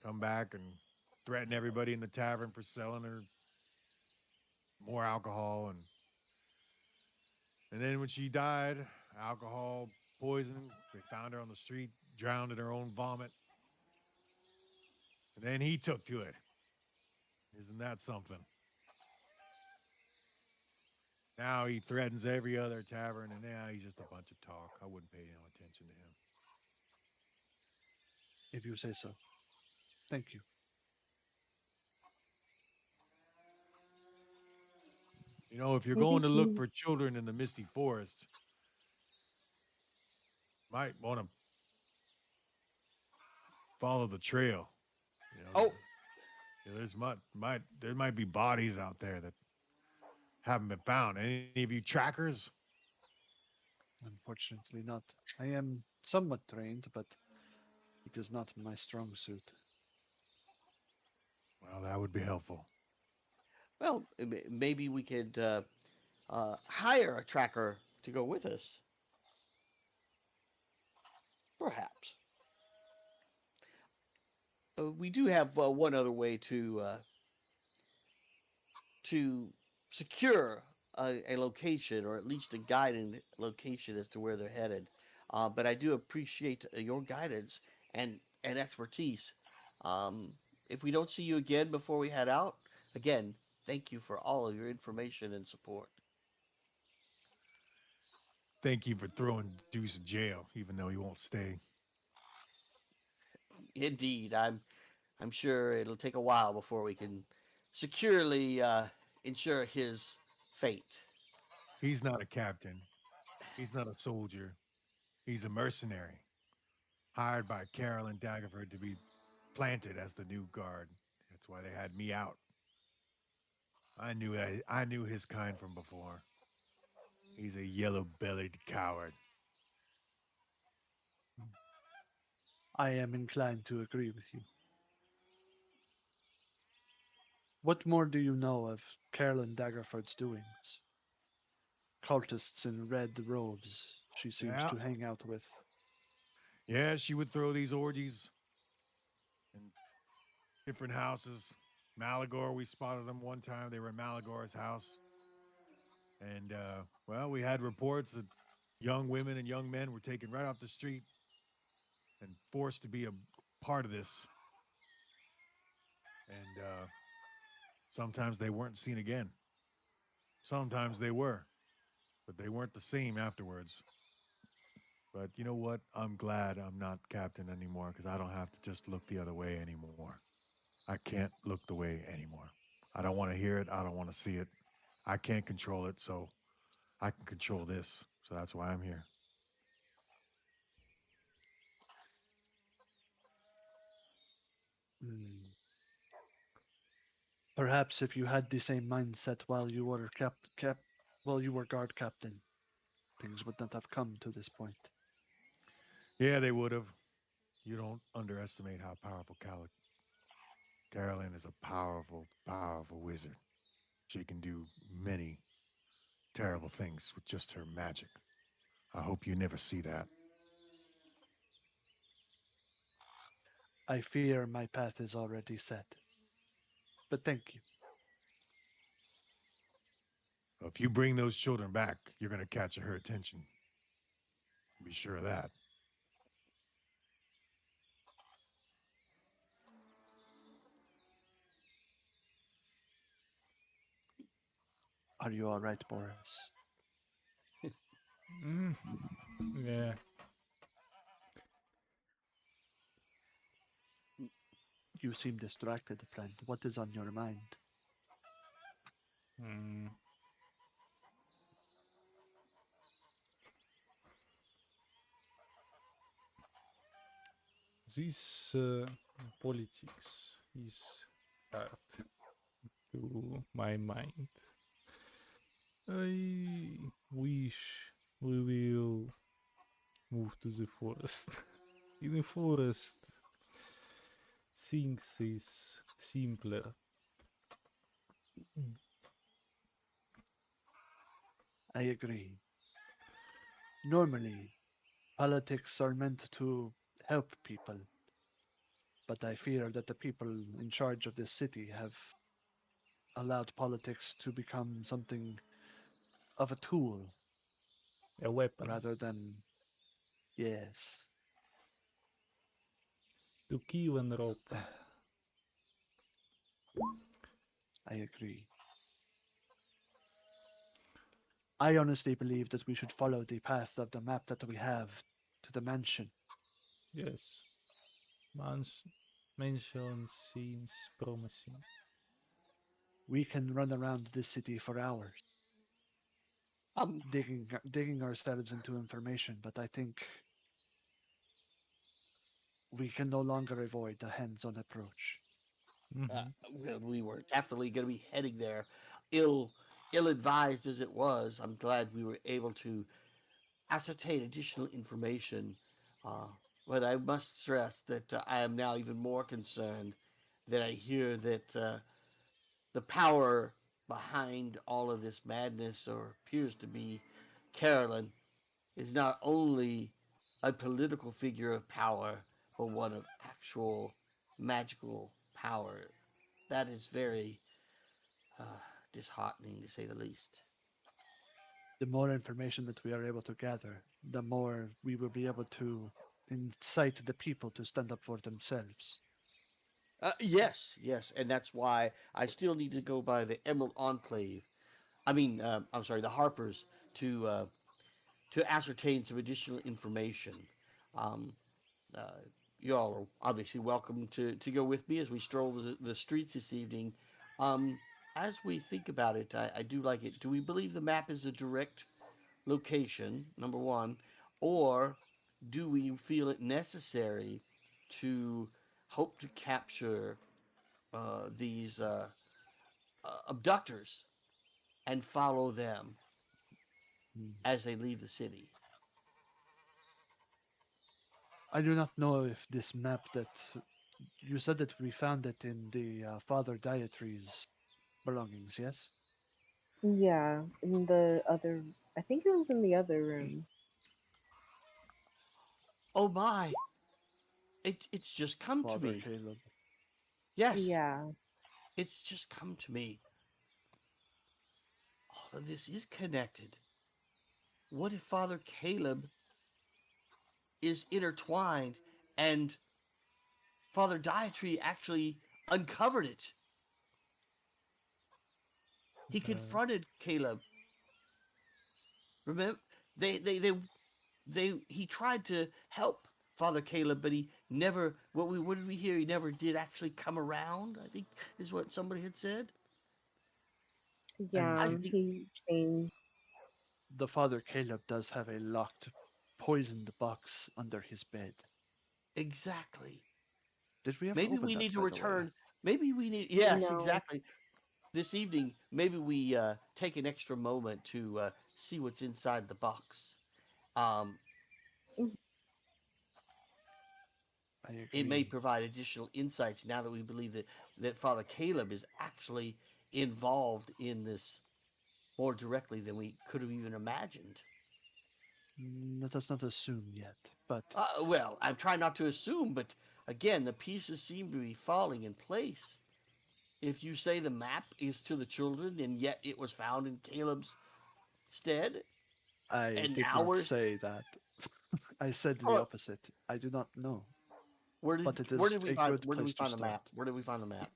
come back and threaten everybody in the tavern for selling her more alcohol. And then when she died, alcohol poisoning, they found her on the street, drowned in her own vomit. And then he took to it. Isn't that something? Now he threatens every other tavern, and now he's just a bunch of talk. I wouldn't pay no attention to him. If you say so. Thank you. You know, if you're going to look for children in the misty forest, might want to follow the trail. You know, Oh, there might be bodies out there that haven't been found. Any of you trackers? Unfortunately not. I am somewhat trained, but it is not my strong suit. Well, that would be helpful. well, maybe we could hire a tracker to go with us. Perhaps. We do have one other way to secure a location, or at least a guiding location as to where they're headed. But I do appreciate your guidance and expertise. Um, if we don't see you again before we head out, again, thank you for all of your information and support. Thank you for throwing Deuce in jail, even though he won't stay. Indeed, I'm sure it'll take a while before we can securely ensure his fate. He's not a captain. He's not a soldier. He's a mercenary, hired by Carolyn Daggerford to be planted as the new guard. That's why they had me out. I knew his kind from before. He's a yellow-bellied coward. I am inclined to agree with you. What more do you know of Carolyn Daggerford's doings? Cultists in red robes she seems Yeah, to hang out with. yeah. She would throw these orgies in different houses. Malagor, we spotted them one time. They were in Malagor's house, and well, we had reports that young women and young men were taken right off the street and forced to be a part of this. And sometimes they weren't seen again. Sometimes they were, but they weren't the same afterwards. But you know what? I'm glad I'm not captain anymore because I don't have to just look the other way anymore. I can't look the way anymore. I don't want to hear it. I don't want to see it. I can't control it, so I can control this. So that's why I'm here. Hmm. Perhaps if you had the same mindset while you were while you were guard captain, things would not have come to this point. Yeah, they would have. You don't underestimate how powerful Carolyn is a powerful, powerful wizard. She can do many terrible things with just her magic. I hope you never see that. I fear my path is already set. But thank you. If you bring those children back, you're going to catch her attention. Be sure of that. Are you all right, Boris? Mm, yeah. You seem distracted, friend. What is on your mind? Mm. This politics is hard to my mind. I wish we will move to the forest. In the forest, things is simpler. I agree. Normally, Politics are meant to help people, but I fear that the people in charge of this city have allowed politics to become something of a tool A weapon rather than, yes, to kill and rope. I agree. I honestly believe that we should follow the path of the map that we have to the mansion. Yes, Mans- mention seems promising. We can run around this city for hours, Um, digging ourselves into information, but I think we can no longer avoid the hands-on approach. uh, Hmm. we were definitely going to be heading there, ill ill advised as it was. I'm glad we were able to ascertain additional information. Uh, but I must stress that I am now even more concerned that I hear that the power behind all of this madness, or appears to be, Carolyn, is not only a political figure of power, but one of actual magical power. That is very uh, disheartening, to say the least. The more information that we are able to gather, the more we will be able to incite the people to stand up for themselves. Yes, yes, and that's why I still need to go by the Emerald Enclave. I'm sorry, the Harpers to ascertain some additional information. Um, uh, you all are obviously welcome to go with me as we stroll the streets this evening. Um, as we think about it, I do like it. Do we believe the map is a direct location, number one, or do we feel it necessary to hope to capture these abductors and follow them Hmm. as they leave the city? I do not know if this map that you said that we found it in the Father Dietrys belongings, yes? Yeah, in the other, I think it was in the other room. Oh my! It's just come to Father me. Caleb. Yes, Yeah, it's just come to me. All of this is connected. What if Father Caleb is intertwined and Father Dietry actually uncovered it? He Uh, confronted Caleb. Remember, he tried to help Father Caleb, but he never. What did we hear? He never did actually come around. I think is what somebody had said. And I yeah, think he changed. the Father Caleb does have a locked, poisoned box under his bed. exactly. Did we ever Maybe open we that, need to by the way? return. Maybe we need. Yes, No, exactly. This evening, maybe we take an extra moment to see what's inside the box. Um, I it may agree. provide additional insights now that we believe that Father Caleb is actually involved in this more directly than we could have even imagined. Let us not assume yet, but Well, I'm trying not to assume, but again, the pieces seem to be falling in place. If you say the map is to the children, and yet it was found in Caleb's stead, I and did now not say that. I said the oh, opposite. I do not know, where did but it is a good where did we place to find the start. map? Where did we find the map?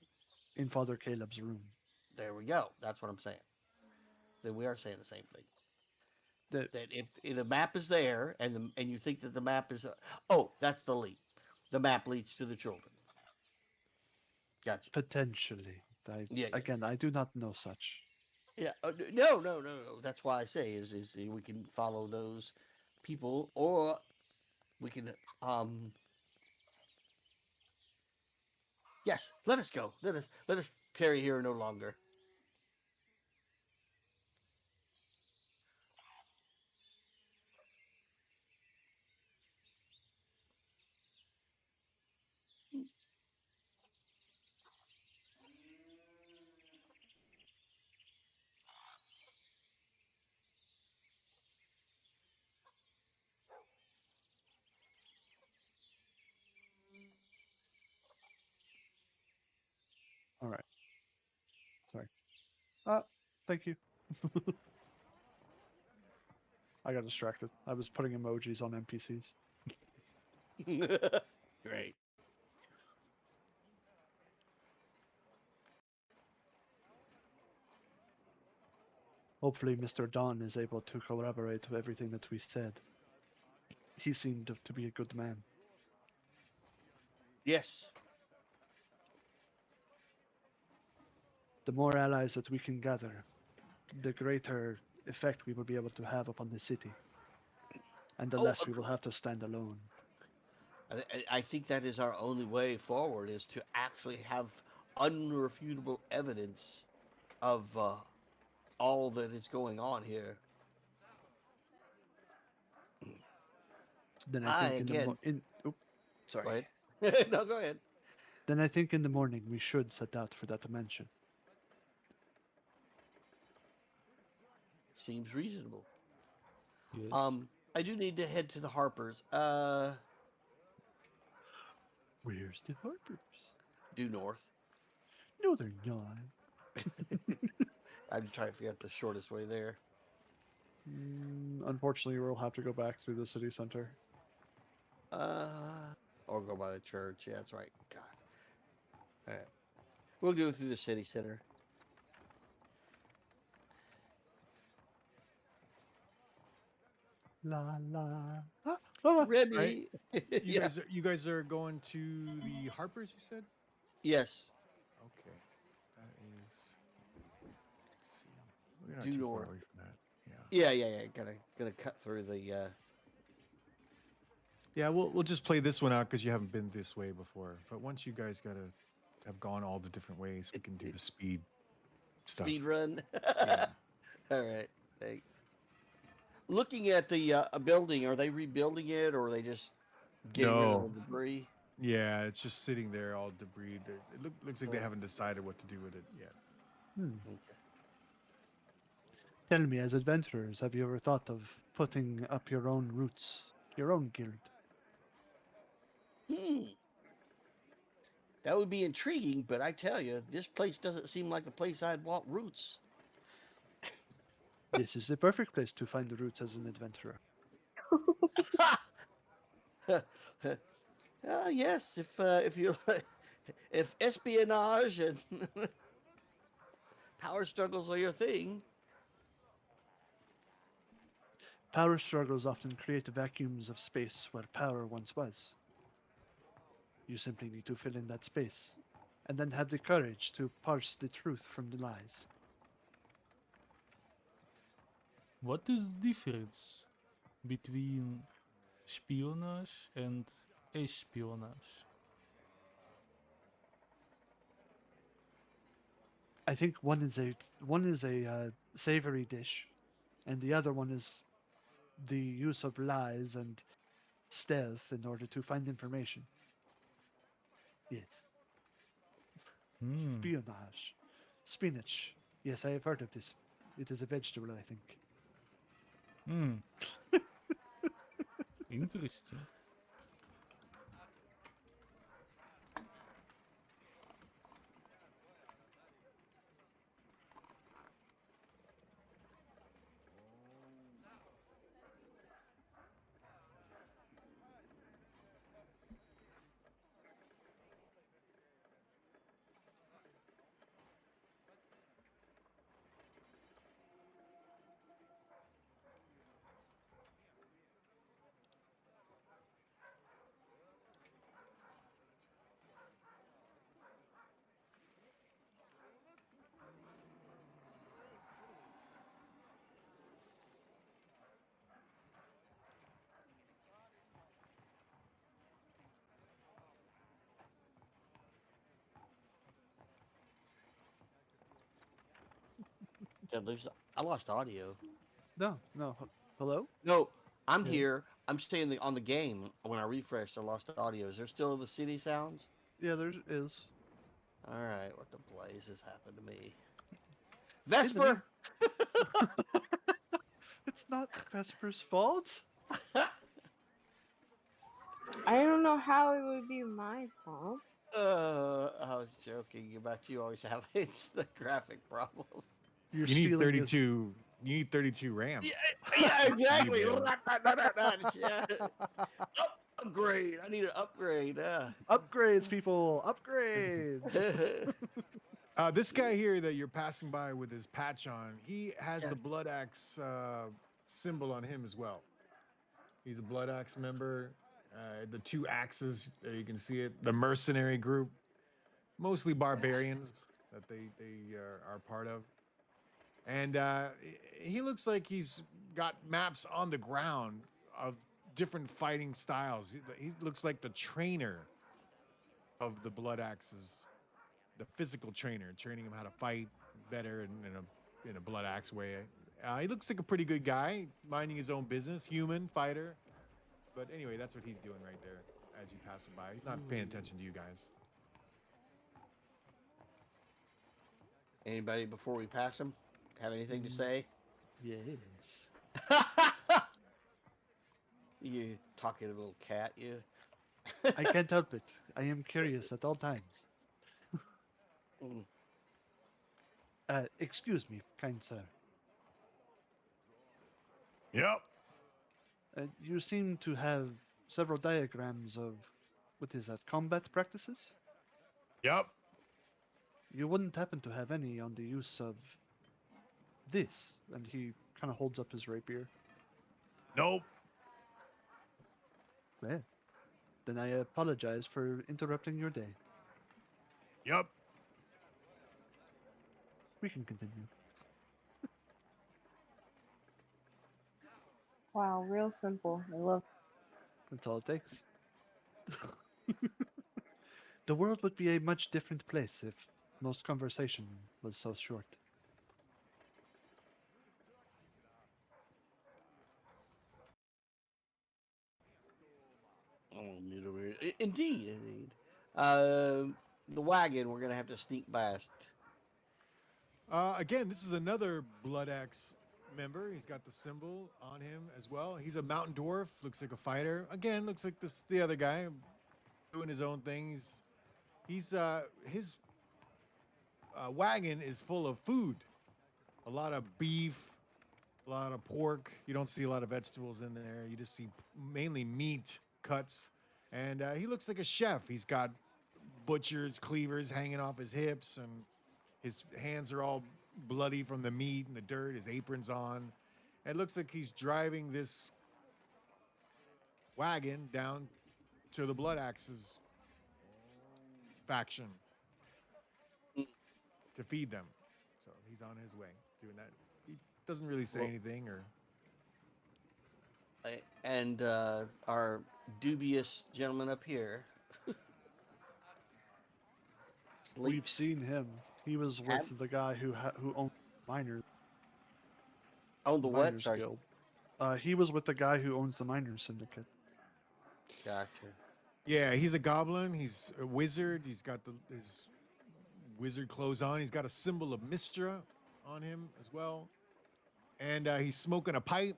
In Father Caleb's room. There we go. That's what I'm saying. Then we are saying the same thing. That That if the map is there, and you think that the map is oh, that's the lead. The map leads to the children. Gotcha. potentially. I Yeah, yeah, again, I do not know such. yeah. No, no, no, no. That's why I say is we can follow those people, or we can yes. Let us go. Let us tarry here no longer. All right. Sorry. Uh, thank you. I got distracted. I was putting emojis on NPCs. Great. Hopefully, Mr. Don is able to corroborate everything that we said. He seemed to be a good man. Yes. The more allies that we can gather, the greater effect we will be able to have upon the city, and the Oh, less we will have to stand alone. I think that is our only way forward is to actually have unrefutable evidence of all that is going on here. Then I I think in the again. Go sorry. ahead. No, go ahead. Then I think in the morning we should set out for that dimension. Seems reasonable. Yes. I do need to head to the Harpers. Where's the Harpers? Due north. No, they're not. I'm just trying to figure out the shortest way there. Unfortunately, we'll have to go back through the city center. Or go by the church. Yeah, that's right. God. All right. We'll go through the city center. La la. Ah, ah. Remy. Yeah. You guys are going to the Harpers. You said. Yes. Okay, that is. Let's see. We're not Due too far north. away from that. Yeah. Yeah. Gonna cut through the. Yeah, we'll just play this one out because you haven't been this way before. But once you guys gotta have gone all the different ways, we can do the speed stuff. Speed run. Yeah. All right. Thanks. Looking at the building, are they rebuilding it or are they just getting rid of the No. debris? Yeah, it's just sitting there, all debris. Looks like they Oh. haven't decided what to do with it yet. Okay. Tell me, as adventurers, have you ever thought of putting up your own roots, your own guild? That would be intriguing, but I tell you, this place doesn't seem like the place I'd want roots. This is the perfect place to find the roots as an adventurer. Yes, if you if espionage and power struggles are your thing. Power struggles often create vacuums of space where power once was. You simply need to fill in that space, and then have the courage to parse the truth from the lies. What is the difference between espionage and espionage? I think one is a savory dish, and the other one is the use of lies and stealth in order to find information. Yes, espionage, spinach. Yes, I have heard of this. It is a vegetable, I think. Hmm. Interesting. Did I I lost audio. No, no. Hello? No, I'm Yeah. here. I'm staying on the game. When I refreshed, I lost audio. Is there still the city sounds? Yeah, there is. All right, what the blaze has happened to me? In the name- Vesper. It's not Vesper's fault. I don't know how it would be my fault. I was joking about you always having it's the graphic problems. You're You need stealing his. 32. You need 32 RAM. Yeah, yeah, exactly. Email. Yeah. Upgrade. I need an upgrade. Upgrades, people. Upgrades. This guy here that you're passing by with his patch on, he has the Yes. blood axe symbol on him as well. He's a blood axe member. The two axes, there you can see it. The mercenary group, mostly barbarians that they are part of. And he looks like he's got maps on the ground of different fighting styles. He looks like the trainer of the blood axes, the physical trainer, training him how to fight better in a blood axe way. He looks like a pretty good guy, minding his own business, human fighter. But anyway, that's what he's doing right there as you pass him by. He's not paying attention to you guys. Anybody before we pass him have anything to say? Yes. You talking little cat, you. I can't help it. I am curious at all times. Mm. Excuse me, kind sir. Yep. You seem to have several diagrams of what is that, combat practices? Yep. You wouldn't happen to have any on the use of this? And he kind of holds up his rapier. Nope. Well, then I apologize for interrupting your day. Yep. We can continue. Wow, real simple. I love. That's all it takes. The world would be a much different place if most conversation was so short. Oh, indeed, indeed. The wagon we're gonna have to sneak past. Again, this is another Blood Axe member. He's got the symbol on him as well. He's a mountain dwarf. Looks like a fighter. Again, looks like the other guy doing his own things. His wagon is full of food. A lot of beef, a lot of pork. You don't see a lot of vegetables in there. You just see mainly meat cuts. And he looks like a chef. He's got butcher's cleavers hanging off his hips, and his hands are all bloody from the meat and the dirt. His apron's on. It looks like he's driving this wagon down to the Blood Axes faction Mm. to feed them. So he's on his way doing that. He doesn't really say Well- anything or. And our dubious gentleman up here. We've Sleeps. seen him. He was with Have- the guy who owned miners. Oh, the what? Miners Sorry. Guild. He was with the guy who owns the miners syndicate. Gotcha. Yeah, he's a goblin. He's a wizard. He's got his wizard clothes on. He's got a symbol of Mistra on him as well. And he's smoking a pipe.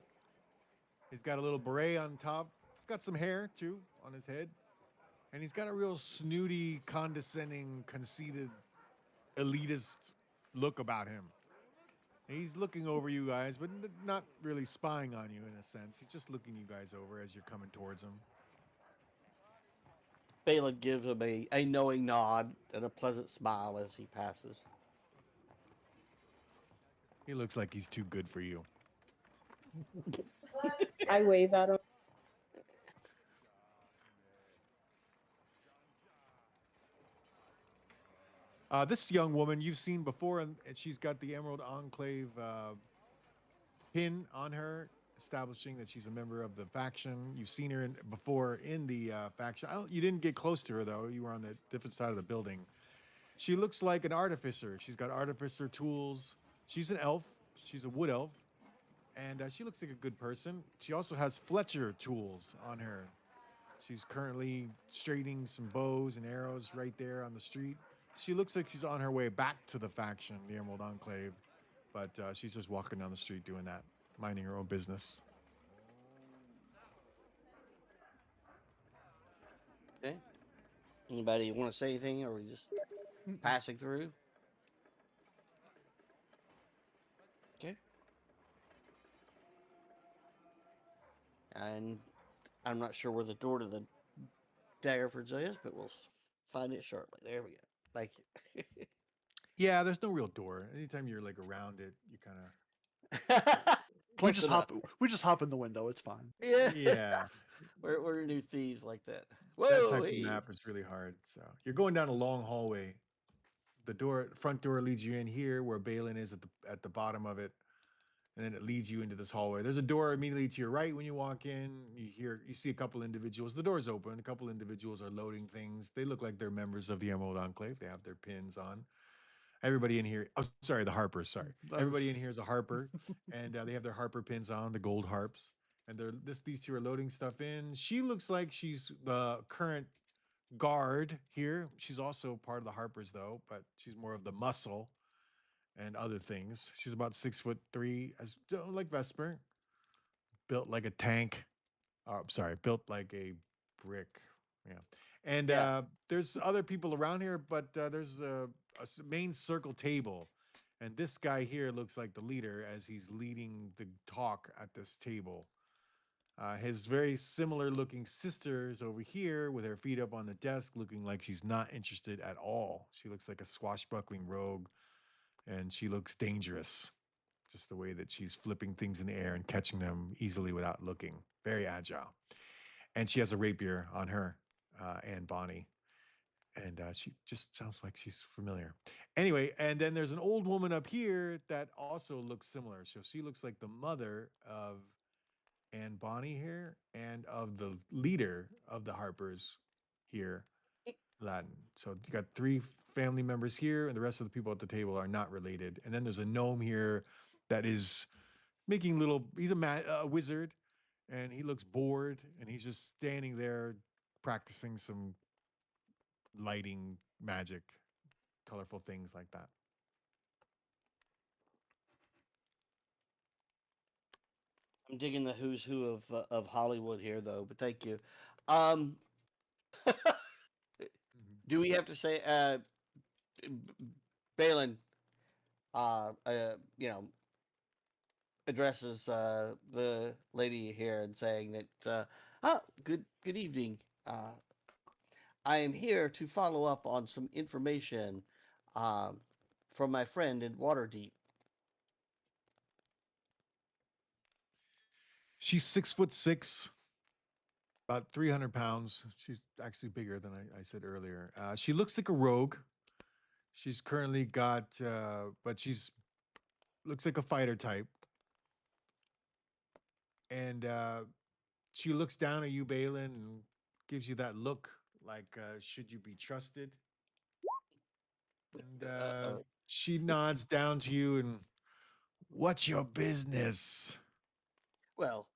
He's got a little beret on top. He's got some hair, too, on his head. And he's got a real snooty, condescending, conceited, elitist look about him. He's looking over you guys, but not really spying on you in a sense. He's just looking you guys over as you're coming towards him. Balin gives him a knowing nod and a pleasant smile as he passes. He looks like he's too good for you. I wave at him. This young woman you've seen before, and she's got the Emerald Enclave pin on her, establishing that she's a member of the faction. You've seen her before in the faction. You didn't get close to her, though. You were on the different side of the building. She looks like an artificer. She's got artificer tools. She's an elf. She's a wood elf. And she looks like a good person. She also has Fletcher tools on her. She's currently straightening some bows and arrows right there on the street. She looks like she's on her way back to the faction, the Emerald Enclave, but she's just walking down the street doing that, minding her own business. Okay. Anybody want to say anything, or are we just passing through? Okay. And I'm not sure where the door to the Daggerfords is, but we'll find it shortly. There we go. Thank you. Yeah, there's no real door. Anytime you're like around it, you kind of We Close just enough. hop. We just hop in the window. It's fine. Yeah. yeah. We're new thieves like that. That Whoa, type of hey. map is really hard. So you're going down a long hallway. The front door leads you in here, where Balin is at the bottom of it, and then it leads you into this hallway. There's a door immediately to your right when you walk in. You see a couple individuals. The door's open. A couple individuals are loading things. They look like they're members of the Emerald Enclave. They have their pins on. Everybody in here, oh, sorry, the Harpers, sorry. Everybody in here is a Harper, and they have their Harper pins on, the gold harps. And these two are loading stuff in. She looks like she's the current guard here. She's also part of the Harpers, though, but she's more of the muscle and other things. She's about 6'3", as like Vesper, built like a tank. Sorry, built like a brick. Yeah, and Yeah. there's other people around here, but there's a main circle table, and this guy here looks like the leader as he's leading the talk at this table. His very similar looking sister is over here with her feet up on the desk, looking like she's not interested at all. She looks like a swashbuckling rogue, and she looks dangerous. Just the way that she's flipping things in the air and catching them easily without looking. Very agile. And she has a rapier on her, and Bonnie. And she just sounds like she's familiar. Anyway, and then there's an old woman up here that also looks similar. So she looks like the mother of and Bonnie here, and of the leader of the Harpers here, Latin. So you got three family members here, and the rest of the people at the table are not related. And then there's a gnome here that is making little. He's a wizard, and he looks bored, and he's just standing there practicing some lighting magic, colorful things like that. I'm digging the who's who of Hollywood here, though. But thank you. Um, Mhm. do we have to say, Balin? You know, addresses the lady here and saying that, good evening. I am here to follow up on some information um, from my friend in Waterdeep. She's 6'6", about 300 pounds. She's actually bigger than I said earlier. She looks like a rogue. She's currently got, but she's looks like a fighter type, and she looks down at you, Balin, and gives you that look like, should you be trusted? And Uh-oh. she nods down to you and, what's your business? Well,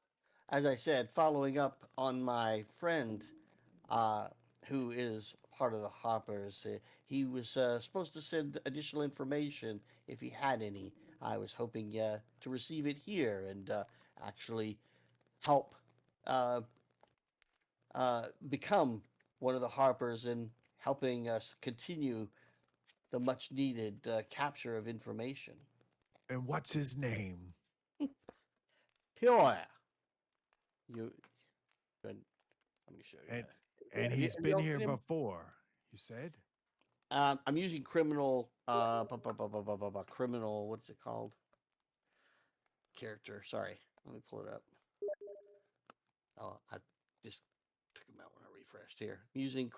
as I said, following up on my friend, uh, who is part of the Hoppers, he was supposed to send additional information if he had any. I was hoping to receive it here and actually help uh, become one of the Harpers in helping us continue the much needed capture of information. And what's his name? Pure. You, let me show you. And and he's Have you been all here seen him? before, you said? I'm using criminal, criminal. What's it called? Character. Sorry, let me pull it up. Oh, I just took him out when I refreshed here. I'm using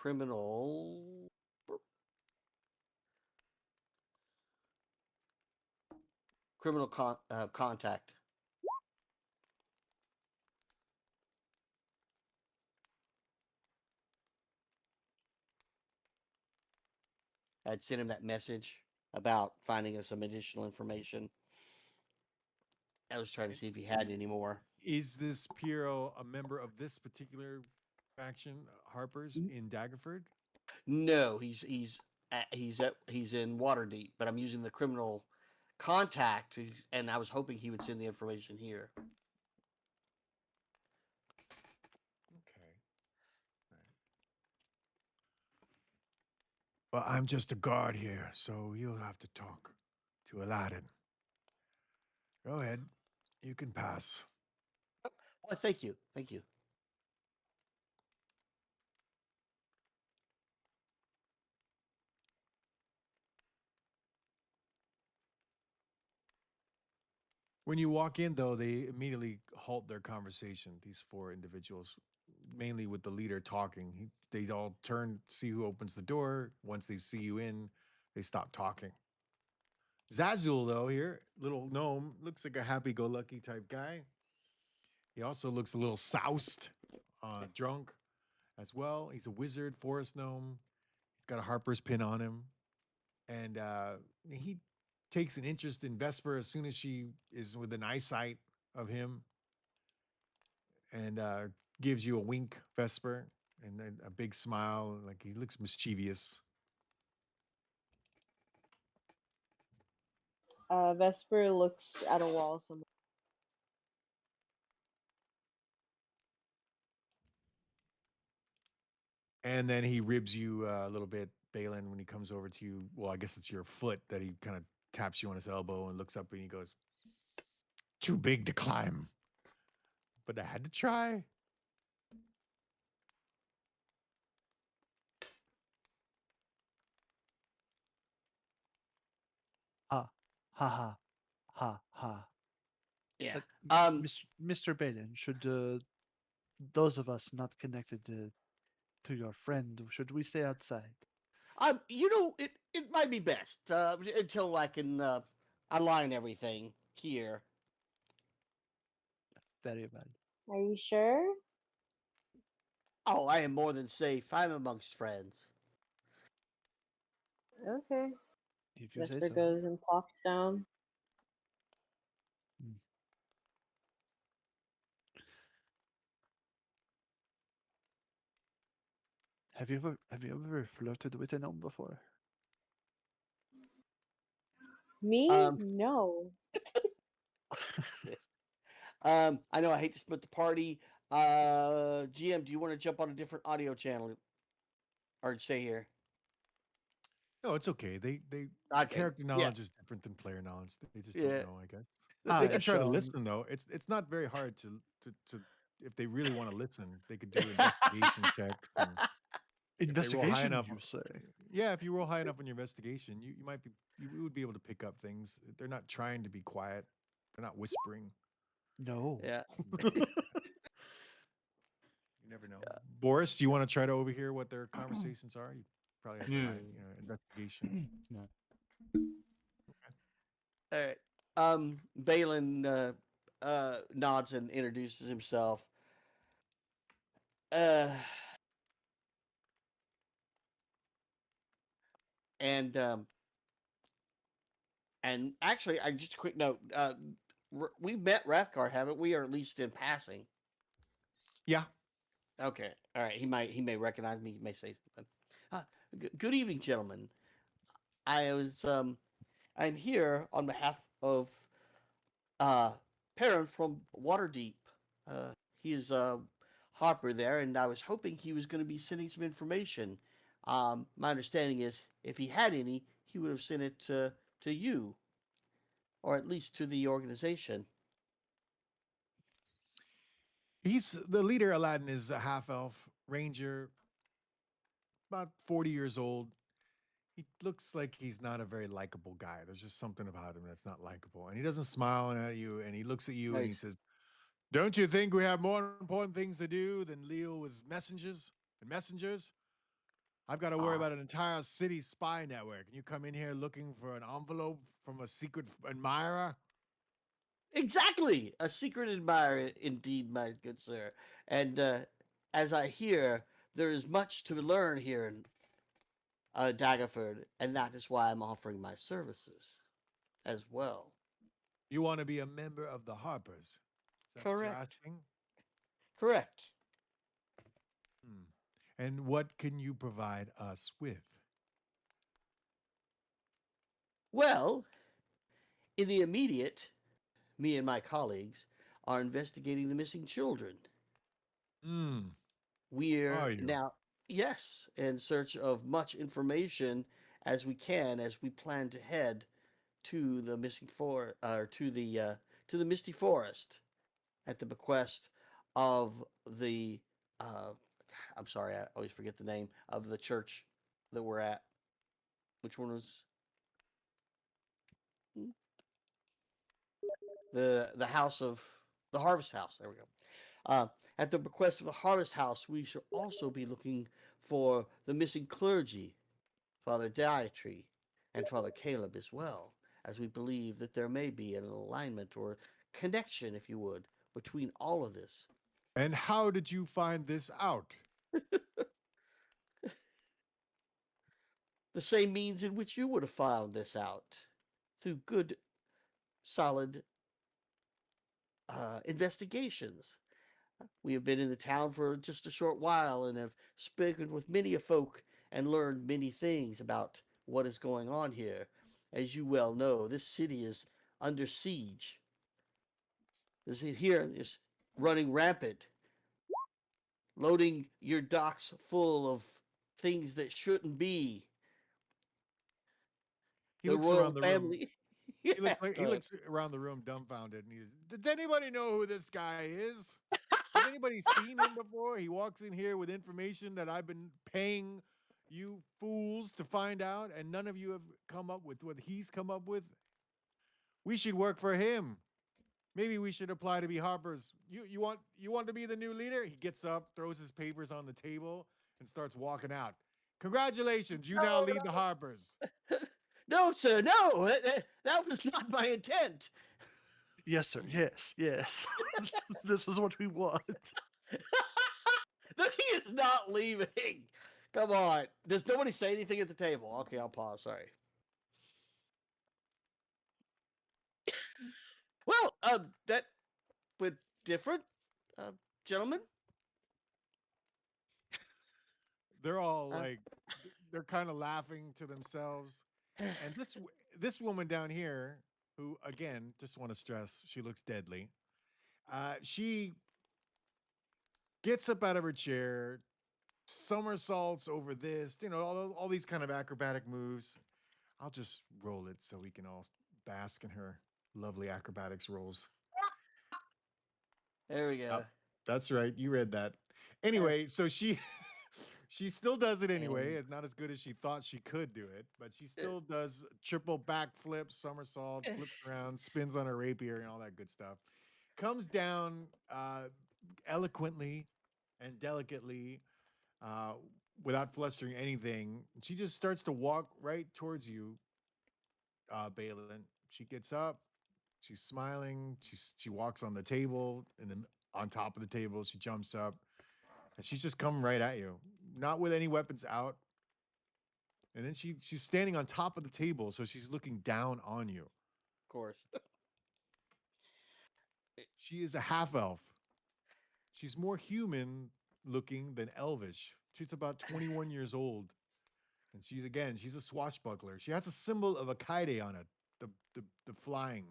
contact. I'd sent him that message about finding us some additional information. I was trying to And see if he had any more. is this Piero a member of this particular faction, Harpers, in Daggerford? No, he's in Waterdeep, but I'm using the criminal contact, and I was hoping he would send the information here. Okay. Well, I'm just a guard here, so you'll have to talk to Aladdin. Go ahead. You can pass. Well, thank you, thank you. When you walk in, though, they immediately halt their conversation. These four individuals, mainly with the leader talking, they all turn, see who opens the door. Once they see you in, they stop talking. Zazul, though, here, little gnome, looks like a happy-go-lucky type guy. He also looks a little soused, drunk as well. He's a wizard, forest gnome. He's got a Harper's pin on him, and he takes an interest in Vesper as soon as she is within eyesight of him, and gives you a wink, Vesper, and then a big smile. Like he looks mischievous. Vesper looks at a wall somewhere. And then he ribs you a little bit, Balin, when he comes over to you. Well, I guess it's your foot that he kind of taps you on his elbow and looks up and he goes, "Too big to climb, but I had to try." Ha, ha, ha, ha, ha. Yeah. Mr. Balin, should those of us not connected to your friend, should we stay outside? You know, it might be best until I can align everything here. Very well. Are you sure? Oh, I am more than safe. I'm amongst friends. Okay. If you say Vesper so. goes and plops down. Mm. Have you ever flirted with a gnome before? Me? Um, No. I know I hate to split the party. GM, do you want to jump on a different audio channel or stay here? No, it's okay. They Okay. character Yeah. knowledge is different than player knowledge. They just don't Yeah. know, I guess. They I can try to shall listen though. It's not very hard to if they really want to listen, they could do investigation checks, and if they roll high investigation. enough, You say? yeah, if you roll high enough on your investigation, you might be you would be able to pick up things. They're not trying to be quiet. They're not whispering. No. Yeah. You never know. Boris, do you want to try to overhear what their conversations are? You probably have Yeah. high, investigation. Yeah. All right. Balin nods and introduces himself. Uh, and actually, I just a quick note. We've met Rathgar, haven't we? Or at least in passing. Yeah. Okay. All right. He may recognize me. He may say something. Good evening, gentlemen. I'm here on behalf of uh Perrin from Waterdeep. Uh, he is Harper there, and I was hoping he was going to be sending some information. My understanding is if he had any, he would have sent it to you, or at least to the organization. He's the leader. Aladdin is a half elf ranger, about 40 years old. He looks like he's not a very likable guy. There's just something about him that's not likable. And he doesn't smile at you, and he looks at you and he Nice. says, "Don't you think we have more important things to do than deal with messengers and messengers? I've got to worry Ah, about an entire city spy network. And you come in here looking for an envelope from a secret admirer?" exactly. A secret admirer, indeed, my good sir. And as I hear, there is much to learn here in Daggerford, and that is why I'm offering my services as well. You want to be a member of the Harpers? Is that what you're Correct. asking? Correct. Hmm. And what can you provide us with? Well, in the immediate, me and my colleagues are investigating the missing children. Hmm. We're Are you? now, Yes, in search of much information as we can as we plan to head to the missing for or to the misty forest at the bequest of the uh, I'm sorry, I always forget the name of the church that we're at. Which one was hmm? The house of the Harvest House? There we go. Uh, at the bequest of the Harvest House, we shall also be looking for the missing clergy, Father Dietry, and Father Caleb as well, as we believe that there may be an alignment or connection, if you would, between all of this. And how did you find this out? The same means in which you would have found this out through good, solid investigations. We have been in the town for just a short while and have spoken with many a folk and learned many things about what is going on here. As you well know, this city is under siege. This here is running rampant, loading your docks full of things that shouldn't be. He The looks royal around the room. family. Yeah, He go ahead. looks around the room dumbfounded, and he's. Does anybody know who this guy is? Has anybody seen him before? He walks in here with information that I've been paying you fools to find out, and none of you have come up with what he's come up with. We should work for him. Maybe we should apply to be Harpers. You want to be the new leader? He gets up, throws his papers on the table, and starts walking out. Congratulations, you now lead the Harpers. No, sir, no. That was not my intent. Yes, sir. Yes, yes. This is what we want. He is not leaving. Come on. Does nobody say anything at the table? Okay, I'll pause. Sorry. Well, that with different, uh, gentlemen. They're all Uh, like, they're kind of laughing to themselves. And this woman down here, who again, just want to stress, she looks deadly. She gets up out of her chair, somersaults over this, all these kind of acrobatic moves. I'll just roll it so we can all bask in her lovely acrobatics rolls. there we Uh, go. that's right. You read that. Anyway, so she she still does it anyway. And It's not as good as she thought she could do it, but she still does triple backflips, somersaults, flips around, spins on her rapier, and all that good stuff. Comes down eloquently and delicately, uh, without flustering anything. She just starts to walk right towards you, Balin. She gets up. She's smiling. She walks on the table, and then on top of the table, she jumps up, and she's just coming right at you, not with any weapons out. And then she's standing on top of the table, so she's looking down on you. of course, She is a half elf. She's more human looking than elvish. She's about 21 years old, and she's a swashbuckler. She has a symbol of a kaide on it, the flying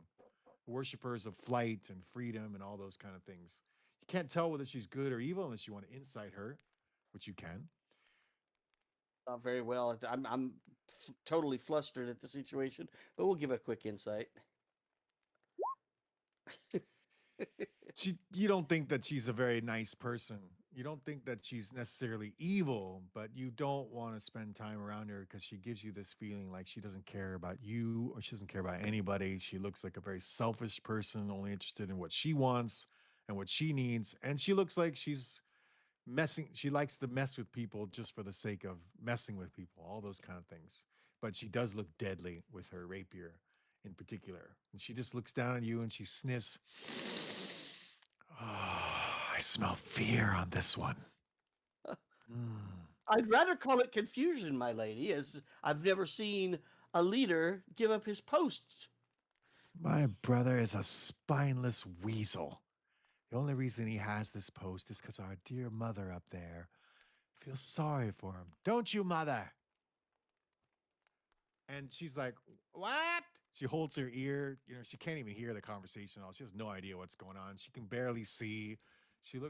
worshippers of flight and freedom and all those kind of things. You can't tell whether she's good or evil unless you want to insight her, which you can. not very well. I'm totally flustered at the situation, but we'll give it a quick insight. You don't think that she's a very nice person. You don't think that she's necessarily evil, but you don't want to spend time around her because she gives you this feeling like she doesn't care about you or she doesn't care about anybody. She looks like a very selfish person, only interested in what she wants and what she needs. And she looks like she likes to mess with people just for the sake of messing with people, all those kind of things. But she does look deadly with her rapier in particular. And she just looks down at you and she sniffs. Oh, I smell fear on this one. Mm. I'd rather call it confusion, my lady, as I've never seen a leader give up his posts. My brother is a spineless weasel. The only reason he has this post is because our dear mother up there feels sorry for him. Don't you, mother? And she's like, "What?" She holds her ear. She can't even hear the conversation at all. She has no idea what's going on. She can barely see.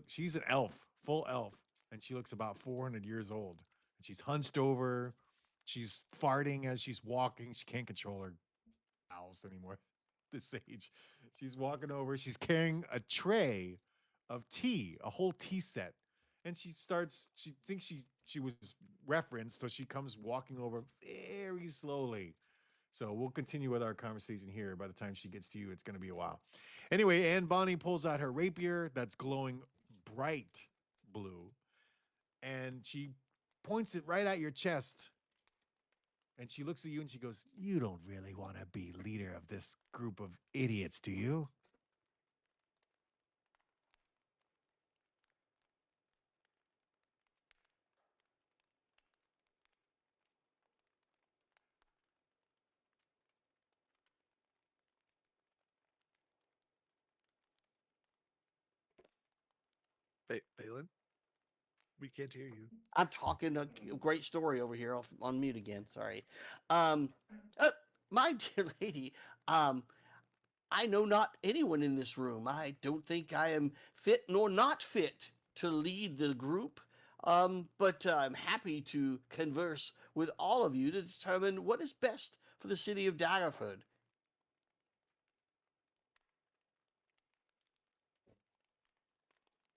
She's an elf, full elf. and she looks about 400 years old. And she's hunched over. She's farting as she's walking. She can't control her bowels anymore. This age, she's walking over. She's carrying a tray of tea, a whole tea set, and she starts. She thinks she was referenced, so she comes walking over very slowly. So we'll continue with our conversation here. By the time she gets to you, it's going to be a while. Anyway, Anne Bonny pulls out her rapier that's glowing bright blue, and she points it right at your chest. And she looks at you and she goes, "You don't really want to be leader of this group of idiots, do you?" Balin, we can't hear you. I'm talking a great story over here off on mute again. Sorry. Um, uh, my dear lady, um, I know not anyone in this room. I don't think I am fit nor not fit to lead the group. But I'm happy to converse with all of you to determine what is best for the city of Daggerford.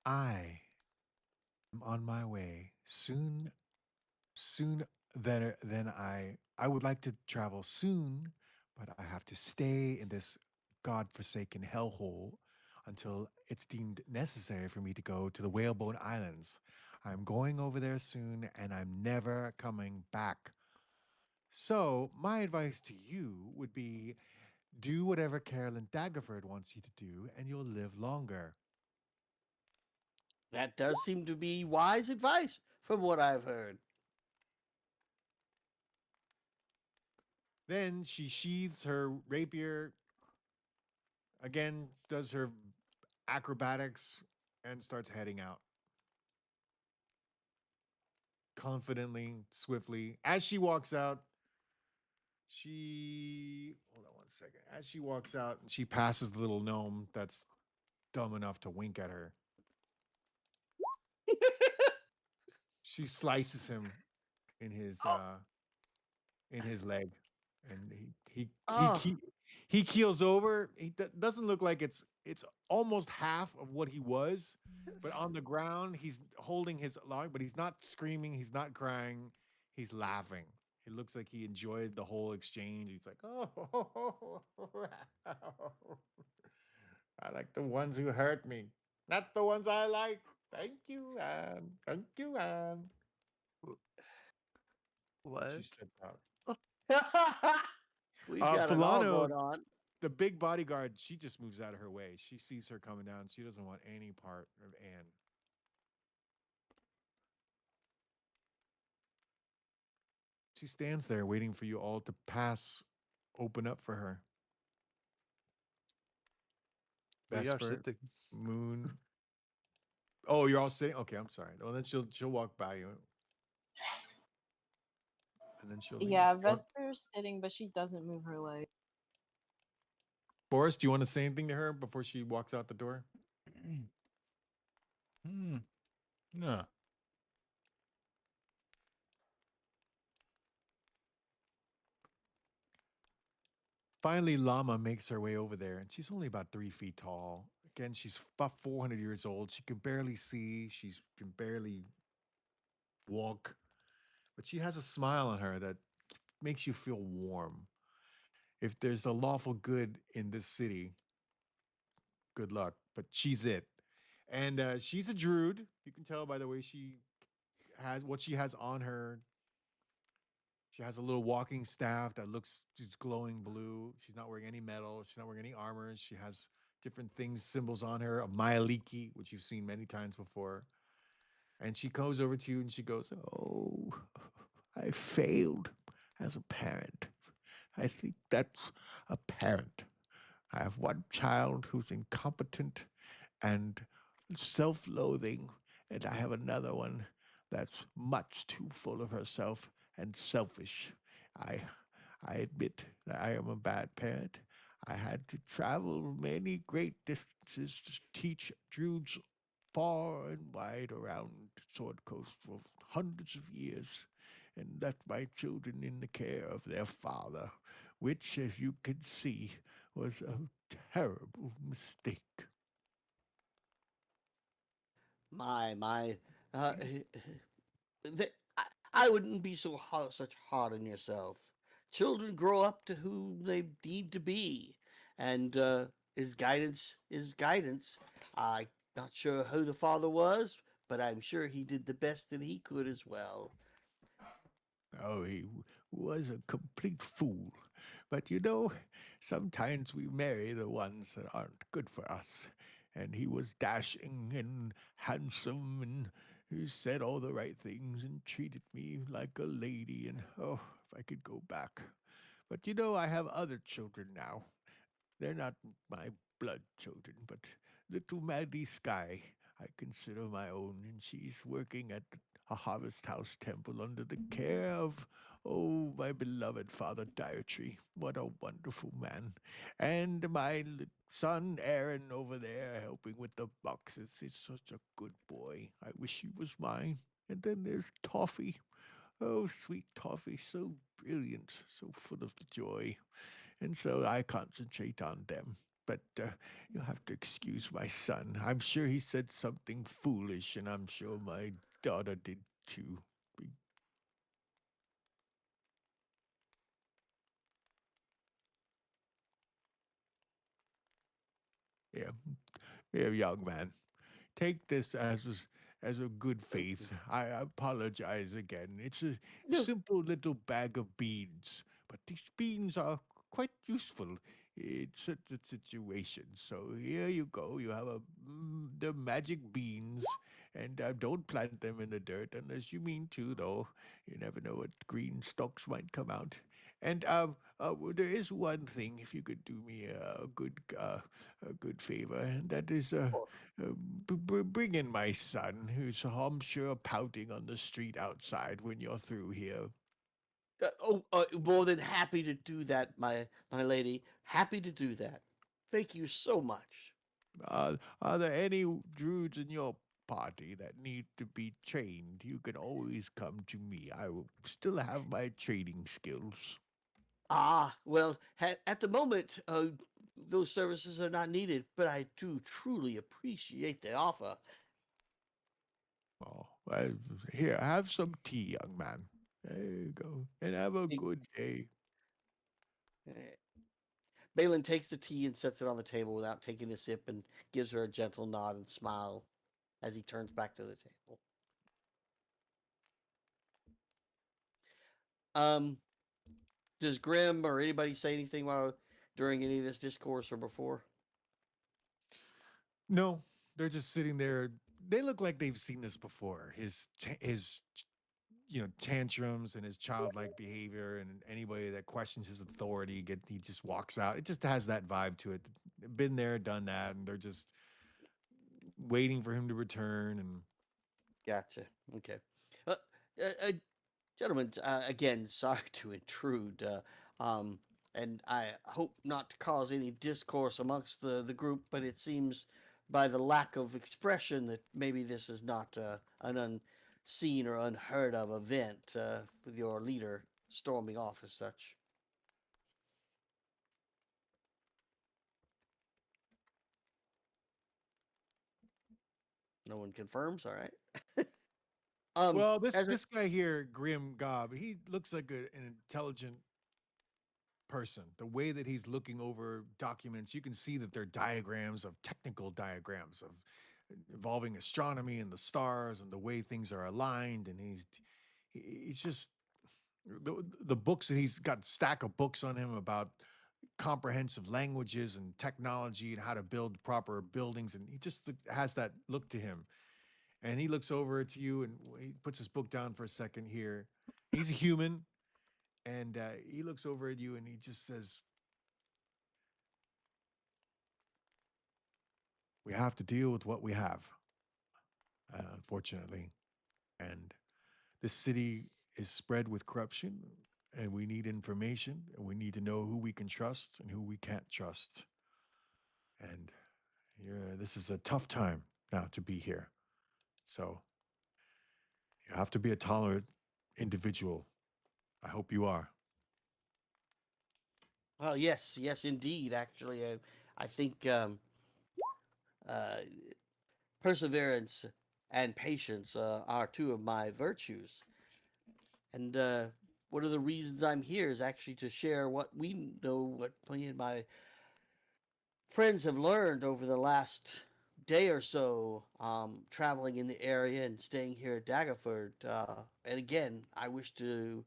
I am on my way soon then I would like to travel soon, but I have to stay in this godforsaken hellhole until it's deemed necessary for me to go to the Whalebone Islands. I'm going over there soon and I'm never coming back. So, my advice to you would be do whatever Carolyn Daggerford wants you to do and you'll live longer. That does seem to be wise advice from what I've heard. Then she sheathes her rapier again, does her acrobatics, and starts heading out confidently, swiftly. As she walks out, she hold on one second. As she walks out, she passes the little gnome that's dumb enough to wink at her. She slices him in his Oh, uh in his leg, and oh, he keels over. Doesn't look like it's almost half of what he was, but on the ground he's holding his log, but he's not screaming, he's not crying, he's laughing. It looks like he enjoyed the whole exchange. He's like, "Oh, I like the ones who hurt me. That's the ones I like. Thank you, Anne. Thank you, Anne." She What? steps out. we've got it all Filano, going on. the big bodyguard, she just moves out of her way. She sees her coming down. She doesn't want any part of Anne. She stands there waiting for you all to pass, open up for her. We are Vesper, sitting. Moon. Oh, you're all sitting. Okay, I'm sorry. Well, then she'll walk by you, and then she'll leave. Yeah, Vesper's sitting, but she doesn't move her leg. Boris, do you want to say anything to her before she walks out the door? Hmm. Yeah. Finally, Llama makes her way over there, and she's only about 3 feet tall. Again, she's about 400 years old. She can barely see. She can barely walk, but she has a smile on her that makes you feel warm. If there's a lawful good in this city, good luck. But she's it, and she's a druid. You can tell by the way she has what she has on her. She has a little walking staff that looks just glowing blue. She's not wearing any metal. She's not wearing any armor. She has different things, symbols on her, a Myaliki, which you've seen many times before. And she goes over to you and she goes, "Oh, I failed as a parent. I think that's apparent. I have one child who's incompetent and self loathing, and I have another one that's much too full of herself and selfish. I, I admit that I am a bad parent. I had to travel many great distances to teach Druids far and wide around Sword Coast for hundreds of years and left my children in the care of their father, which, as you can see, was a terrible mistake. My. Uh, that I wouldn't be such hard on yourself. Children grow up to who they need to be, and his guidance is guidance. I'm not sure who the father was, but I'm sure he did the best that he could as well. Oh, was a complete fool. But you know, sometimes we marry the ones that aren't good for us. And he was dashing and handsome, and he said all the right things and treated me like a lady. And oh, if I could go back. But you know, I have other children now. They're not my blood children, but little Maddie Sky I consider my own, and she's working at a harvest house temple under the care of, oh, my beloved Father Dietary. What a wonderful man. And my son Aaron over there helping with the boxes. He's such a good boy. I wish he was mine. And then there's Toffee. Oh, sweet Toffee, so brilliant, so full of joy. And so I concentrate on them. But you'll have to excuse my son. I'm sure he said something foolish, and I'm sure my daughter did too. Be- Yeah, yeah, young man. Take this as a good Thank faith. you. I apologize again. It's a No, simple little bag of beans, but these beans are quite useful in certain situations. So here you go. You have the magic beans, and don't plant them in the dirt unless you mean to, though. You never know what green stalks might come out. And there is one thing, if you could do me a good favor, and that is bring in my son, who's, I'm sure, pouting on the street outside when you're through here. more than happy to do that, my lady. Happy to do that. Thank you so much. Are there any druids in your party that need to be trained? You can always come to me. I will still have my trading skills. Ah, well, at the moment, those services are not needed, but I do truly appreciate the offer. Oh, well, here, have some tea, young man. There you go. And have a He- good day. eh, Balin takes the tea and sets it on the table without taking a sip and gives her a gentle nod and smile as he turns back to the table. Um, does Grim or anybody say anything while during any of this discourse or before? No, they're just sitting there. They look like they've seen this before. His tantrums and his childlike behavior, and anybody that questions his authority he just walks out. It just has that vibe to it. Been there, done that, and they're just waiting for him to return. And Gotcha. Okay. Uh, uh, Gentlemen, again, sorry to intrude, and I hope not to cause any discourse amongst the group, but it seems by the lack of expression that maybe this is not an unseen or unheard of event with your leader storming off as such. No one confirms. All right. well, this As a this guy here, Grim Gob, he looks like an intelligent person. The way that he's looking over documents, you can see that they're diagrams of technical diagrams of involving astronomy and the stars and the way things are aligned. And he's just the books that he's got stack of books on him about comprehensive languages and technology and how to build proper buildings, and he just has that look to him. And he looks over to you and he puts his book down for a second here. He's a human, and he looks over at you and he just says, we have to deal with what we have, unfortunately. And this city is spread with corruption, and we need information, and we need to know who we can trust and who we can't trust. And yeah, this is a tough time. now to be here. So you have to be a tolerant individual. I hope you are. Oh yes, yes, indeed. Actually, I think uh, perseverance and patience are two of my virtues. And one of the reasons I'm here is actually to share what we know, what me and my friends have learned over the last day or so, traveling in the area and staying here at Daggerford. And again, I wish to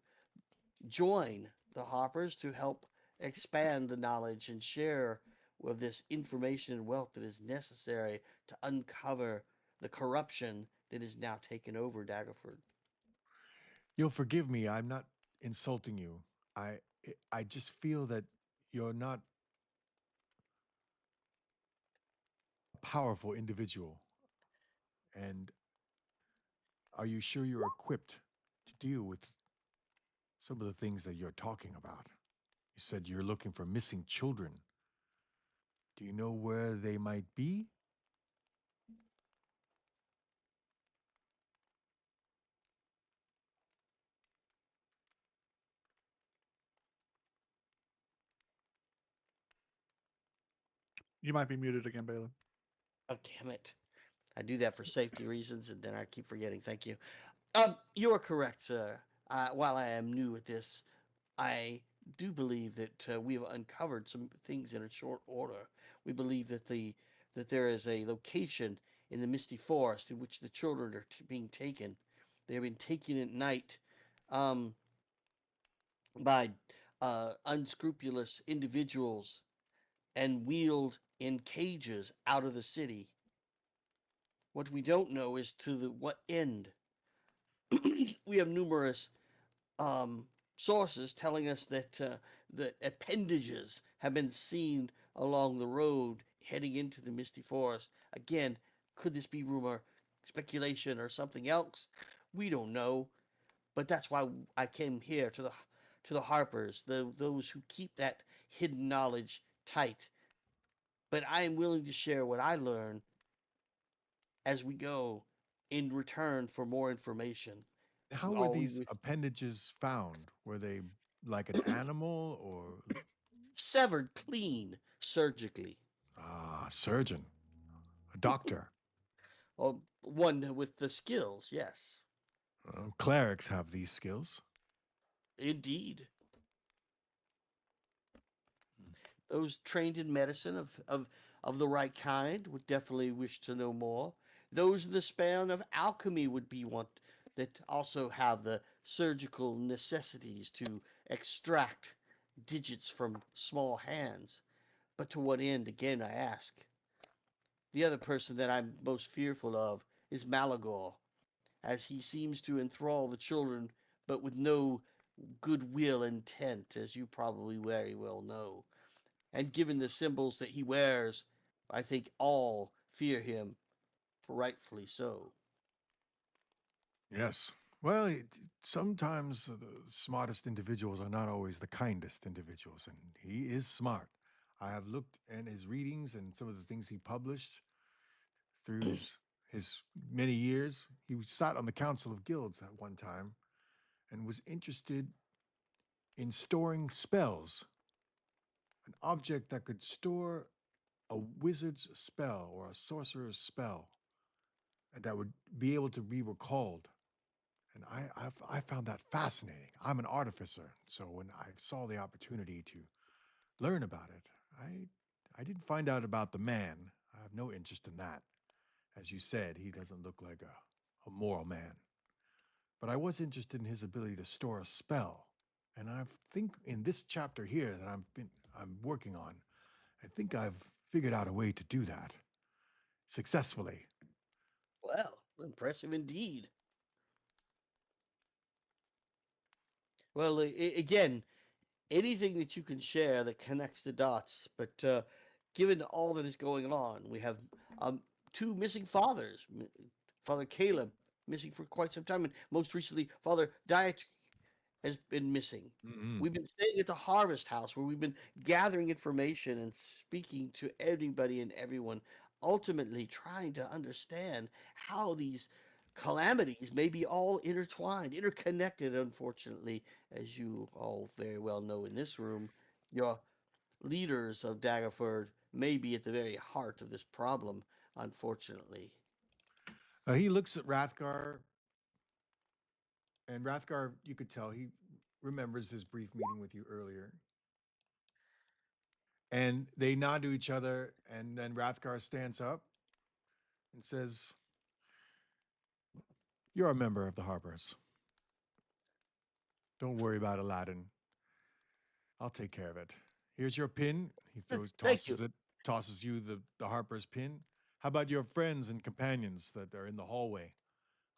join the Harpers to help expand the knowledge and share with this information and wealth that is necessary to uncover the corruption that is now taken over Daggerford. You'll forgive me. I'm not insulting you. I just feel that you're not a powerful individual. And are you sure you're equipped to deal with some of the things that you're talking about? You said you're looking for missing children. Do you know where they might be? You might be muted again, Bailey. Oh, damn it. I do that for safety reasons, and then I keep forgetting. Thank you. You are correct, sir. While I am new at this, I do believe that we have uncovered some things in a short order. We believe that there is a location in the misty forest in which the children are being taken. They have been taken at night, um, by unscrupulous individuals and wheeled in cages out of the city. What we don't know is to the what end. We have numerous um, sources telling us that appendages have been seen along the road heading into the misty forest. Again, could this be rumor, speculation, or something else? We don't know, but that's why I came here to the Harpers, those who keep that hidden knowledge tight. But I am willing to share what I learn as we go in return for more information. How were All we these wish appendages found? Were they like an animal or severed clean surgically. surgeon, a doctor? Or one with the skills, yes. Clerics have these skills. Indeed. Those trained in medicine of the right kind would definitely wish to know more. Those in the span of alchemy would be one that also have the surgical necessities to extract digits from small hands. But to what end, again, I ask? The other person that I'm most fearful of is Malagor, as he seems to enthrall the children, but with no goodwill intent, as you probably very well know. And given the symbols that he wears, I think all fear him, rightfully so. Yes. Well, sometimes the smartest individuals are not always the kindest individuals, and he is smart. I have looked at his readings and some of the things he published through his many years. He sat on the Council of Guilds at one time and was interested in storing spells, an object that could store a wizard's spell or a sorcerer's spell, and that would be able to be recalled. And I found that fascinating. I'm an artificer, so when I saw the opportunity to learn about it, I didn't find out about the man. I have no interest in that. As you said, he doesn't look like a moral man. But I was interested in his ability to store a spell. And I think in this chapter here that I'm working on, I think I've figured out a way to do that successfully. Well, impressive indeed. Well, again, anything that you can share that connects the dots. But given all that is going on, we have two missing fathers. Father Caleb missing for quite some time, and most recently, Father Diet has been missing. Mm-hmm. We've been staying at the Harvest House where we've been gathering information and speaking to anybody and everyone. ultimately trying to understand how these calamities may be all intertwined, interconnected, unfortunately, as you all very well know in this room. Your leaders of Daggerford may be at the very heart of this problem, unfortunately. He looks at Rathgar, and Rathgar, you could tell he remembers his brief meeting with you earlier. And they nod to each other, and then Rathgar stands up and says, "You're a member of the Harpers. Don't worry about Aladdin. I'll take care of it. Here's your pin." He Thank you. tosses you the Harper's pin. "How about your friends and companions that are in the hallway?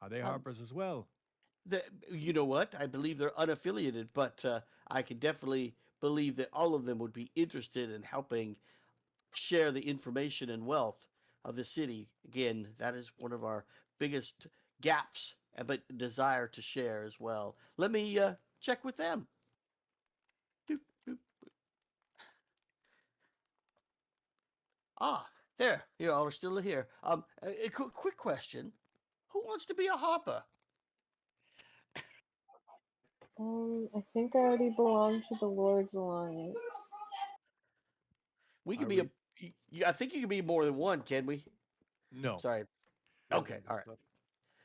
Are they Um, Harpers as well?" you know what? I believe they're unaffiliated, but I can definitely believe that all of them would be interested in helping share the information and wealth of the city. Again, that is one of our biggest gaps, but desire to share as well. Let me check with them. Doop, doop. Ah, there. You all are still here. A quick question: who wants to be a hopper? I think I already belong to the Lord's Alliance. We could Are be a. we? I think you could be more than one, can we? No. Sorry. He Okay. hasn't All right. messed up.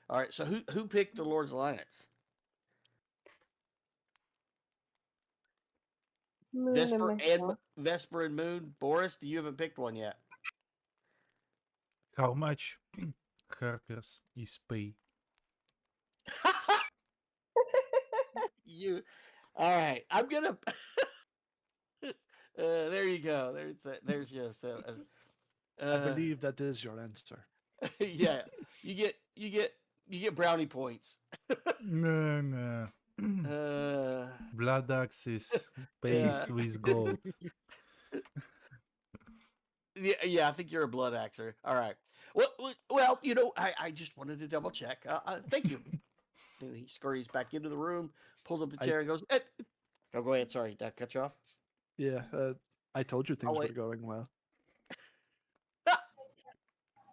All right. So who picked the Lord's Alliance? Moon and myself. Vesper and Moon. Boris, you haven't picked one yet. How much Harpers is pay? You. All right. I'm gonna. There you go. There's your so. I Uh, believe that is your answer. yeah. You get you get you get brownie points. No, no. Uh, Blood axes yeah. pays with gold. Yeah. I think you're a blood axer. All right. Well. I just wanted to double check. Thank you. And he scurries back into the room, pulls up the I chair, and goes. Oh, go ahead. Sorry, did I cut you off? yeah, I told you Oh things were wait. going well.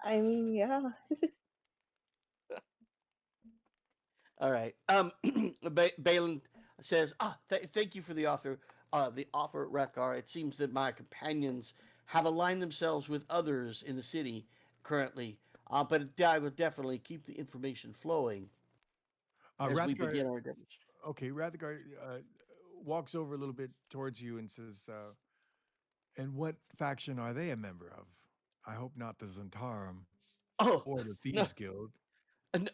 I mean, yeah. All right. Balin says, thank you for the offer, Rathgar. It seems that my companions have aligned themselves with others in the city currently, but I will definitely keep the information flowing as we Rathgar, begin our endeavors." okay, Rathgar walks over a little bit towards you and says, "And what faction are they a member of? I hope not the Zentarum Oh, or the no, Thieves Guild."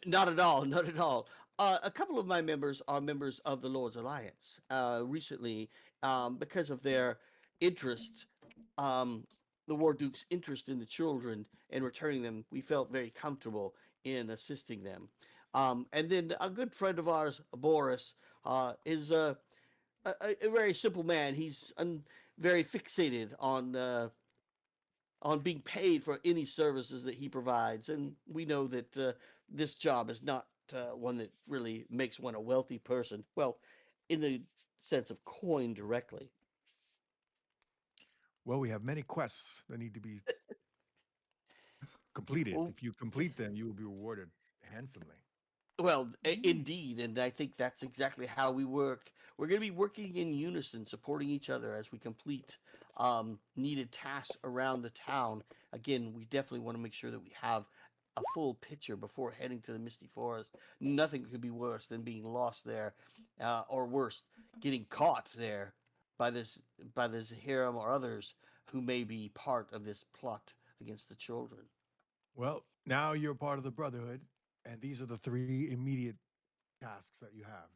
Not at all, not at all. A couple of my members are members of the Lord's Alliance. Recently, because of their interest, um, the War Duke's interest in the children and returning them, we felt very comfortable in assisting them. And then a good friend of ours, Boris, is a very simple man. He's very fixated on being paid for any services that he provides. And we know that this job is not one that really makes one a wealthy person. Well, in the sense of coin directly. Well, we have many quests that need to be completed. Well, If you complete them, you will be rewarded handsomely. Well, indeed, and I think that's exactly how we work. We're going to be working in unison, supporting each other as we complete needed tasks around the town. Again, we definitely want to make sure that we have a full picture before heading to the Misty Forest. Nothing could be worse than being lost there, or worse, getting caught there by this by the Zahiram or others who may be part of this plot against the children. Well, now you're part of the Brotherhood, and these are the three immediate tasks that you have.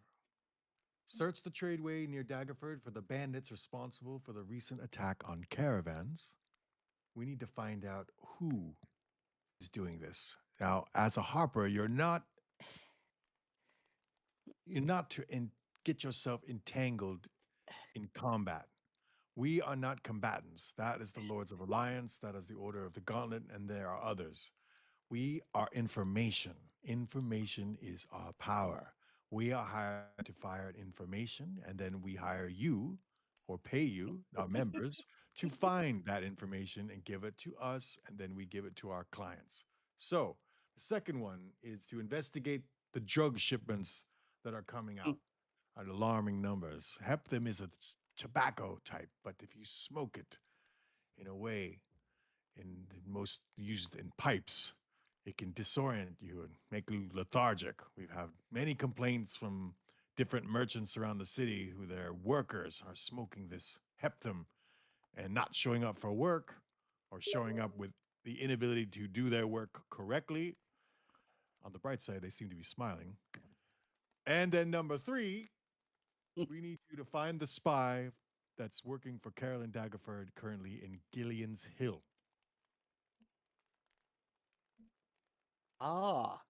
Search the tradeway near Daggerford for the bandits responsible for the recent attack on caravans. We need to find out who is doing this. Now, as a Harper, you're not to get yourself entangled in combat. We are not combatants. That is the Lords of Alliance, that is the Order of the Gauntlet, and there are others. We are information. Information is our power. We are hired to fire information, and then we hire you or pay you, our members, to find that information and give it to us, and then we give it to our clients. So the second one is to investigate the drug shipments that are coming out at alarming numbers. Hepthem is a tobacco type, but if you smoke it in a way, in most used in pipes, it can disorient you and make you lethargic. We've had many complaints from different merchants around the city who their workers are smoking this hepthem and not showing up for work or showing up with the inability to do their work correctly. On the bright side, they seem to be smiling. And then number three, we need you to find the spy that's working for Carolyn Daggerford currently in Gillian's Hill. Ah,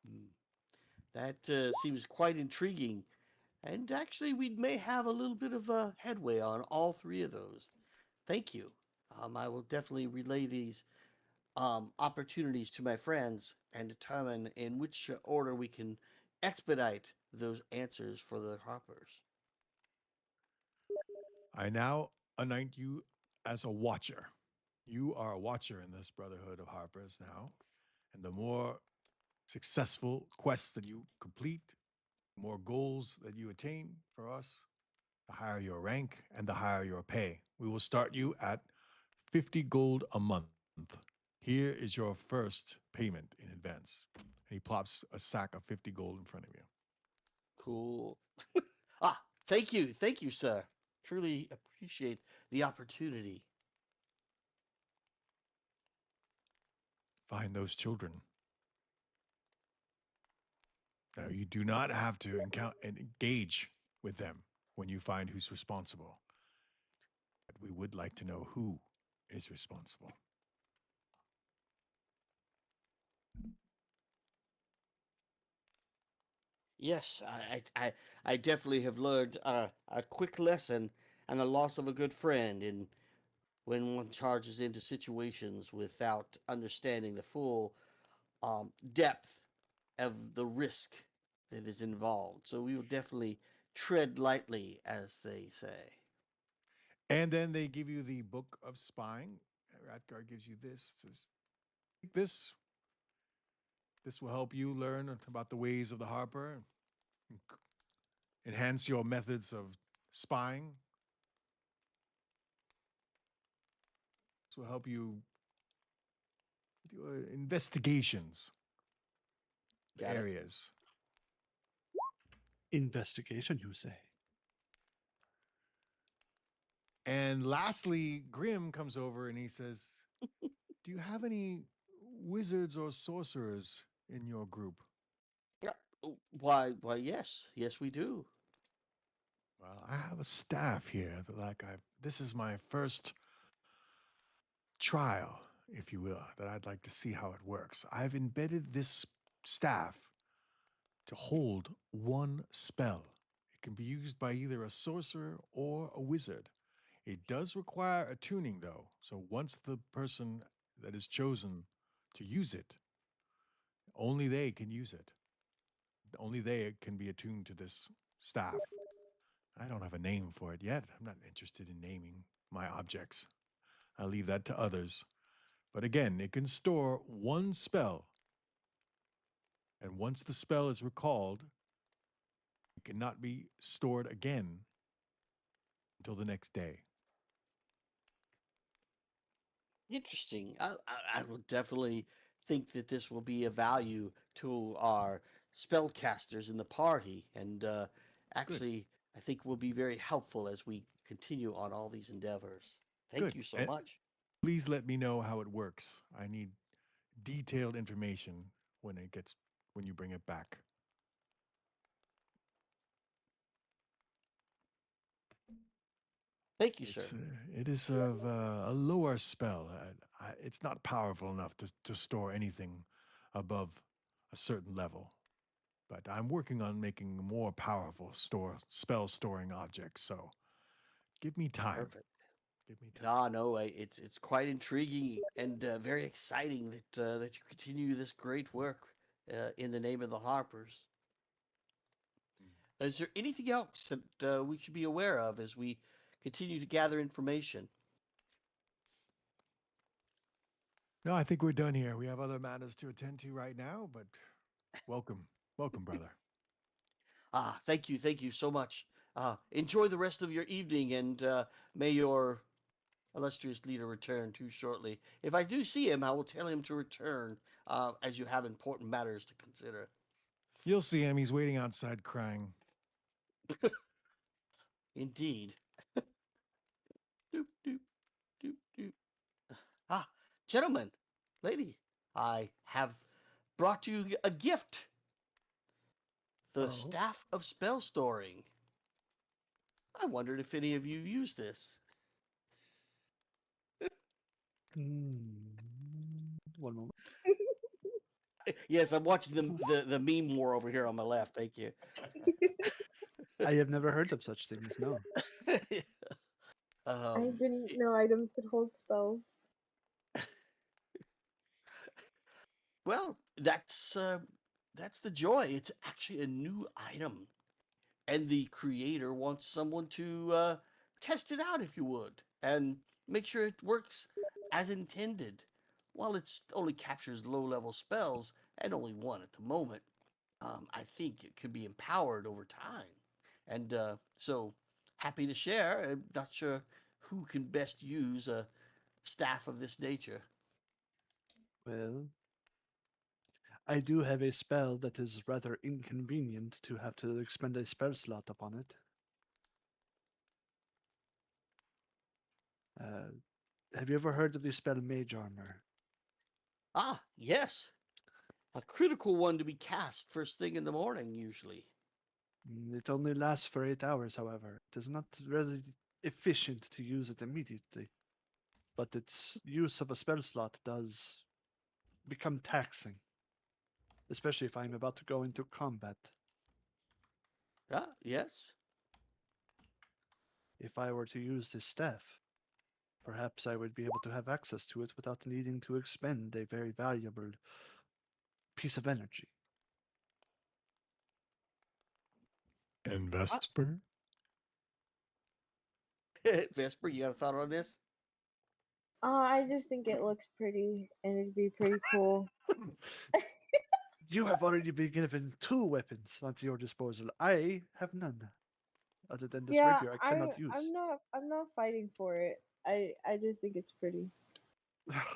mm, that seems quite intriguing. And actually, we may have a little bit of a headway on all three of those. Thank you. I will definitely relay these opportunities to my friends and determine in which order we can expedite those answers for the Harpers. I now anoint you as a watcher. You are a watcher in this Brotherhood of Harpers now. And the more successful quests that you complete, the more goals that you attain for us, the higher your rank and the higher your pay. We will start you at 50 gold a month. Here is your first payment in advance. And he plops a sack of 50 gold in front of you. Cool. Thank you, sir. Truly appreciate the opportunity. Find those children. Now, you do not have to encounter and engage with them when you find who's responsible. But we would like to know who is responsible. Yes, I definitely have learned a quick lesson and the loss of a good friend in when one charges into situations without understanding the full depth of the risk that is involved. So we will definitely tread lightly, as they say. And then they give you the book of spying. Radgar gives you this. It says, take this. This will help you learn about the ways of the Harper, enhance your methods of spying. This will help you do investigations of Got it? areas. Investigation, you say? And lastly, Grim comes over and he says, do you have any wizards or sorcerers in your group? Yeah. Why, yes, we do. Well, I have a staff here that this is my first trial, if you will, that I'd like to see how it works. I've embedded this staff to hold one spell. It can be used by either a sorcerer or a wizard. It does require attuning, though. So once the person that is chosen to use it, only they can use it. Only they can be attuned to this staff. I don't have a name for it yet. I'm not interested in naming my objects. I leave that to others. But again, it can store one spell, and once the spell is recalled, it cannot be stored again until the next day. Interesting. I will definitely think that this will be of value to our spellcasters in the party, and Good, actually, I think will be very helpful as we continue on all these endeavors. Thank good. you so And much. please let me know how it works. I need detailed information when you bring it back. Thank you, It's sir. it is of a lower spell. It's not powerful enough to store anything above a certain level. But I'm working on making more powerful spell storing objects. So give me time. Perfect. Give me time. Ah, no, it's quite intriguing and very exciting that you continue this great work in the name of the Harpers. Is there anything else that we should be aware of as we continue to gather information. No, I think we're done here. We have other matters to attend to right now, but welcome. Welcome, brother. Thank you so much. Enjoy the rest of your evening, and may your illustrious leader return too shortly. If I do see him, I will tell him to return, as you have important matters to consider. You'll see him. He's waiting outside crying. Indeed. Doop, doop, doop, doop. Ah, gentlemen, lady, I have brought you a gift. The Oh. staff of spell storing. I wondered if any of you use this. One moment. Yes, I'm watching the meme war over here on my left. Thank you. I have never heard of such things. No. I um, didn't know items could hold spells. well, that's the joy. It's actually a new item, and the creator wants someone to test it out, if you would, and make sure it works as intended. While it only captures low-level spells and only one at the moment, I think it could be empowered over time. And so happy to share. I'm not sure who can best use a staff of this nature. Well, I do have a spell that is rather inconvenient to have to expend a spell slot upon it. Uh, have you ever heard of the spell Mage Armor? Ah, yes, a critical one to be cast first thing in the morning, usually. It only lasts for 8 hours, however. It is not really efficient to use it immediately, but its use of a spell slot does become taxing, especially if I'm about to go into combat. Ah, yes. If I were to use this staff, perhaps I would be able to have access to it without needing to expend a very valuable piece of energy. And Ah, Vesper? Vesper, you got a thought on this? I just think it looks pretty, and it'd be pretty cool. You have already been given 2 weapons onto your disposal. I have none, other than this Yeah, rapier I I'm cannot use. I'm not I'm not fighting for it. I just think it's pretty.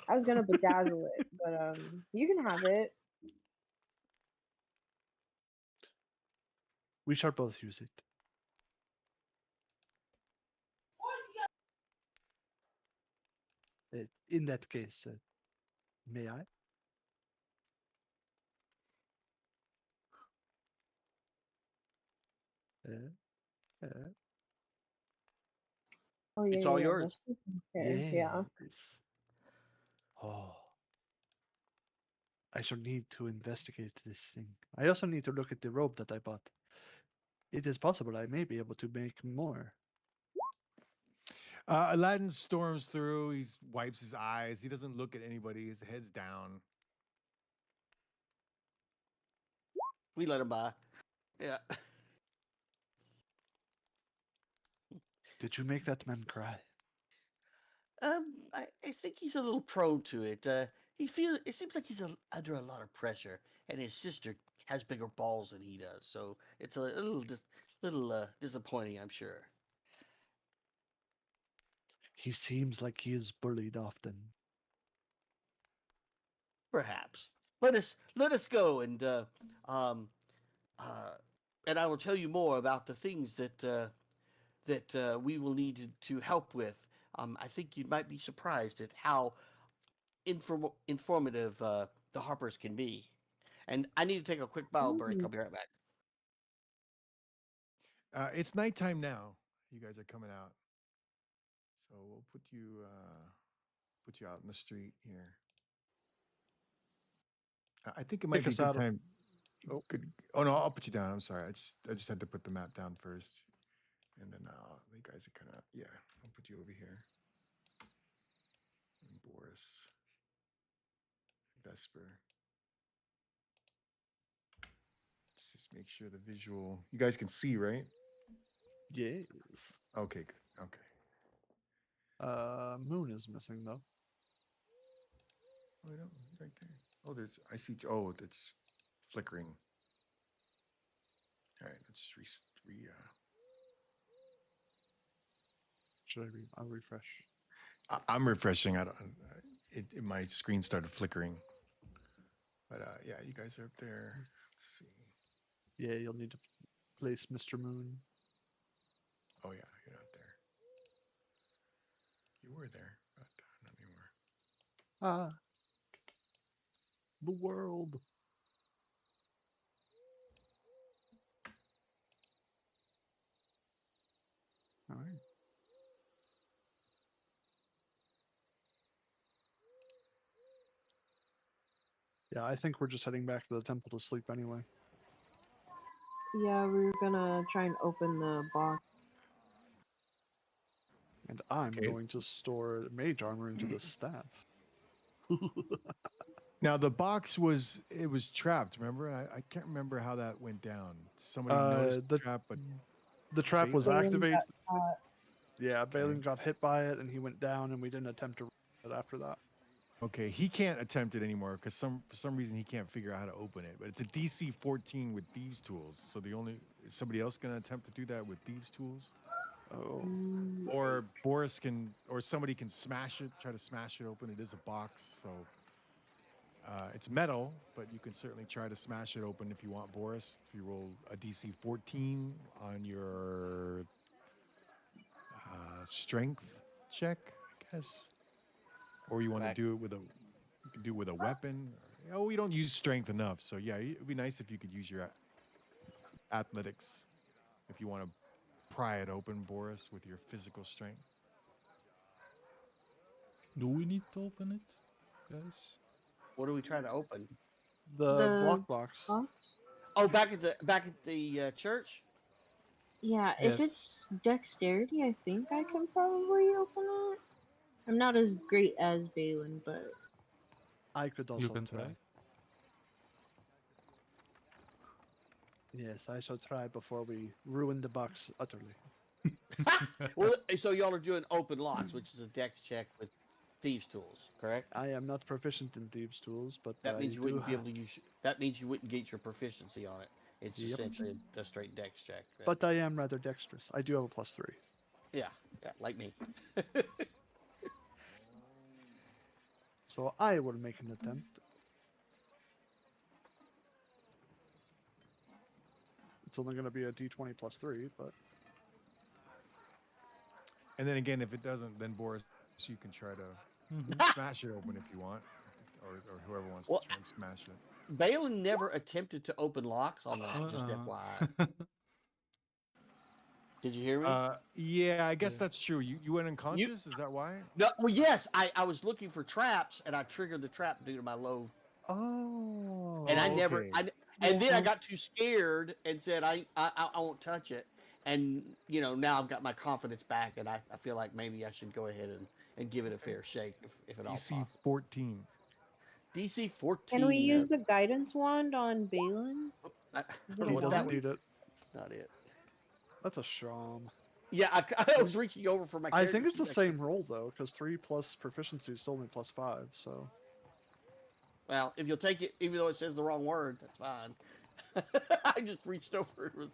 I was gonna bedazzle it, but you can have it. We shall both use it. In that case, may I? Uh, uh, Oh yeah, It's yeah, all yeah. yours. That's okay. Yeah. yes. Oh, I shall need to investigate this thing. I also need to look at the robe that I bought. It is possible I may be able to make more. Aladdin storms through. He wipes his eyes. He doesn't look at anybody. His head's down. We let him by. Yeah. Did you make that man cry? I think he's a little prone to it. It seems like he's under a lot of pressure, and his sister has bigger balls than he does, so it's a little disappointing, I'm sure. He seems like he is bullied often. Perhaps let us go, um uh and I will tell you more about the things that we will need to help with. I think you might be surprised at how informative the Harpers can be. And I need to take a quick bottle break. Ooh. I'll be right back. It's nighttime now. You guys are coming out, so we'll put you out in the street here. I think it might Take be a us good out. time. Oh, Good. Oh no, I'll put you down. I'm sorry. I just had to put the map down first, and then you guys are kind of yeah. I'll put you over here. And Boris, Vesper. Let's just make sure the visual. You guys can see, right? yes. Okay, good. Okay. Moon is missing though. Oh, I don't, right there. Oh, there's. I see. Oh, it's flickering. All right, let's Should I I'll refresh. I'm refreshing. I don't. My screen started flickering. But yeah, you guys are up there. Let's see. Yeah, you'll need to place Mr. Moon. Oh yeah, you're not there. You were there, but not anymore. Ah, the world. All right. Yeah, I think we're just heading back to the temple to sleep anyway. Yeah, we were gonna try and open the box. And I'm Okay. going to store mage armor into the staff. Now the box was trapped. Remember, I can't remember how that went down. Somebody noticed the trap, but the trap was Balin activated. got caught. Yeah, Balin Okay. got hit by it and he went down, and we didn't attempt to it after that. Okay, he can't attempt it anymore because for some reason he can't figure out how to open it. But it's a DC 14 with thieves tools. So is somebody else gonna attempt to do that with thieves tools? Oh, Or Boris or somebody can try to smash it open. It is a box, so it's metal, but you can certainly try to smash it open if you want, Boris. If you roll a DC 14 on your strength check, I guess, or you want to Back. do it with you can do it with a weapon. Oh, we don't use strength enough, so yeah, it'd be nice if you could use your athletics if you want to pry it open, Boris, with your physical strength. Do we need to open it, guys? What are we trying to open? the The block box. box? Oh, back at the church. Yeah, if Yes. it's dexterity, I think I can probably open it. I'm not as great as Balin, but I could You also can try. try. Yes, I shall try before we ruin the box utterly. Well, so y'all are doing open locks, which is a dex check with thieves' tools, correct? I am not proficient in thieves' tools, but That means I you do. wouldn't be able to use. That means you wouldn't get your proficiency on it. It's Yep. essentially a straight dex check. But I am rather dexterous. I do have a +3. Yeah, like me. So I will make an attempt. It's only going to be a d20 +3, but And then again, if it doesn't, then Boris, you can try to Mhm. smash it open if you want, or whoever wants Well, to try and smash it. Balin never attempted to open locks on that. Just FYI. Uh-uh. Did you hear me? Yeah, I guess Yeah. that's true. You went You unconscious. Is that why? no. Well, yes. I was looking for traps and I triggered the trap due to my low. oh, And I Oh, never. okay. And then I yeah. got too scared and said I won't touch it. And now I've got my confidence back, and I feel like maybe I should go ahead and give it a fair shake if at all DC possible. 14. DC Can we 14. use the guidance wand on Balin? I Is don't it know he a what that doesn't would. wand? need it. Not it. That's a sham. Yeah, I was reaching over for my I character think it's the sheet. same roll though, because 3 plus proficiency is still only +5. So Well, if you'll take it, even though it says the wrong word, that's fine. I just reached over with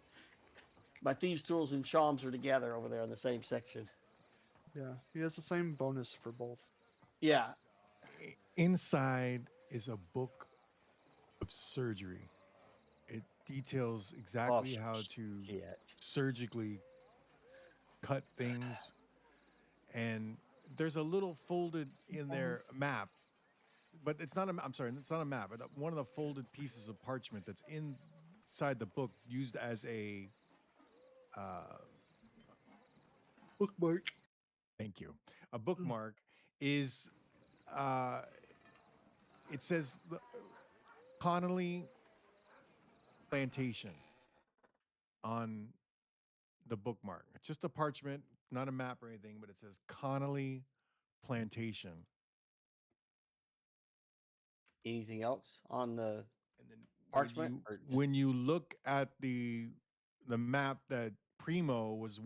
my thieves' tools and shawms are together over there in the same section. yeah, he has the same bonus for both. Yeah. Inside is a book of surgery. It details exactly how to shit. surgically cut things, and there's a little folded in there map, but it's not a. I'm sorry, it's not a map. But one of the folded pieces of parchment that's inside the book, used as a. Uh, Bookmark. thank you. A bookmark is. Uh, it says Connolly Plantation on the bookmark. It's just a parchment, not a map or anything, but it says Connolly Plantation. Anything else on the And then parchment? Or when you look at the map that Primo was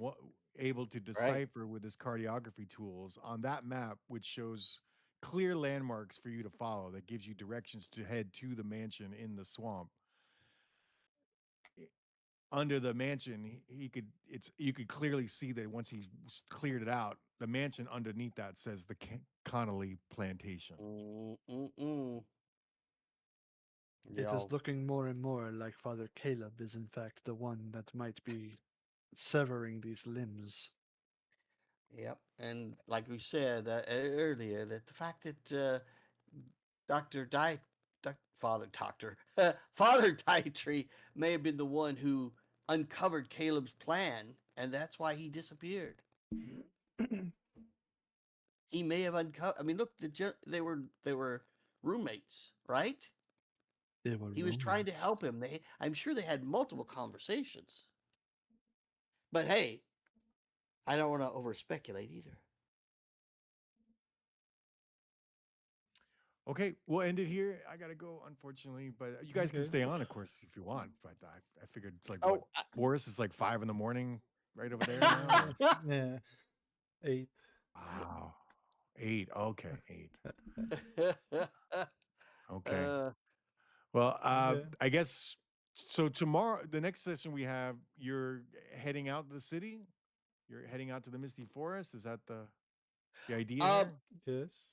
able to Right. decipher with his cartography tools on that map, which shows clear landmarks for you to follow, that gives you directions to head to the mansion in the swamp. Under the mansion, he could it's you could clearly see that once he cleared it out, the mansion underneath that says the Connolly Plantation. Mm-mm-mm. It Yeah. is looking more and more like Father Caleb is in fact the one that might be severing these limbs. Yep. And like we said earlier, that the fact that Doctor Di, Father Doctor Father Dietry may have been the one who uncovered Caleb's plan, and that's why he disappeared. He may have uncovered. I mean, look, they were roommates, right? They were He was trying to roommates. help him. I'm sure they had multiple conversations. But hey, I don't want to over speculate either. Okay, we'll end it here. I gotta go, unfortunately, but you guys can Okay. stay on, of course, if you want. But I figured it's like what, Oh, Boris is like 5 in the morning, right over there now. Or? Yeah. 8. Wow, 8. Okay, 8. Okay. uh, Well, Okay. I guess so. Tomorrow, the next session we have, you're heading out to the city. You're heading out to the Misty Forest. Is that the idea uh, here? Yes.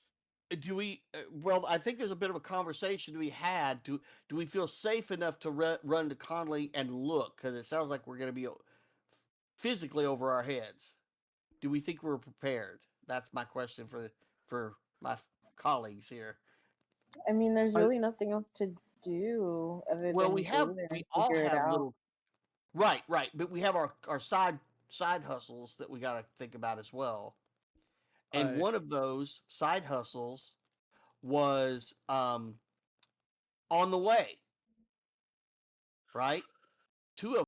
do we? Well, I think there's a bit of a conversation to be had. Do we feel safe enough to run to Conley and look? Because it sounds like we're going to be physically over our heads. Do we think we're prepared? That's my question for my colleagues here. I mean, there's I really nothing else to do other Well, than go there we and all figure it have out. little right, but we have our side hustles that we got to think about as well. And I one of those side hustles was on the way, right? Two of